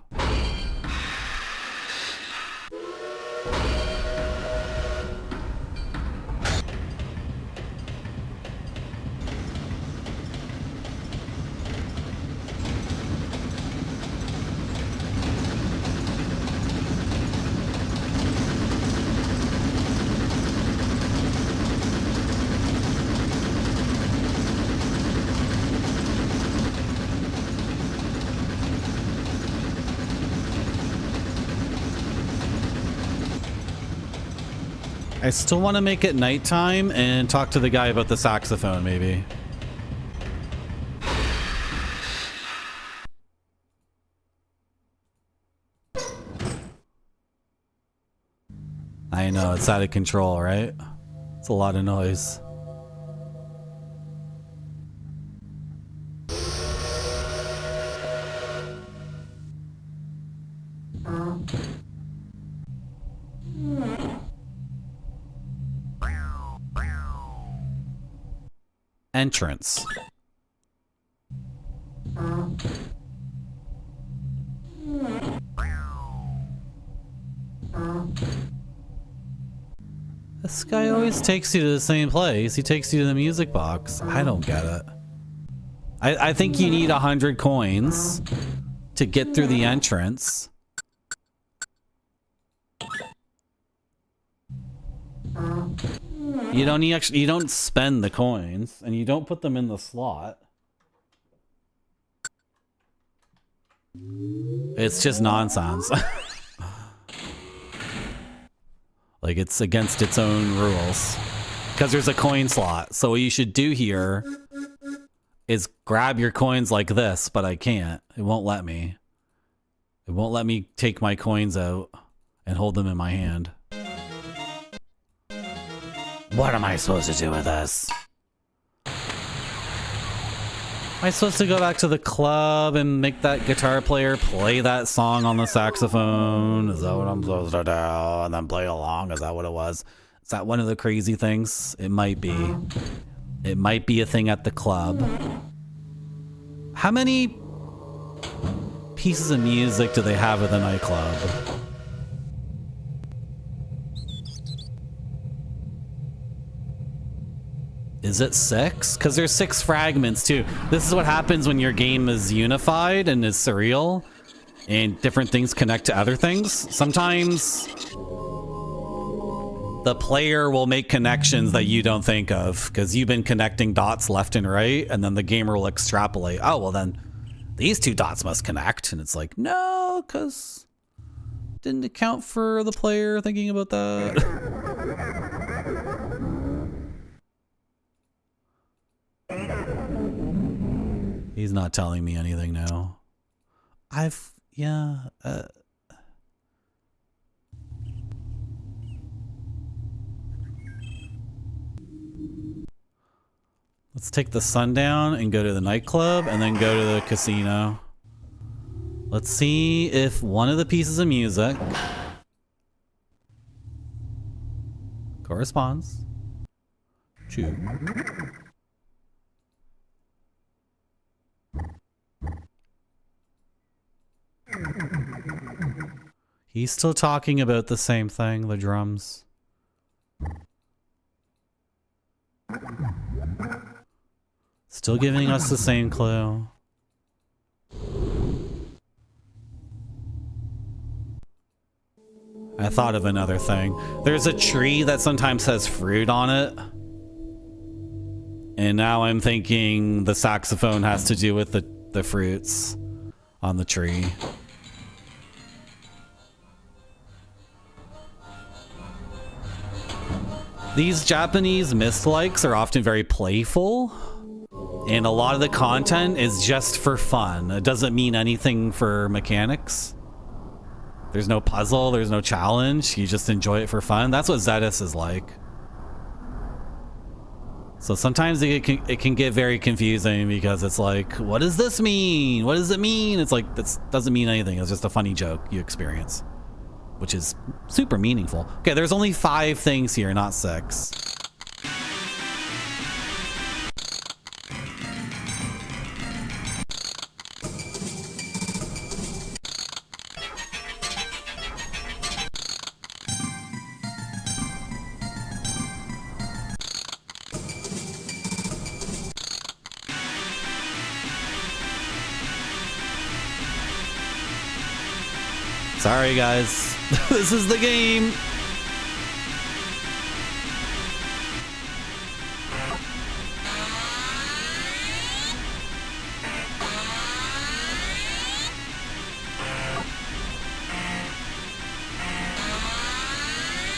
I still want to make it nighttime and talk to the guy about the saxophone, maybe. I know, it's out of control, right? It's a lot of noise. Entrance. This guy always takes you to the same place. He takes you to the music box. I don't get it. I think you need 100 coins to get through the entrance. You don't you don't spend the coins and you don't put them in the slot. It's just nonsense. Like it's against its own rules because there's a coin slot. So what you should do here is grab your coins like this, but I can't. It won't let me. It won't let me take my coins out and hold them in my hand. What am I supposed to do with this? Am I supposed to go back to the club and make that guitar player play that song on the saxophone? Is that what I'm supposed to do? And then play along? Is that what it was? Is that one of the crazy things? It might be. It might be a thing at the club. How many pieces of music do they have at the nightclub? Is it 6? Because there's 6 fragments too. This is what happens when your game is unified and is surreal and different things connect to other things. Sometimes the player will make connections that you don't think of because you've been connecting dots left and right, and then the gamer will extrapolate. Oh, well then these 2 dots must connect. And it's like, no, because didn't account for the player thinking about that. He's not telling me anything now. Let's take the sun down and go to the nightclub and then go to the casino. Let's see if one of the pieces of music corresponds to He's still talking about the same thing, the drums. Still giving us the same clue. I thought of another thing. There's a tree that sometimes has fruit on it. And now I'm thinking the saxophone has to do with the fruits on the tree. These Japanese mist-likes are often very playful, and a lot of the content is just for fun. It doesn't mean anything for mechanics. There's no puzzle, there's no challenge, you just enjoy it for fun. That's what Zetus is like. So sometimes it can get very confusing because it's like, what does this mean? What does it mean? It's like, this doesn't mean anything, it's just a funny joke you experience, which is super meaningful. Okay, there's only 5 things here, not 6. Sorry guys, this is the game.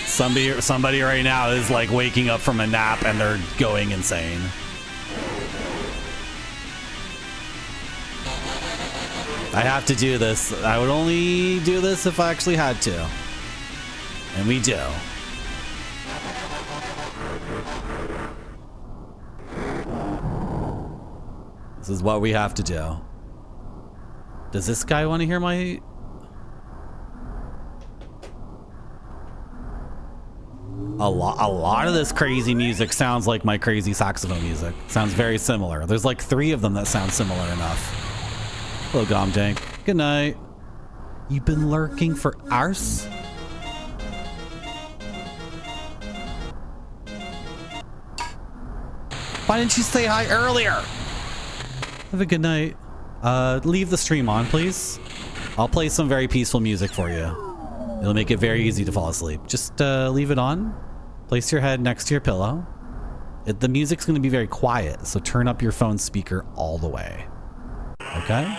Somebody right now is like waking up from a nap and they're going insane. I have to do this. I would only do this if I actually had to. And we do. This is what we have to do. Does this guy want to hear my... A lot of this crazy music sounds like my crazy saxophone music. Sounds very similar. There's like 3 of them that sound similar enough. Hello, Gomdank. Good night. You've been lurking for hours? Why didn't you say hi earlier? Have a good night. Leave the stream on, please. I'll play some very peaceful music for you. It'll make it very easy to fall asleep. Just leave it on. Place your head next to your pillow. The music's going to be very quiet, so turn up your phone speaker all the way. Okay?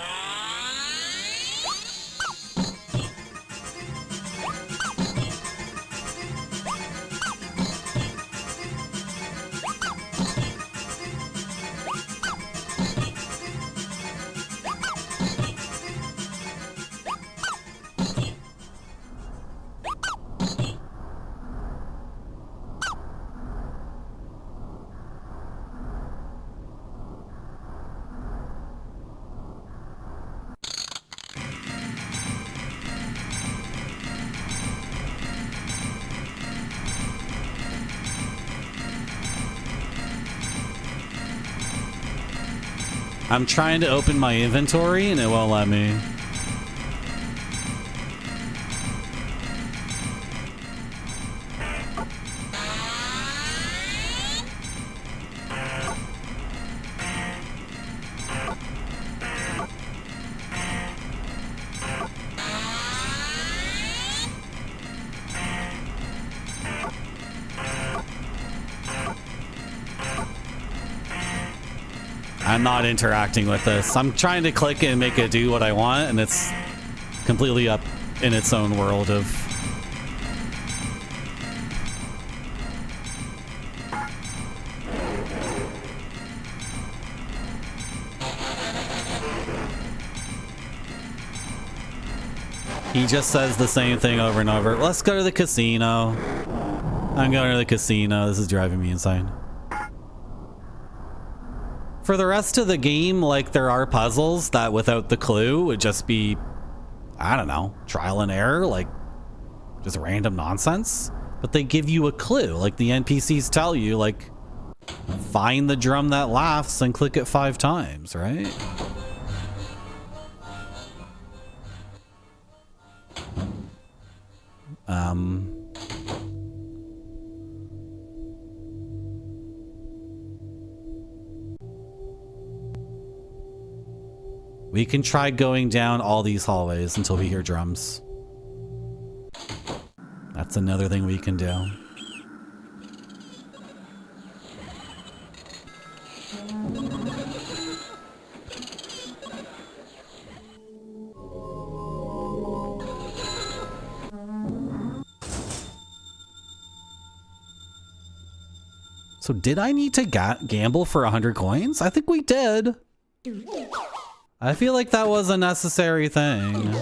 I'm trying to open my inventory and it won't let me. I'm not interacting with this. I'm trying to click and make it do what I want, and it's completely in its own world of... He just says the same thing over and over. Let's go to the casino. I'm going to the casino. This is driving me insane. For the rest of the game, like, there are puzzles that without the clue would just be, I don't know, trial and error, like just random nonsense. But they give you a clue. Like the NPCs tell you, like, find the drum that laughs and click it 5 times, right? We can try going down all these hallways until we hear drums. That's another thing we can do. So did I need to gamble for 100 coins? I think we did. I feel like that was a necessary thing.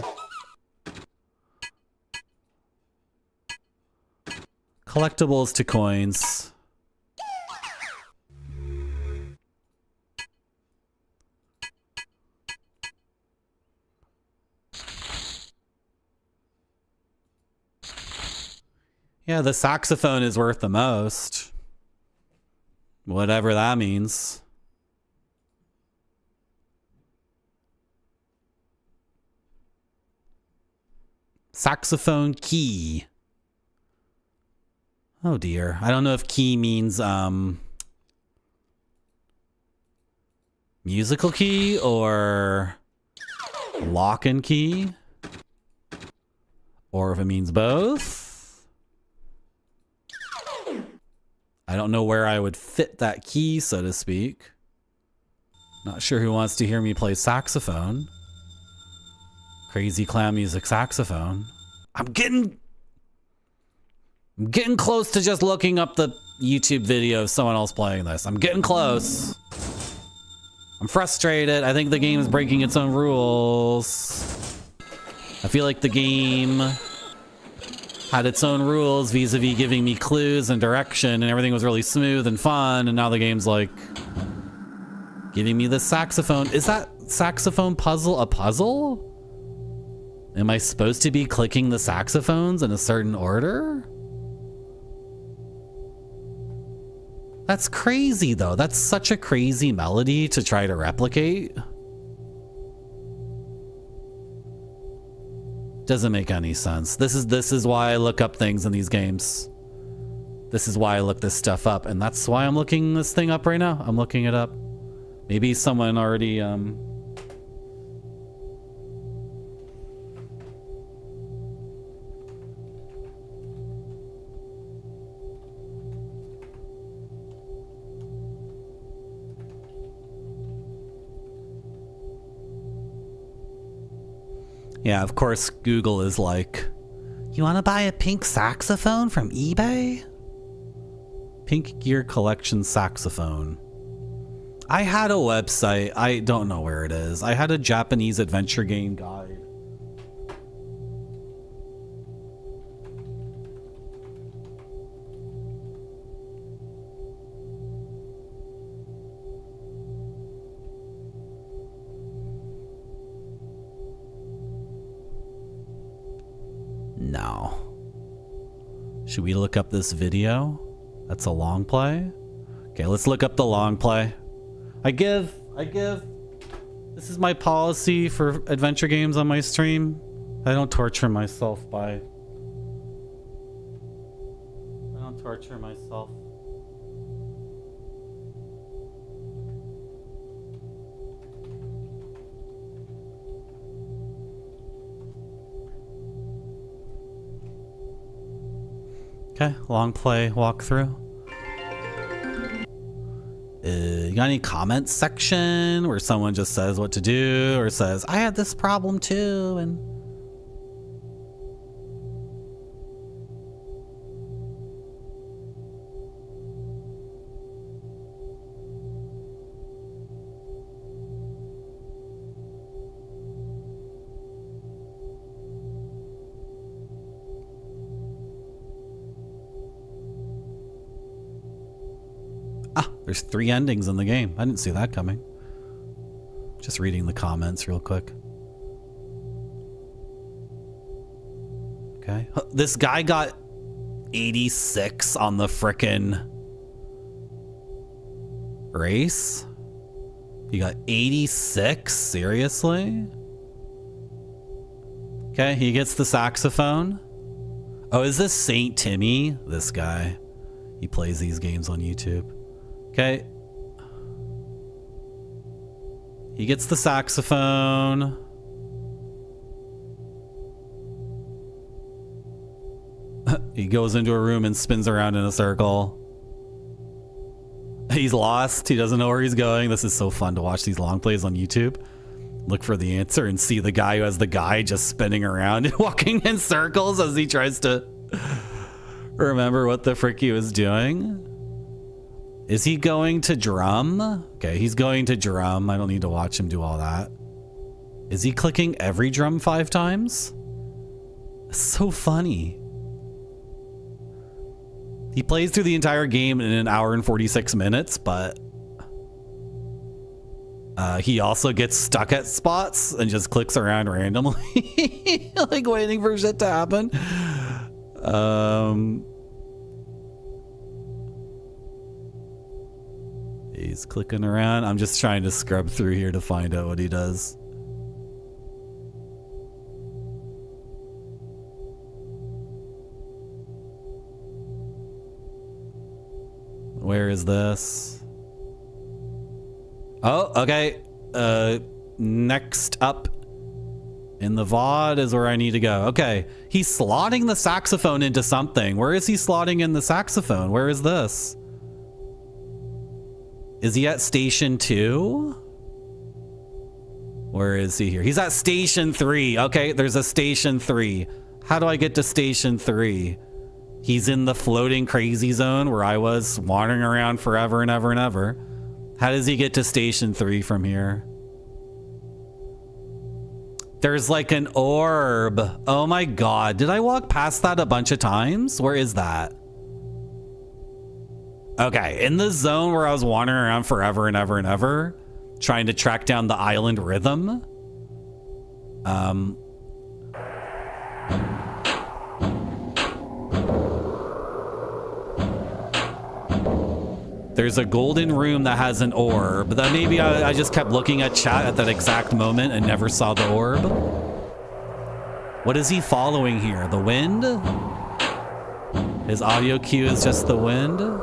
Collectibles to coins. Yeah, the saxophone is worth the most. Whatever that means. Saxophone key. Oh dear. I don't know if key means musical key or lock and key. Or if it means both. I don't know where I would fit that key, so to speak. Not sure who wants to hear me play saxophone. Crazy clown music saxophone. I'm getting close to just looking up the YouTube video of someone else playing this. I'm getting close. I'm frustrated. I think the game is breaking its own rules. I feel like the game had its own rules vis-a-vis giving me clues and direction, and everything was really smooth and fun, and now the game's like giving me the saxophone. Is that saxophone puzzle a puzzle? Am I supposed to be clicking the saxophones in a certain order? That's crazy though. That's such a crazy melody to try to replicate. Doesn't make any sense. This is why I look up things in these games. This is why I look this stuff up, and that's why I'm looking this thing up right now. I'm looking it up. Maybe someone already Yeah, of course, Google is like, you want to buy a pink saxophone from eBay? Pink Gear Collection saxophone. I had a website. I don't know where it is. I had a Japanese adventure game guide. No. Should we look up this video? That's a long play? Okay, let's look up the long play. I give, this is my policy for adventure games on my stream. I don't torture myself. Okay, long play walkthrough. You got any comments section where someone just says what to do or says, I had this problem too, and There's 3 endings in the game. I didn't see that coming. Just reading the comments real quick. Okay. This guy got 86 on the frickin' race. You got 86? Seriously? Okay, he gets the saxophone. Oh, is this Saint Timmy? This guy. He plays these games on YouTube. Okay. He gets the saxophone. He goes into a room and spins around in a circle. He's lost. He doesn't know where he's going. This is so fun to watch these long plays on YouTube. Look for the answer and see the guy who has the guy just spinning around and walking in circles as he tries to remember what the frick he was doing. Is he going to drum? Okay, he's going to drum. I don't need to watch him do all that. Is he clicking every drum 5 times? So funny. He plays through the entire game in an hour and 46 minutes, but he also gets stuck at spots and just clicks around randomly, like waiting for shit to happen. He's clicking around. I'm just trying to scrub through here to find out what he does. Where is this? Oh, okay. Next up in the VOD is where I need to go. Okay. He's slotting the saxophone into something. Where is he slotting in the saxophone? Where is this? Is he at station 2? Where is he here? He's at station 3. Okay, there's a station 3. How do I get to station 3? He's in the floating crazy zone where I was wandering around forever and ever and ever. How does he get to station 3 from here? There's like an orb. Oh my god. Did I walk past that a bunch of times? Where is that? Okay, in the zone where I was wandering around forever and ever and ever, trying to track down the island rhythm. There's a golden room that has an orb. That maybe I just kept looking at chat at that exact moment and never saw the orb. What is he following here? The wind? His audio cue is just the wind?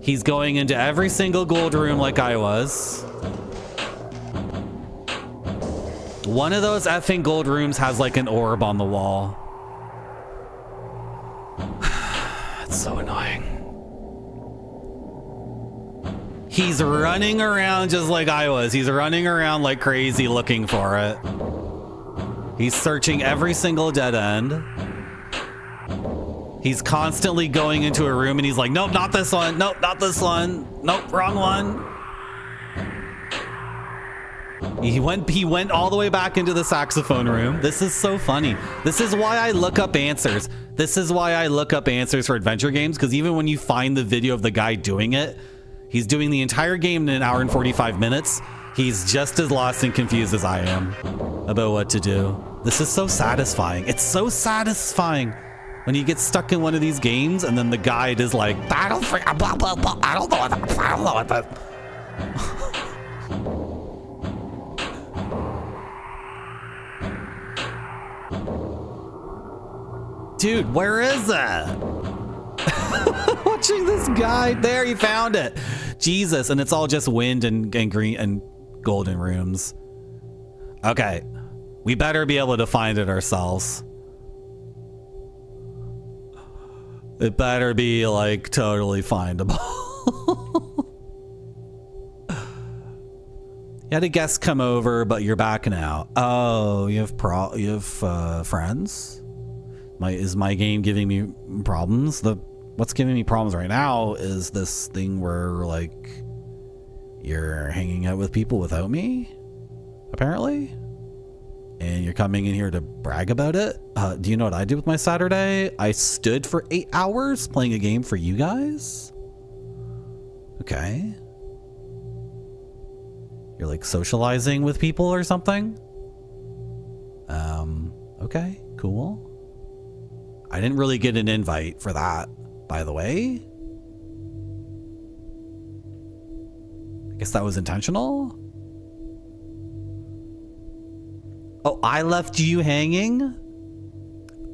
He's going into every single gold room like I was. One of those effing gold rooms has like an orb on the wall. It's so annoying. He's running around just like I was. He's running around like crazy looking for it. He's searching every single dead end. He's constantly going into a room and he's like, nope, not this one. Nope, not this one. Nope, wrong one. He went all the way back into the saxophone room. This is so funny. This is why I look up answers. This is why I look up answers for adventure games, because even when you find the video of the guy doing it, he's doing the entire game in an hour and 45 minutes. He's just as lost and confused as I am about what to do. This is so satisfying. It's so satisfying when you get stuck in one of these games and then the guide is like, I don't know what that. Dude, where is it? Watching this guy. There, he found it. Jesus, and it's all just wind and green and golden rooms. Okay, we better be able to find it ourselves. It better be like totally findable. You had a guest come over, but you're backing out. Oh, you have friends? Is my game giving me problems? What's giving me problems right now is this thing where like you're hanging out with people without me, apparently. and you're coming in here to brag about it? Do you know what I did with my Saturday? I stood for 8 hours playing a game for you guys. Okay. You're like socializing with people or something? Okay, cool. I didn't really get an invite for that, by the way. I guess that was intentional. Oh, I left you hanging?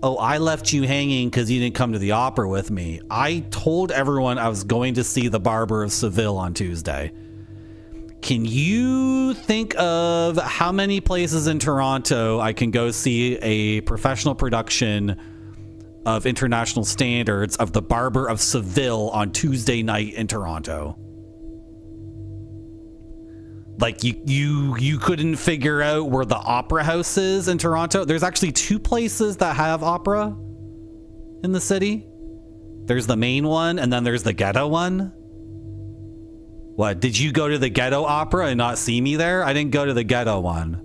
Oh, I left you hanging because you didn't come to the opera with me. I told everyone I was going to see The Barber of Seville on Tuesday. Can you think of how many places in Toronto I can go see a professional production of international standards of The Barber of Seville on Tuesday night in Toronto? Like you couldn't figure out where the opera house is in Toronto? There's actually 2 places that have opera in the city. There's the main one and then there's the ghetto one. What, did you go to the ghetto opera and not see me there? I didn't go to the ghetto one.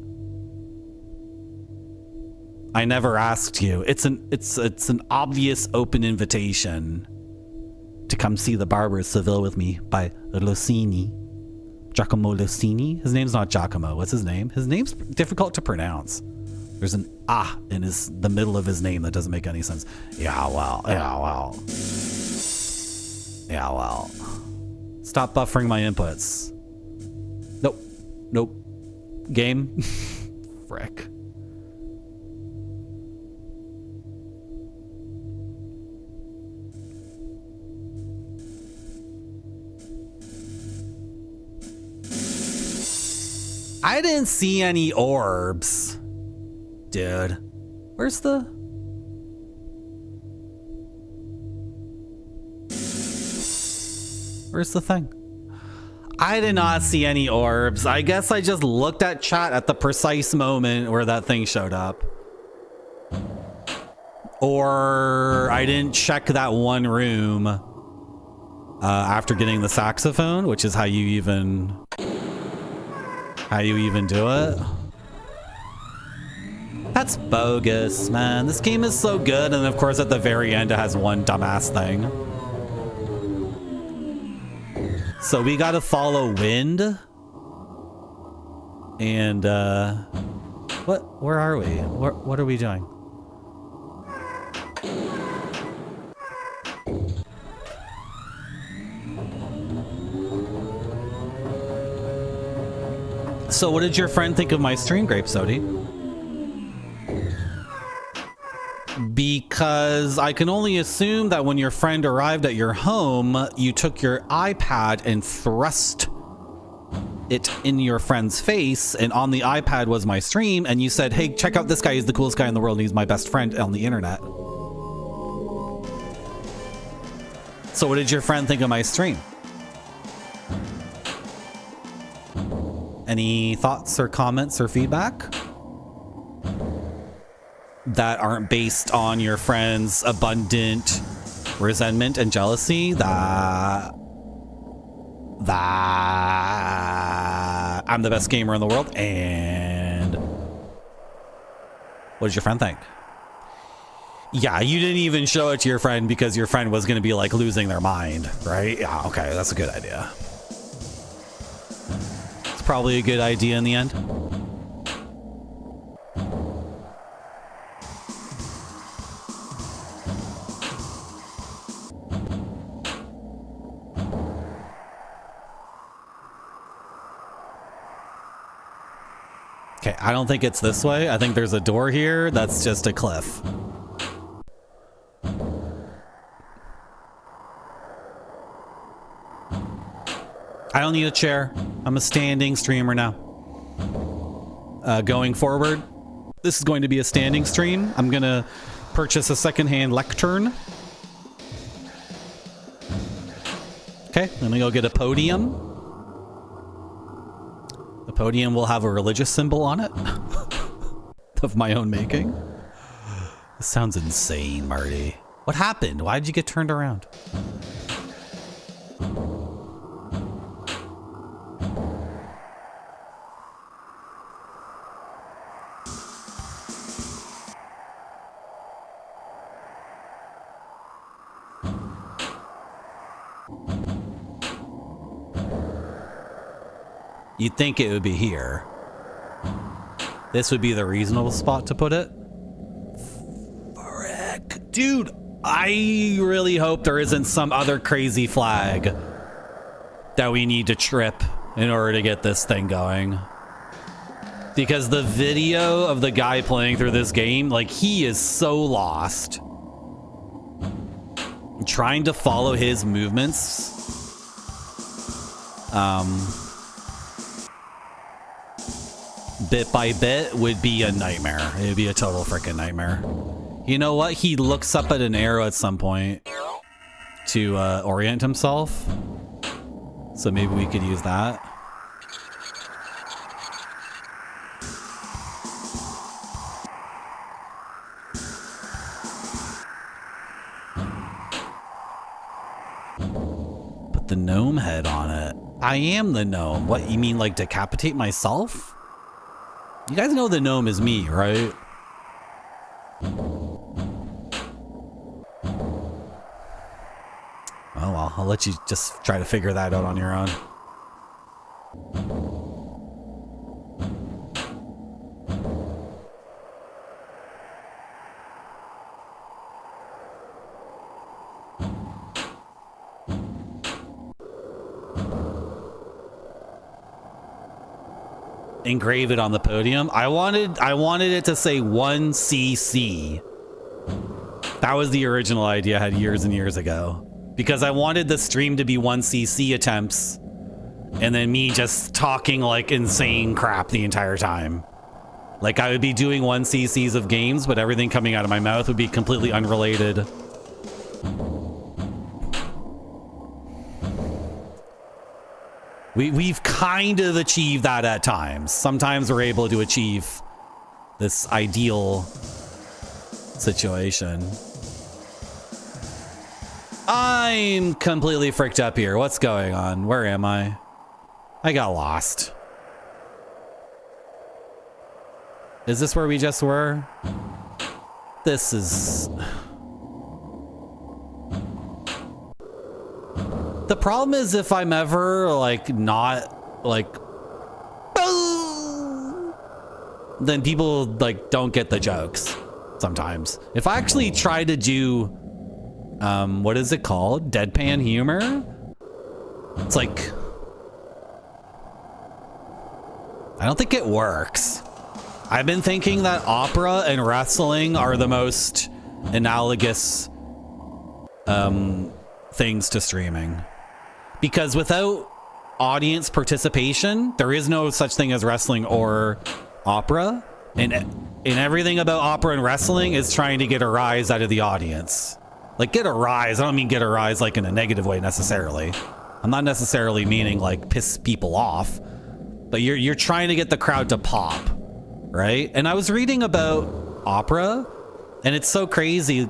I never asked you. It's an obvious open invitation to come see The Barber of Seville with me by Rossini. Giacomo Rossini. His name's not Giacomo. What's his name? His name's difficult to pronounce. There's an ah in the middle of his name that doesn't make any sense. Yeah, well. Stop buffering my inputs. Nope. Game. Frick. I didn't see any orbs. Dude. Where's the thing? I did not see any orbs. I guess I just looked at chat at the precise moment where that thing showed up. Or I didn't check that one room after getting the saxophone, which is how you even do it. That's bogus, man. This game is so good, and of course at the very end it has one dumbass thing. So we gotta follow wind. And where are we? What are we doing? So what did your friend think of my stream, Grape Sody? Because I can only assume that when your friend arrived at your home, you took your iPad and thrust it in your friend's face, and on the iPad was my stream, and you said, hey, check out this guy, he's the coolest guy in the world, and he's my best friend on the internet. So what did your friend think of my stream? Any thoughts or comments or feedback that aren't based on your friend's abundant resentment and jealousy that I'm the best gamer in the world? And what did your friend think? Yeah, you didn't even show it to your friend because your friend was going to be like losing their mind, right? Yeah, okay, that's a good idea. It's probably a good idea in the end. Okay, I don't think it's this way. I think there's a door here. That's just a cliff. I don't need a chair. I'm a standing streamer now. Going forward, this is going to be a standing stream. I'm going to purchase a secondhand lectern. Okay, let me go get a podium. The podium will have a religious symbol on it of my own making. This sounds insane, Marty. What happened? Why did you get turned around? You'd think it would be here. This would be the reasonable spot to put it. Frick. Dude, I really hope there isn't some other crazy flag that we need to trip in order to get this thing going. Because the video of the guy playing through this game, like, he is so lost. Trying to follow his movements. Bit by bit would be a nightmare. It would be a total freaking nightmare. You know what? He looks up at an arrow at some point to orient himself. So maybe we could use that. Put the gnome head on it. I am the gnome. What, you mean like decapitate myself? You guys know the gnome is me, right? Oh well, I'll let you just try to figure that out on your own. Engrave it on the podium. I wanted it to say 1cc. That was the original idea I had years and years ago. Because I wanted the stream to be 1cc attempts and then me just talking like insane crap the entire time. Like I would be doing 1cc's of games, but everything coming out of my mouth would be completely unrelated. We've kind of achieved that at times. Sometimes we're able to achieve this ideal situation. I'm completely freaked up here. What's going on? Where am I? I got lost. Is this where we just were? This is... The problem is if I'm ever like not like then people like don't get the jokes sometimes. If I actually try to do what is it called? Deadpan humor? It's like I don't think it works. I've been thinking that opera and wrestling are the most analogous things to streaming. Because without audience participation, there is no such thing as wrestling or opera. And everything about opera and wrestling is trying to get a rise out of the audience. Like get a rise. I don't mean get a rise like in a negative way necessarily. I'm not necessarily meaning like piss people off. But you're trying to get the crowd to pop. Right? And I was reading about opera. And it's so crazy.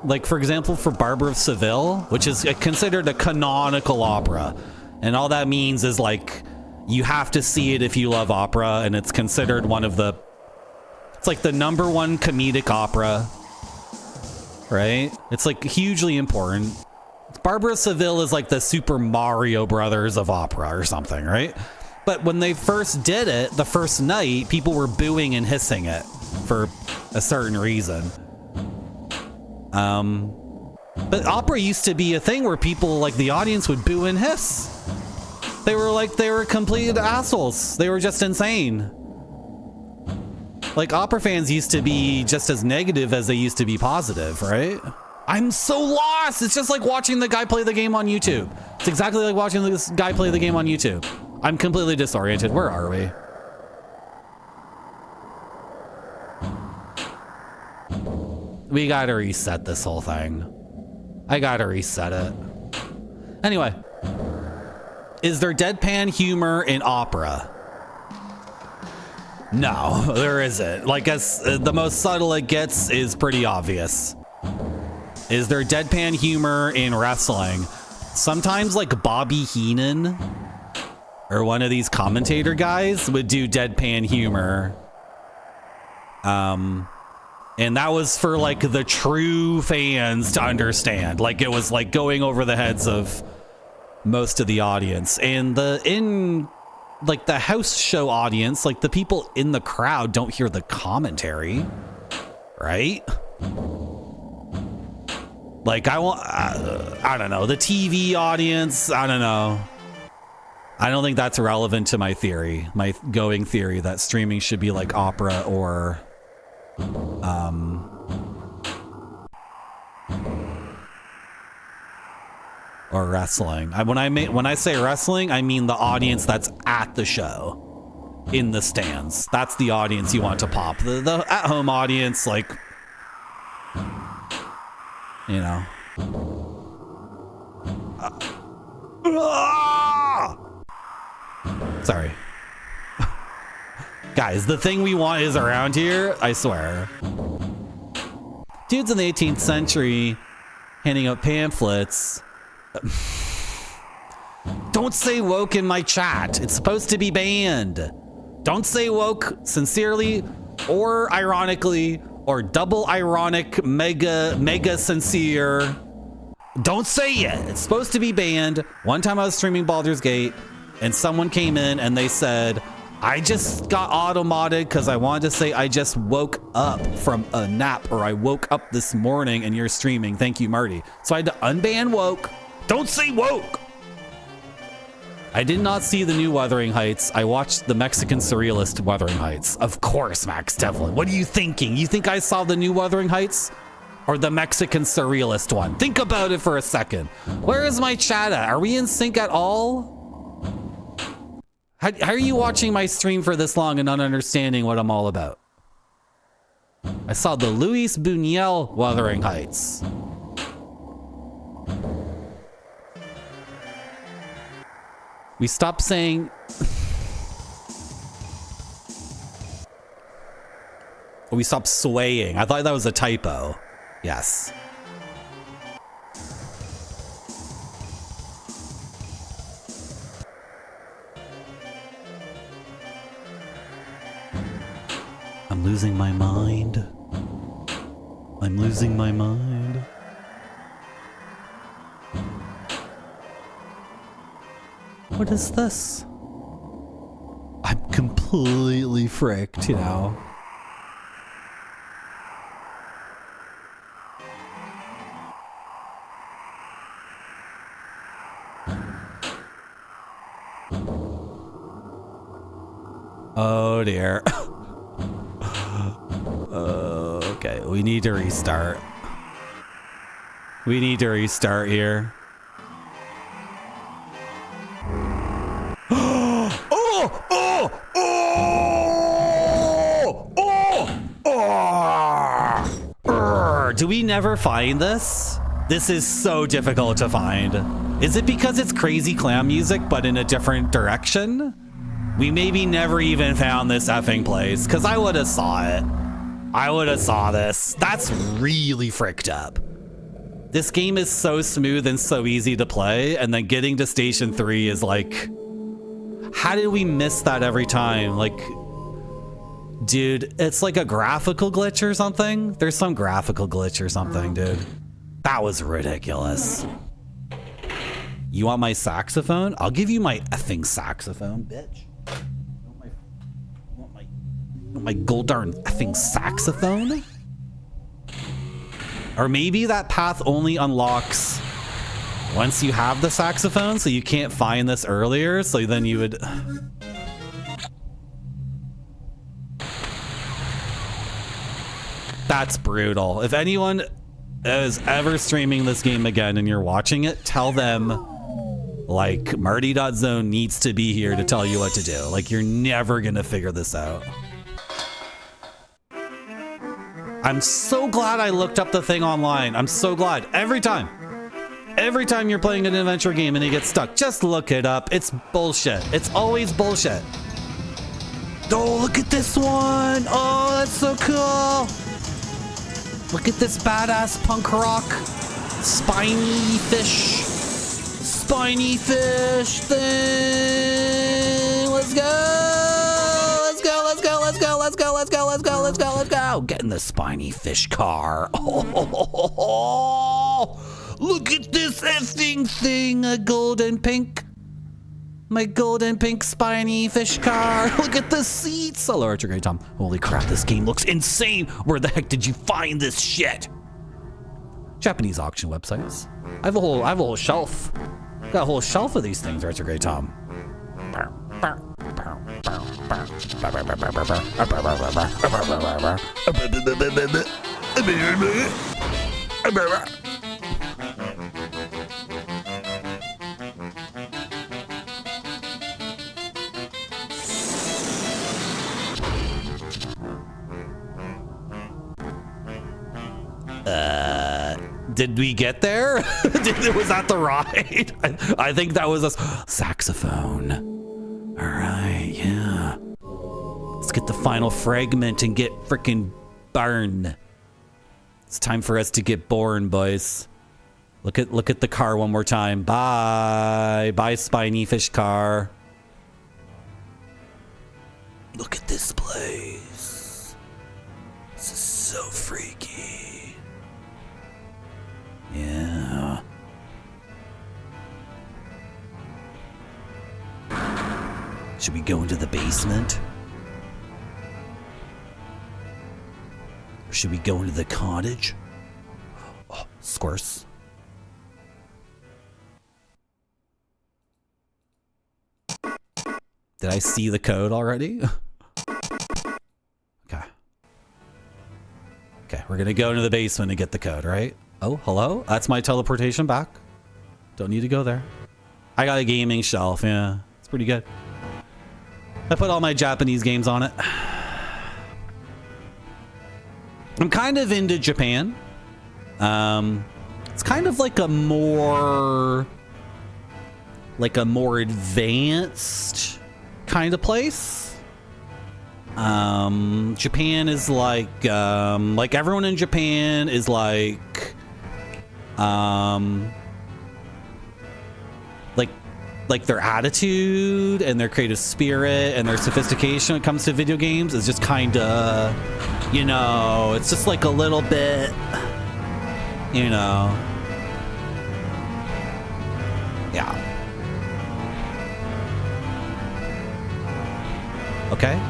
Like, for example, for Barber of Seville, which is considered a canonical opera. And all that means is, like, you have to see it if you love opera, and it's considered one of the... It's like the #1 comedic opera, right? It's, like, hugely important. Barber of Seville is like the Super Mario Brothers of opera or something, right? But when they first did it, the first night, people were booing and hissing it for a certain reason. But opera used to be a thing where people, like the audience, would boo and hiss. They were complete assholes. They were just insane. Like opera fans used to be just as negative as they used to be positive, right? I'm so lost. It's just like watching the guy play the game on YouTube. It's exactly like watching this guy play the game on YouTube. I'm completely disoriented. Where are we? We gotta reset this whole thing. I gotta reset it. Anyway. Is there deadpan humor in opera? No, there isn't. Like, as the most subtle it gets is pretty obvious. Is there deadpan humor in wrestling? Sometimes, like, Bobby Heenan or one of these commentator guys would do deadpan humor. And that was for like the true fans to understand. Like it was like going over the heads of most of the audience. And the like the house show audience, like the people in the crowd don't hear the commentary, right? Like I don't know, the TV audience, I don't know. I don't think that's relevant to my theory, my going theory that streaming should be like opera or wrestling. When I say wrestling, I mean the audience that's at the show, in the stands. That's the audience you want to pop. The at-home audience, like, you know. Sorry. Guys, the thing we want is around here, I swear. Dudes in the 18th century handing out pamphlets. Don't say woke in my chat. It's supposed to be banned. Don't say woke sincerely or ironically or double ironic, mega sincere. Don't say it. It's supposed to be banned. One time I was streaming Baldur's Gate and someone came in and they said, I just got automated because I wanted to say I just woke up from a nap or I woke up this morning and you're streaming. Thank you, Marty. So I had to unban woke. Don't say woke. I did not see the new Wuthering Heights. I watched the Mexican surrealist Wuthering Heights. Of course, Max Devlin. What are you thinking? You think I saw the new Wuthering Heights? Or the Mexican surrealist one? Think about it for a second. Where is my chat at? Are we in sync at all? How are you watching my stream for this long and not understanding what I'm all about? I saw the Luis Buñuel Wuthering Heights. We stopped saying... we stopped swaying. I thought that was a typo. Yes. I'm losing my mind. I'm losing my mind. What is this? I'm completely fricked, you know. Oh dear. Okay, we need to restart. We need to restart here. Do we never find this? This is so difficult to find. Is it because it's crazy clown music but in a different direction? We maybe never even found this effing place, because I would have saw it. I would have saw this. That's really fricked up. This game is so smooth and so easy to play, and then getting to station 3 is like... How did we miss that every time? Like... Dude, it's like a graphical glitch or something? There's some graphical glitch or something, dude. That was ridiculous. You want my saxophone? I'll give you my effing saxophone, bitch. You want my gold darn effing saxophone? Or maybe that path only unlocks once you have the saxophone, so you can't find this earlier, so then you would... That's brutal. If anyone is ever streaming this game again and you're watching it, tell them, like, Marty.zone needs to be here to tell you what to do. Like, you're never gonna figure this out. I'm so glad I looked up the thing online. I'm so glad. Every time you're playing an adventure game and you get stuck, just look it up. It's bullshit. It's always bullshit. Oh, look at this one. Oh, that's so cool. Look at this badass punk rock spiny fish thing. Let's go. Let's go. Get in the spiny fish car. Oh, look at this effing thing, a golden pink My golden pink spiny fish car. Look at the seats. Hello, Archer Grey Tom. Holy crap, this game looks insane. Where the heck did you find this shit? Japanese auction websites. I have a whole shelf. Got a whole shelf of these things, Archer Grey Tom. Did we get there? Was that the ride? I think that was a saxophone. All right, yeah. Let's get the final fragment and get frickin' burned. It's time for us to get born, boys. Look at the car one more time. Bye, spiny fish car. Look at this place. This is so freaky. Yeah. Should we go into the basement? Or should we go into the cottage? Oh, squirse. Did I see the code already? Okay. Okay, we're gonna go into the basement and get the code, right? Oh, hello? That's my teleportation back. Don't need to go there. I got a gaming shelf, yeah. It's pretty good. I put all my Japanese games on it. I'm kind of into Japan. It's kind of like a more advanced kind of place. Japan is like everyone in Japan is like their attitude and their creative spirit and their sophistication when it comes to video games is just kind of, you know, it's just like a little bit, you know, yeah. Okay.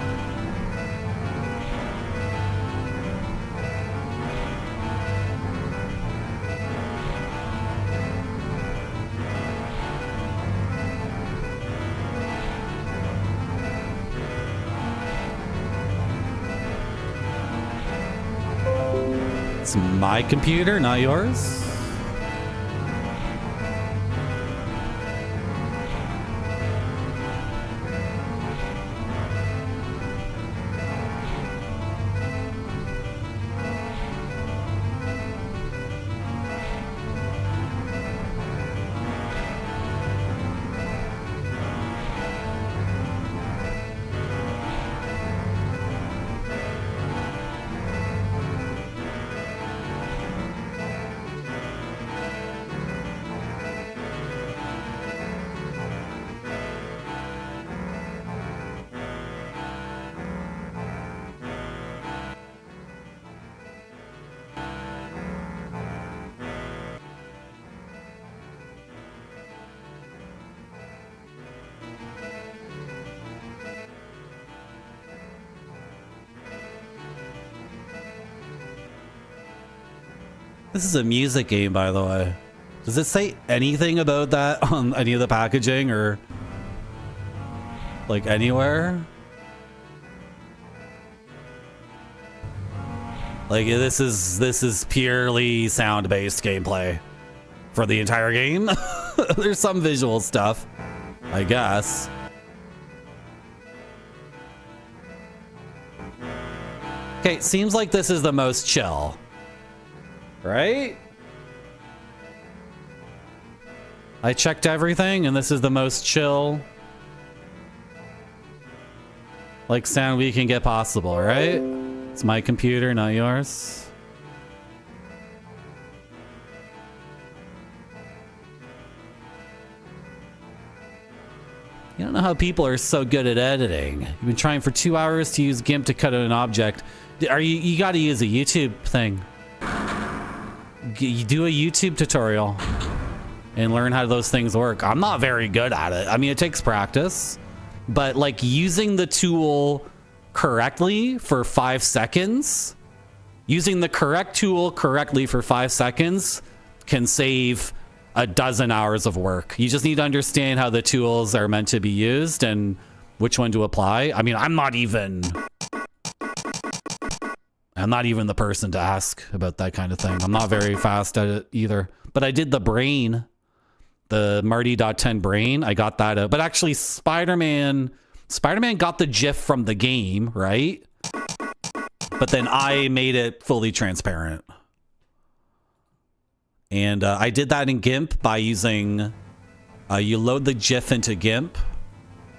It's my computer, not yours. This is a music game, by the way. Does it say anything about that on any of the packaging or like anywhere? Like this is purely sound-based gameplay for the entire game. There's some visual stuff, I guess. Okay, seems like this is the most chill. Right? I checked everything and this is the most chill like sound we can get possible, right? It's my computer, not yours. You don't know how people are so good at editing. You've been trying for 2 hours to use GIMP to cut out an object. You gotta use a YouTube thing. You do a YouTube tutorial. and learn how those things work. I'm not very good at it. I mean, it takes practice, but like using the tool correctly for 5 seconds, using the correct tool correctly for 5 seconds can save a dozen hours of work. You just need to understand how the tools are meant to be used and which one to apply. I mean, I'm not even the person to ask about that kind of thing. I'm not very fast at it either. But I did the brain, the Marty.10 brain. I got that out. But actually, Spider-Man got the GIF from the game, right? But then I made it fully transparent. And I did that in GIMP by using, you load the GIF into GIMP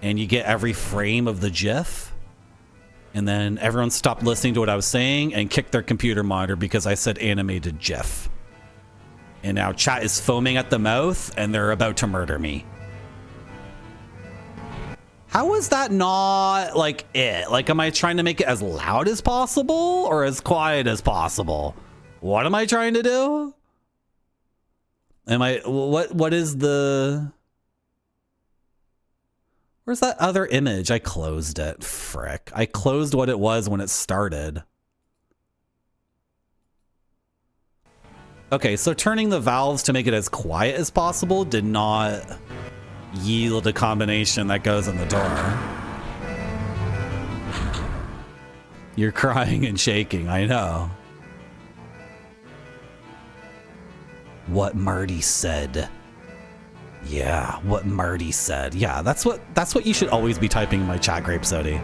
and you get every frame of the GIF. And then everyone stopped listening to what I was saying and kicked their computer monitor because I said animated GIF. And now chat is foaming at the mouth and they're about to murder me. How is that not like it? Like, am I trying to make it as loud as possible or as quiet as possible? What am I trying to do? What is the... Where's that other image? I closed it. Frick. I closed what it was when it started. Okay, so turning the valves to make it as quiet as possible did not yield a combination that goes in the door. You're crying and shaking, I know. What Marty said. Yeah, what Marty said. Yeah, that's what you should always be typing in my chat, Grape Sody.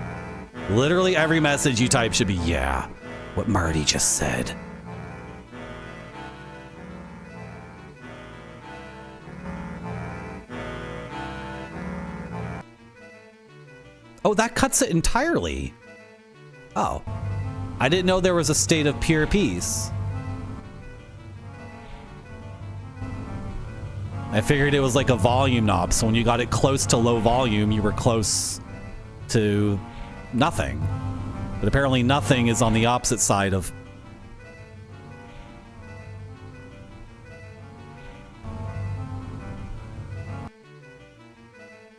Literally every message you type should be, yeah, what Marty just said. Oh, that cuts it entirely. Oh. I didn't know there was a state of pure peace. I figured it was like a volume knob, so when you got it close to low volume, you were close to nothing. But apparently nothing is on the opposite side of...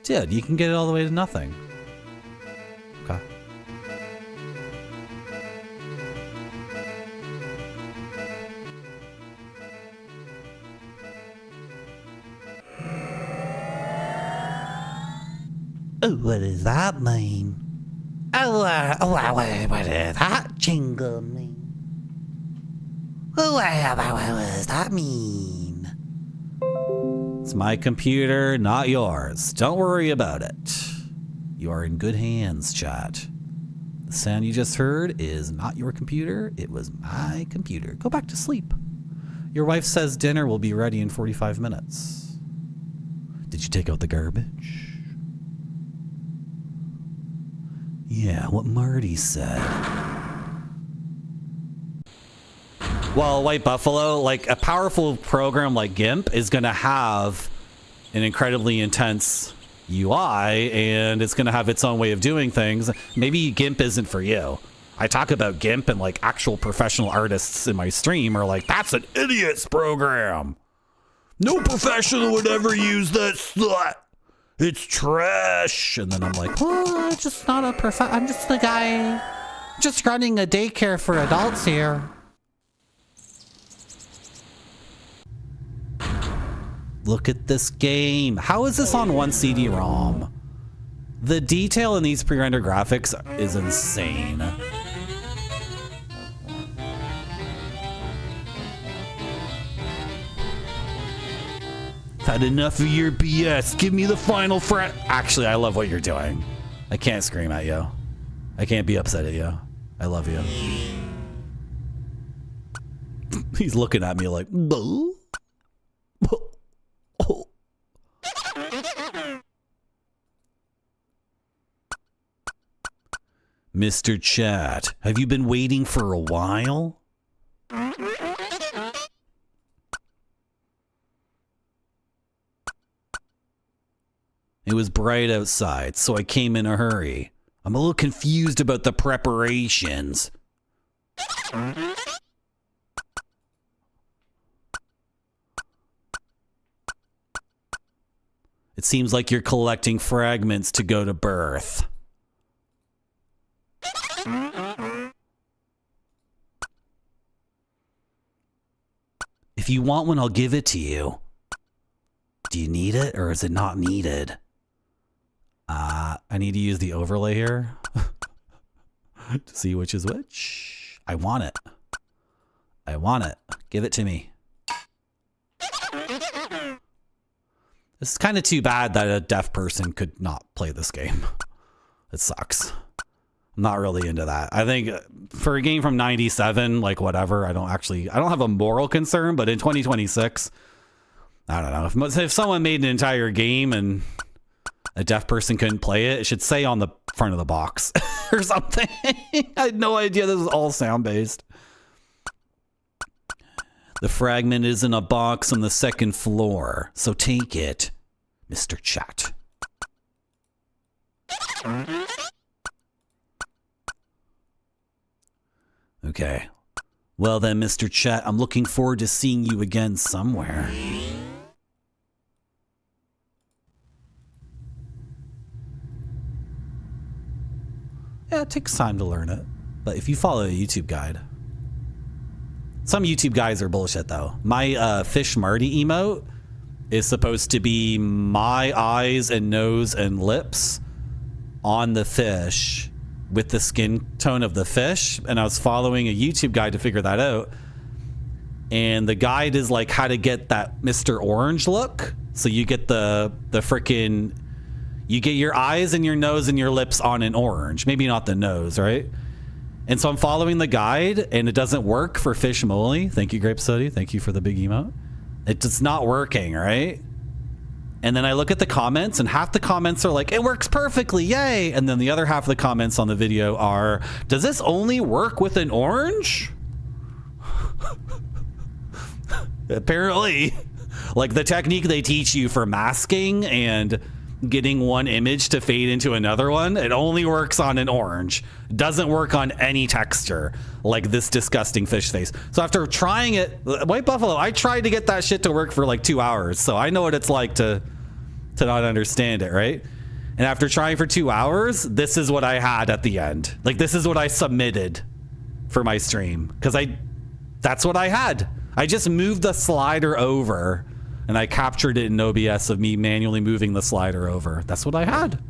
Dude, you can get it all the way to nothing. Okay. Oh, what does that mean? What does that jingle mean? What does that mean? It's my computer, not yours. Don't worry about it. You are in good hands, chat. The sound you just heard is not your computer. It was my computer. Go back to sleep. Your wife says dinner will be ready in 45 minutes. Did you take out the garbage? Yeah, what Marty said. Well, White Buffalo, like a powerful program like GIMP is going to have an incredibly intense UI and it's going to have its own way of doing things. Maybe GIMP isn't for you. I talk about GIMP and like actual professional artists in my stream are like, that's an idiot's program. No professional would ever use that slut. It's trash. And then I'm like, Oh, I'm just not a I'm just the guy just running a daycare for adults here. look at this game. How is this on one CD-ROM? The detail in these pre-rendered graphics is insane. Had enough of your BS. Give me the final fret. Actually, I love what you're doing. I can't scream at you. I can't be upset at you. I love you. He's looking at me like, boo. Oh. Mr. Chat, have you been waiting for a while? It was bright outside, so I came in a hurry. I'm a little confused about the preparations. It seems like you're collecting fragments to go to birth. If you want one, I'll give it to you. Do you need it or is it not needed? I need to use the overlay here to see which is which. I want it. I want it. Give it to me. This is kind of too bad that a deaf person could not play this game. It sucks. I'm not really into that. I think for a game from 97, like whatever, I don't have a moral concern, but in 2026, I don't know. If someone made an entire game and a deaf person couldn't play it, it should say on the front of the box or something. I had no idea this was all sound based. The fragment is in a box on the second floor, so take it, Mr. Chat. Okay. Well then, Mr. Chat, I'm looking forward to seeing you again somewhere. Yeah, it takes time to learn it. But if you follow a YouTube guide. Some YouTube guys are bullshit though. My Fish Marty emote is supposed to be my eyes and nose and lips on the fish with the skin tone of the fish. And I was following a YouTube guide to figure that out. And the guide is like how to get that Mr. Orange look. So you get the frickin', you get your eyes and your nose and your lips on an orange. Maybe not the nose, right? And so I'm following the guide and it doesn't work for Fish Moly. Thank you, Grape Study. Thank you for the big emote. It's not working, right? And then I look at the comments and half the comments are like, it works perfectly, yay. And then the other half of the comments on the video are, does this only work with an orange? Apparently, like the technique they teach you for masking and getting one image to fade into another one, it only works on an orange. It doesn't work on any texture like this disgusting fish face. So after trying it, White Buffalo, I tried to get that shit to work for like 2 hours. So I know what it's like to not understand it, right? And after trying for 2 hours, this is what I had at the end. Like this is what I submitted for my stream because that's what I had. I just moved the slider over and I captured it in OBS of me manually moving the slider over. That's what I had.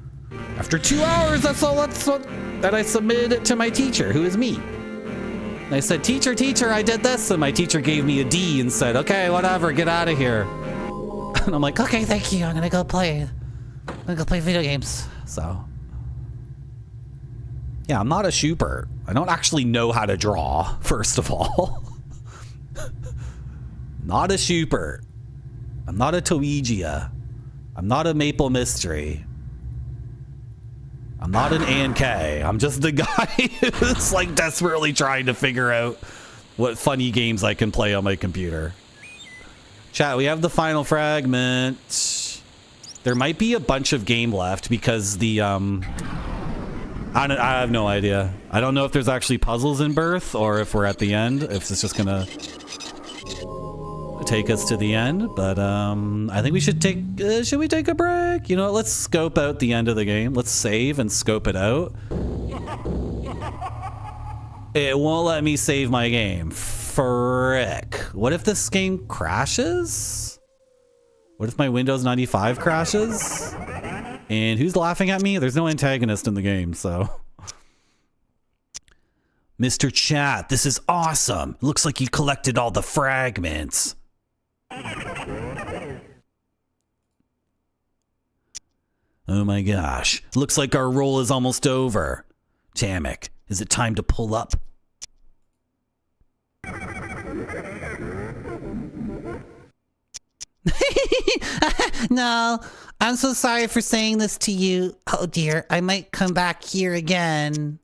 After 2 hours, that's what I submitted it to my teacher, who is me. And I said, teacher, I did this. And my teacher gave me a D and said, okay, whatever, get out of here. And I'm like, okay, thank you. I'm gonna go play video games. So, yeah, I'm not a shooper. I don't actually know how to draw, first of all. Not a shooper. I'm not a Toegia. I'm not a Maple Mystery. I'm not an Ann K. I'm just the guy who's like desperately trying to figure out what funny games I can play on my computer. Chat, we have the final fragment. There might be a bunch of game left because the I have no idea. I don't know if there's actually puzzles in Birth or if we're at the end, if it's just gonna take us to the end, but I think we should should we take a break? You know what, let's scope out the end of the game. Let's save and scope it out. It won't let me save my game. Frick. What if this game crashes? What if my Windows 95 crashes? And who's laughing at me? There's no antagonist in the game, so. Mr. Chat, this is awesome. Looks like you collected all the fragments. Oh my gosh. Looks like our roll is almost over. Tamek, is it time to pull up? No, I'm so sorry for saying this to you. Oh dear, I might come back here again.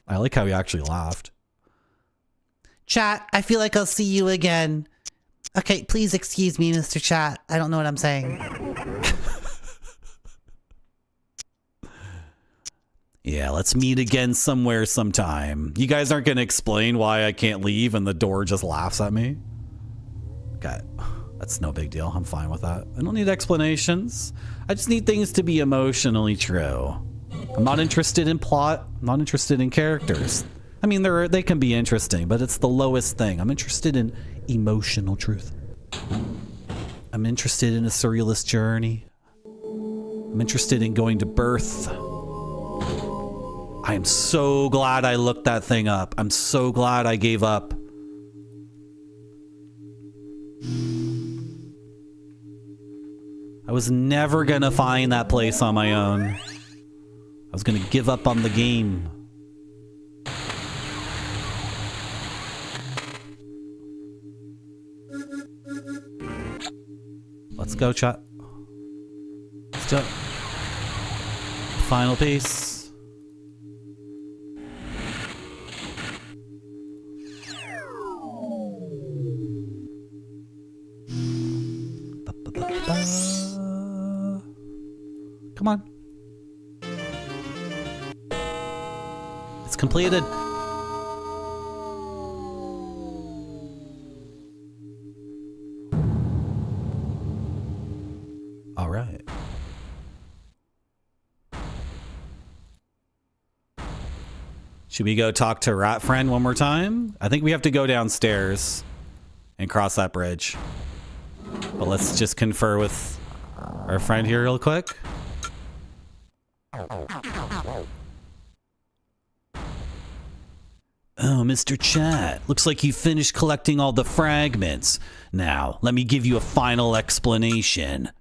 I like how he actually laughed. Chat, I feel like I'll see you again. Okay, please excuse me, Mr. Chat. I don't know what I'm saying. Yeah, let's meet again somewhere sometime. You guys aren't going to explain why I can't leave and the door just laughs at me? Okay. That's no big deal. I'm fine with that. I don't need explanations. I just need things to be emotionally true. I'm not interested in plot. I'm not interested in characters. I mean, they can be interesting, but it's the lowest thing. I'm interested in emotional truth. I'm interested in a surrealist journey. I'm interested in going to birth. I am so glad I looked that thing up. I'm so glad I gave up. I was never gonna find that place on my own. I was gonna give up on the game. Let's go, chat. Let's go. Final piece. Come on. It's completed. All right. Should we go talk to Rat Friend one more time? I think we have to go downstairs and cross that bridge. But let's just confer with our friend here real quick. Oh, Mr. Chat, looks like you finished collecting all the fragments. Now, let me give you a final explanation.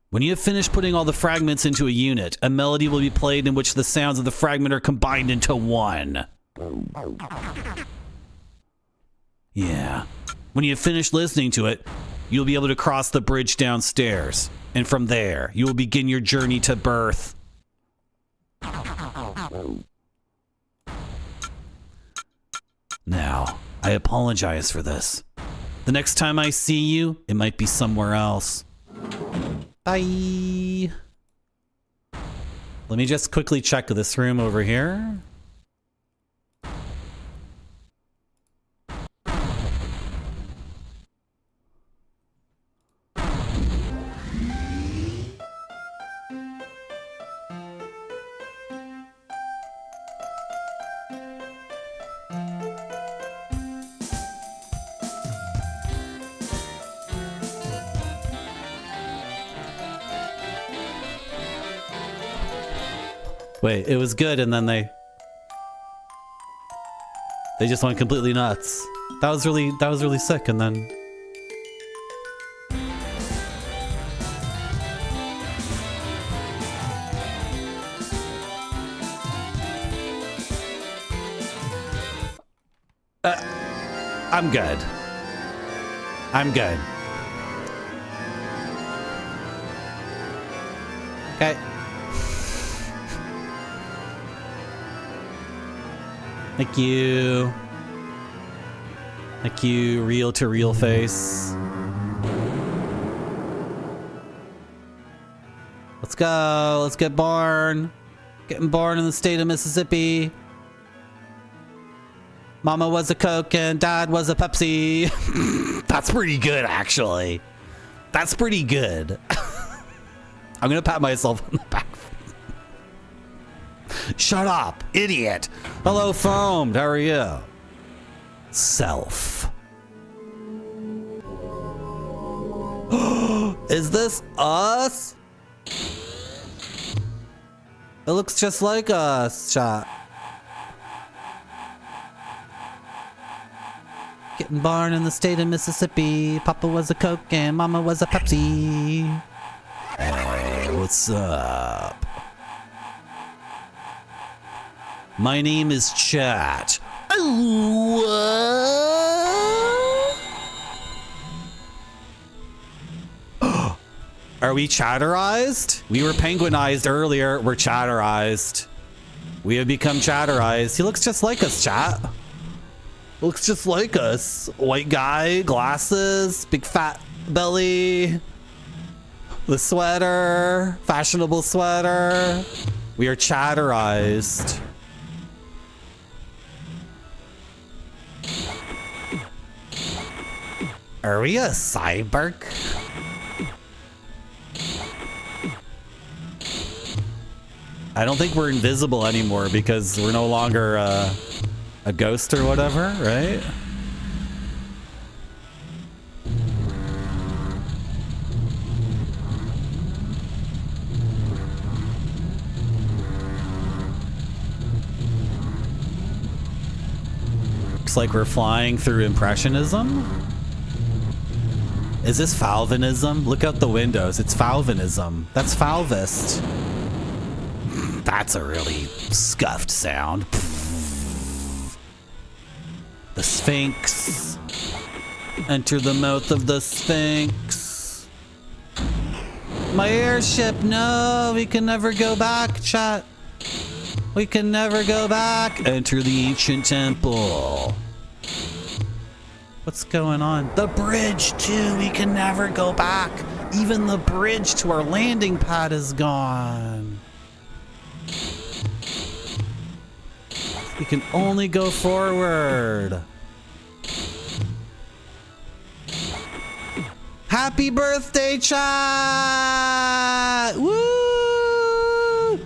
When you have finished putting all the fragments into a unit, a melody will be played in which the sounds of the fragment are combined into one. Yeah. When you have finished listening to it, you'll be able to cross the bridge downstairs. And from there, you will begin your journey to birth. Now, I apologize for this. The next time I see you, it might be somewhere else. Bye. Let me just quickly check this room over here. Wait, it was good and then they just went completely nuts. That was really sick and then I'm good. I'm good. Okay. Thank you. Thank you, reel to reel face. Let's go. Let's get born. Getting born in the state of Mississippi. Mama was a Coke and Dad was a Pepsi. That's pretty good, actually. That's pretty good. I'm gonna pat myself on the back. Shut up, idiot. Hello, Foamed. How are you? Self. Is this us? It looks just like us, chat. Getting born in the state of Mississippi. Papa was a Coke and Mama was a Pepsi. Hey, what's up? My name is Chat. Are we chatterized? We were penguinized earlier. We're chatterized. We have become chatterized. He looks just like us, chat. Looks just like us. White guy, glasses, big fat belly. The sweater, fashionable sweater. We are chatterized. Are we a cyborg? I don't think we're invisible anymore because we're no longer a ghost or whatever, right? Looks like we're flying through Impressionism. Is this Falvinism? Look out the windows. It's Falvinism. That's Falvist. That's a really scuffed sound. The Sphinx. Enter the mouth of the Sphinx. My airship. No, we can never go back, chat. We can never go back. Enter the ancient temple. What's going on? The bridge, too. We can never go back. Even the bridge to our landing pad is gone. We can only go forward. Happy birthday, chat! Woo!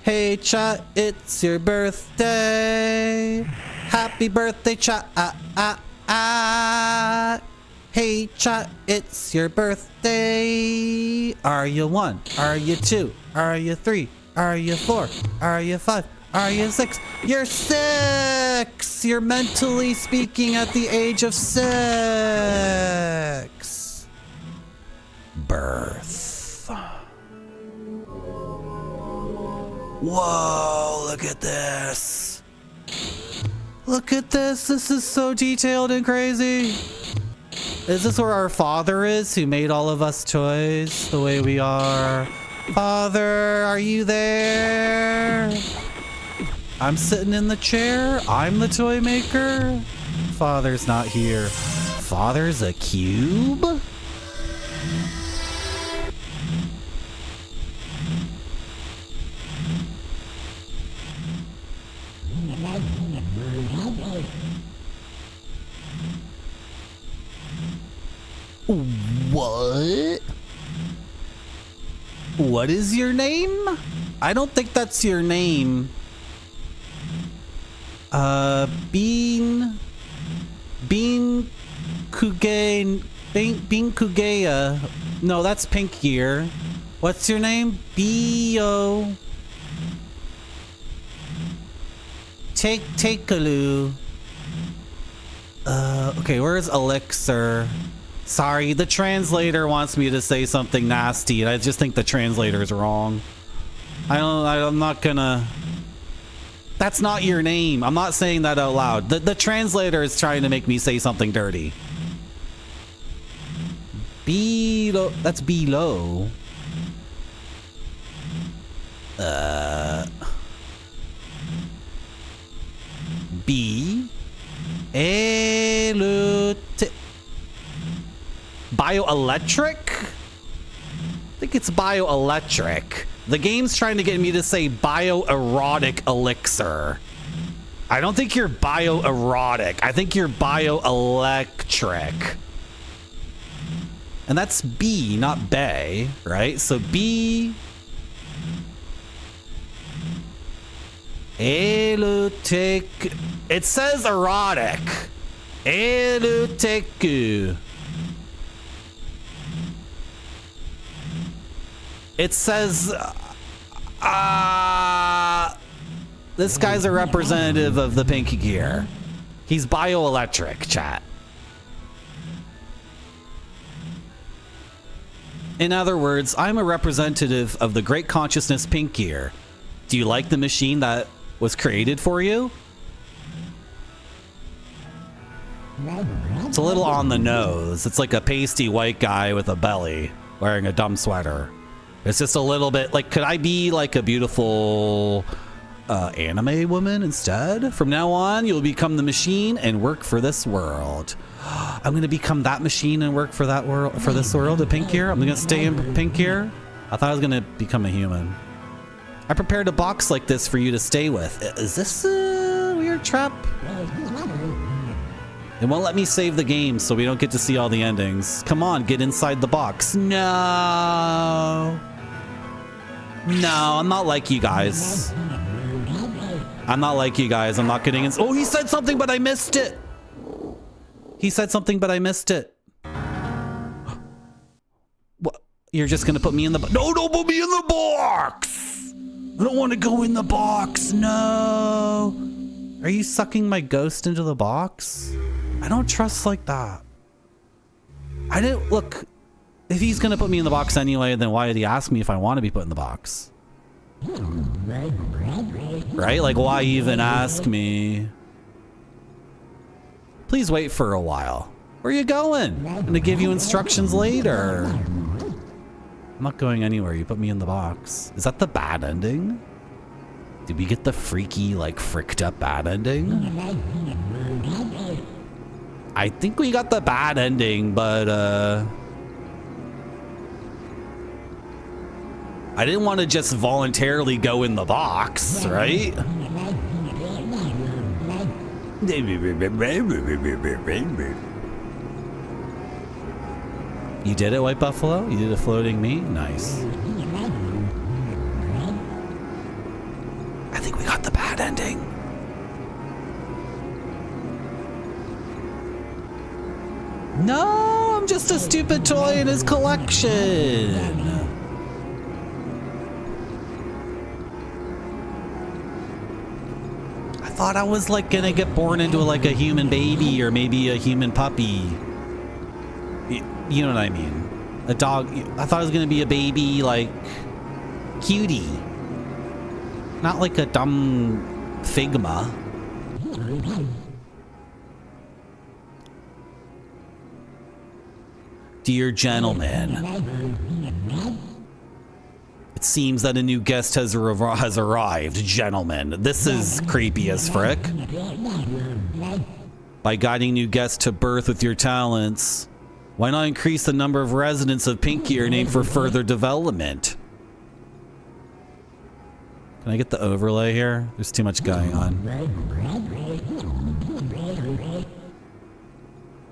Hey, chat, it's your birthday. Happy birthday, chat. Hey, chat, it's your birthday. Are you 1? Are you 2? Are you 3? Are you 4? Are you 5? Are you 6? You're 6! You're mentally speaking at the age of 6. Birth. Whoa, look at this. Look at this. This is so detailed and crazy. Is this where our father is, who made all of us toys the way we are? Father, are you there? I'm sitting in the chair. I'm the toy maker. Father's not here. Father's a cube? What? What is your name? I don't think that's your name. Bean Kugea. No, that's Pink Gear. What's your name? B-O. Take-a-loo. Okay, where's Elixir? Sorry, the translator wants me to say something nasty, and I just think the translator's wrong. I'm not gonna... That's not your name. I'm not saying that out loud. The translator is trying to make me say something dirty. Below. That's below. B. Bioelectric? I think it's bioelectric. The game's trying to get me to say bioerotic elixir. I don't think you're bioerotic. I think you're bioelectric. And that's B, not bay, right? So B. Elutic. It says erotic. Eluteku. It says, this guy's a representative of the Pink Gear. He's bioelectric, chat. In other words, I'm a representative of the Great Consciousness Pink Gear. Do you like the machine that was created for you? It's a little on the nose. It's like a pasty white guy with a belly wearing a dumb sweater. It's just a little bit like, could I be like a beautiful anime woman instead? From now on, you'll become the machine and work for this world. I'm going to become that machine and work for that world, for this world, a Pink Gear. I'm going to stay in Pink Gear. I thought I was going to become a human. I prepared a box like this for you to stay with. Is this a weird trap? It won't let me save the game, so we don't get to see all the endings. Come on, get inside the box. No. No, I'm not like you guys. I'm not like you guys. I'm not getting in. Oh, he said something, but I missed it. He said something, but I missed it. What? You're just gonna put me in the box? No, don't put me in the box. I don't want to go in the box. No. Are you sucking my ghost into the box? I don't trust like that. I didn't look. If he's gonna put me in the box anyway, then why did he ask me if I want to be put in the box? Right? Like, why even ask me? Please wait for a while. Where are you going? I'm gonna give you instructions later. I'm not going anywhere. You put me in the box. Is that the bad ending? Did we get the freaky, like, fricked up bad ending? I think we got the bad ending, but, I didn't want to just voluntarily go in the box, right? You did it, White Buffalo? You did a floating me? Nice. I think we got the bad ending. No, I'm just a stupid toy in his collection. I thought I was like gonna get born into like a human baby or maybe a human puppy. You know what I mean? A dog. I thought it was gonna be a baby, like, cutie. Not like a dumb Figma. Dear gentlemen, it seems that a new guest has arrived. Gentlemen, this is creepy as frick. By guiding new guests to birth with your talents, why not increase the number of residents of Pinky or name for further development? Can I get the overlay here? There's too much going on.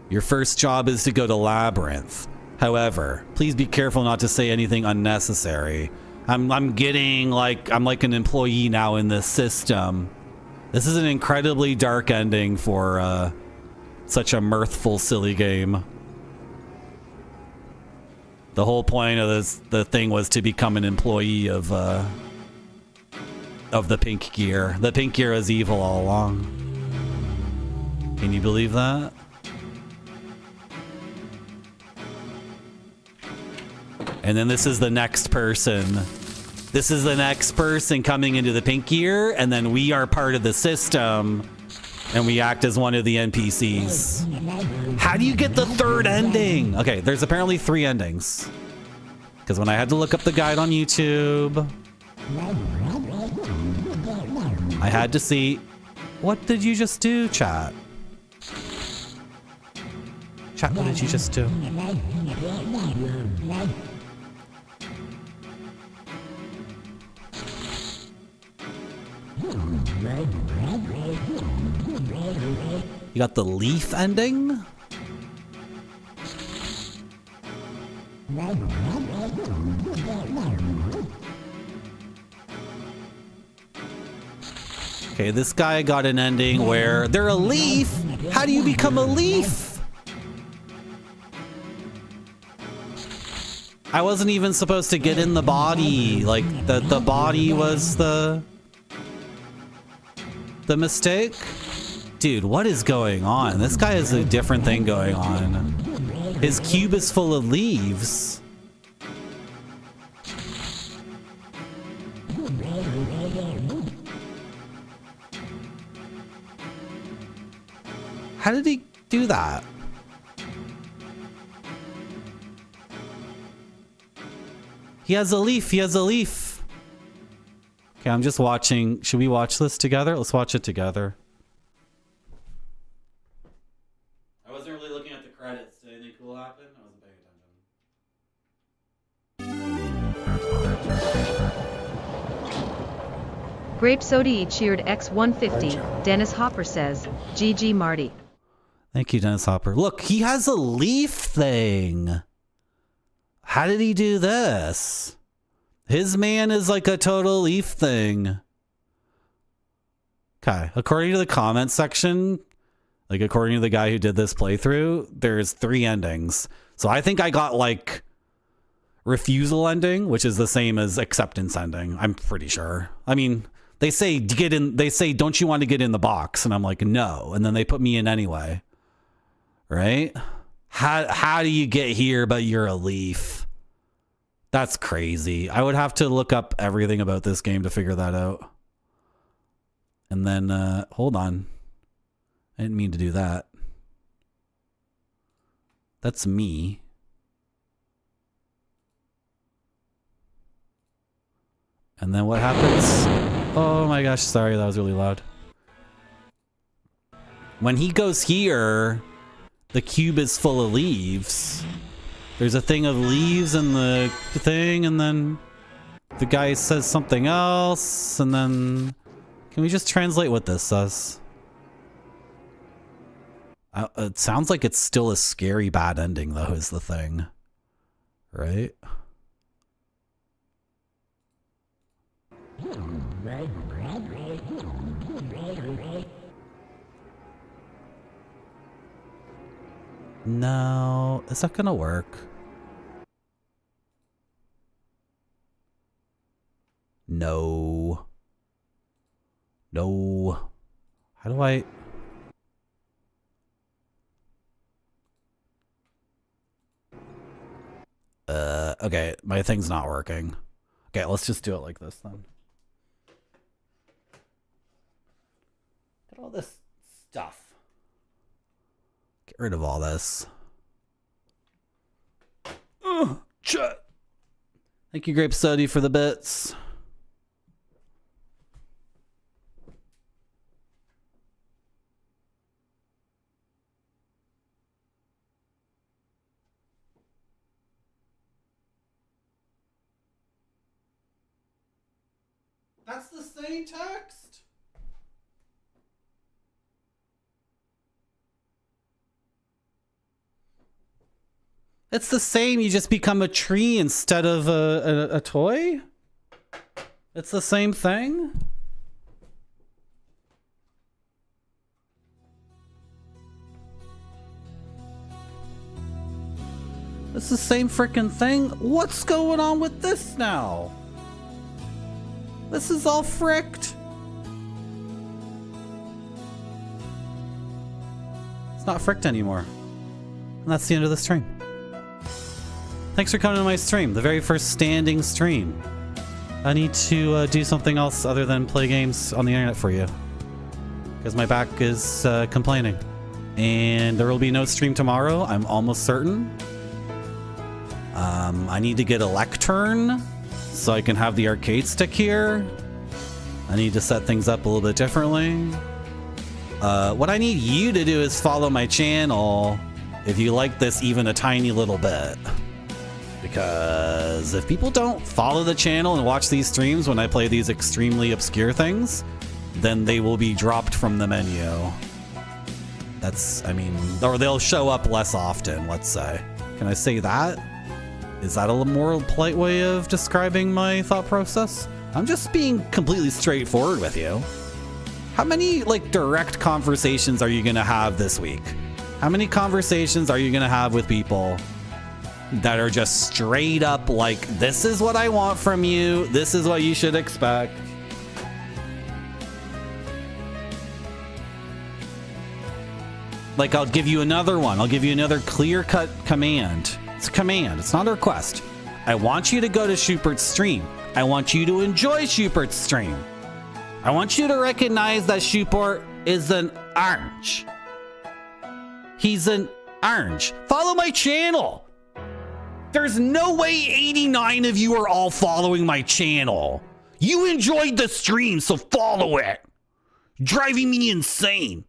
Your first job is to go to Labyrinth. However, please be careful not to say anything unnecessary. I'm getting like, I'm like an employee now in this system. This is an incredibly dark ending for such a mirthful, silly game. The whole point of the thing was to become an employee of the Pink Gear. The Pink Gear is evil all along. Can you believe that? And then this is the next person. This is the next person coming into the Pink Gear, and then we are part of the system, and we act as one of the NPCs. How do you get the third ending? Okay, there's apparently 3 endings. Because when I had to look up the guide on YouTube, I had to see... What did you just do, chat? Chat, what did you just do? You got the leaf ending? Okay, this guy got an ending where they're a leaf. How do you become a leaf? I wasn't even supposed to get in the body. Like, the body was the mistake? Dude, what is going on? This guy has a different thing going on. His cube is full of leaves. How did he do that? He has a leaf. He has a leaf. Okay, I'm just watching. Should we watch this together? Let's watch it together. I wasn't really looking at the credits. Did anything cool happen? I wasn't paying attention. Grape Soda cheered X150. Dennis Hopper says, GG Marty. Thank you, Dennis Hopper. Look, he has a leaf thing. How did he do this? His man is like a total leaf thing. Okay, according to the comment section, like according to the guy who did this playthrough, there's 3 endings. So I think I got like refusal ending, which is the same as acceptance ending. I'm pretty sure. I mean, they say get in. They say, don't you want to get in the box? And I'm like, no. And then they put me in anyway. Right? How do you get here? But you're a leaf. That's crazy. I would have to look up everything about this game to figure that out. And then, hold on. I didn't mean to do that. That's me. And then what happens? Oh my gosh, sorry, that was really loud. When he goes here, the cube is full of leaves. There's a thing of leaves in the thing, and then the guy says something else, and then... Can we just translate what this says? It sounds like it's still a scary bad ending, though, is the thing. Right? No, is that gonna work? No. No. How do I... Okay, my thing's not working. Okay, let's just do it like this then. Look at all this stuff. Get rid of all this. Chat. Thank you, Grape Sody, for the bits. That's the same text. It's the same. You just become a tree instead of a toy. It's the same thing. It's the same freaking thing. What's going on with this now? This is all fricked. It's not fricked anymore. And that's the end of the stream. Thanks for coming to my stream, the very first standing stream. I need to do something else other than play games on the internet for you. Because my back is complaining. And there will be no stream tomorrow, I'm almost certain. I need to get a lectern so I can have the arcade stick here. I need to set things up a little bit differently. What I need you to do is follow my channel if you like this even a tiny little bit. Because if people don't follow the channel and watch these streams when I play these extremely obscure things, then they will be dropped from the menu. That's, I mean, or they'll show up less often, let's say. Can I say that? Is that a more polite way of describing my thought process? I'm just being completely straightforward with you. How many, like, direct conversations are you gonna have this week? How many conversations are you gonna have with people that are just straight up like, this is what I want from you, this is what you should expect? Like, I'll give you another one. I'll give you another clear-cut command. It's a command. It's not a request. I want you to go to Schupert's stream. I want you to enjoy Schupert's stream. I want you to recognize that Schupert is an orange. He's an orange. Follow my channel. There's no way 89 of you are all following my channel. You enjoyed the stream, so follow it. Driving me insane.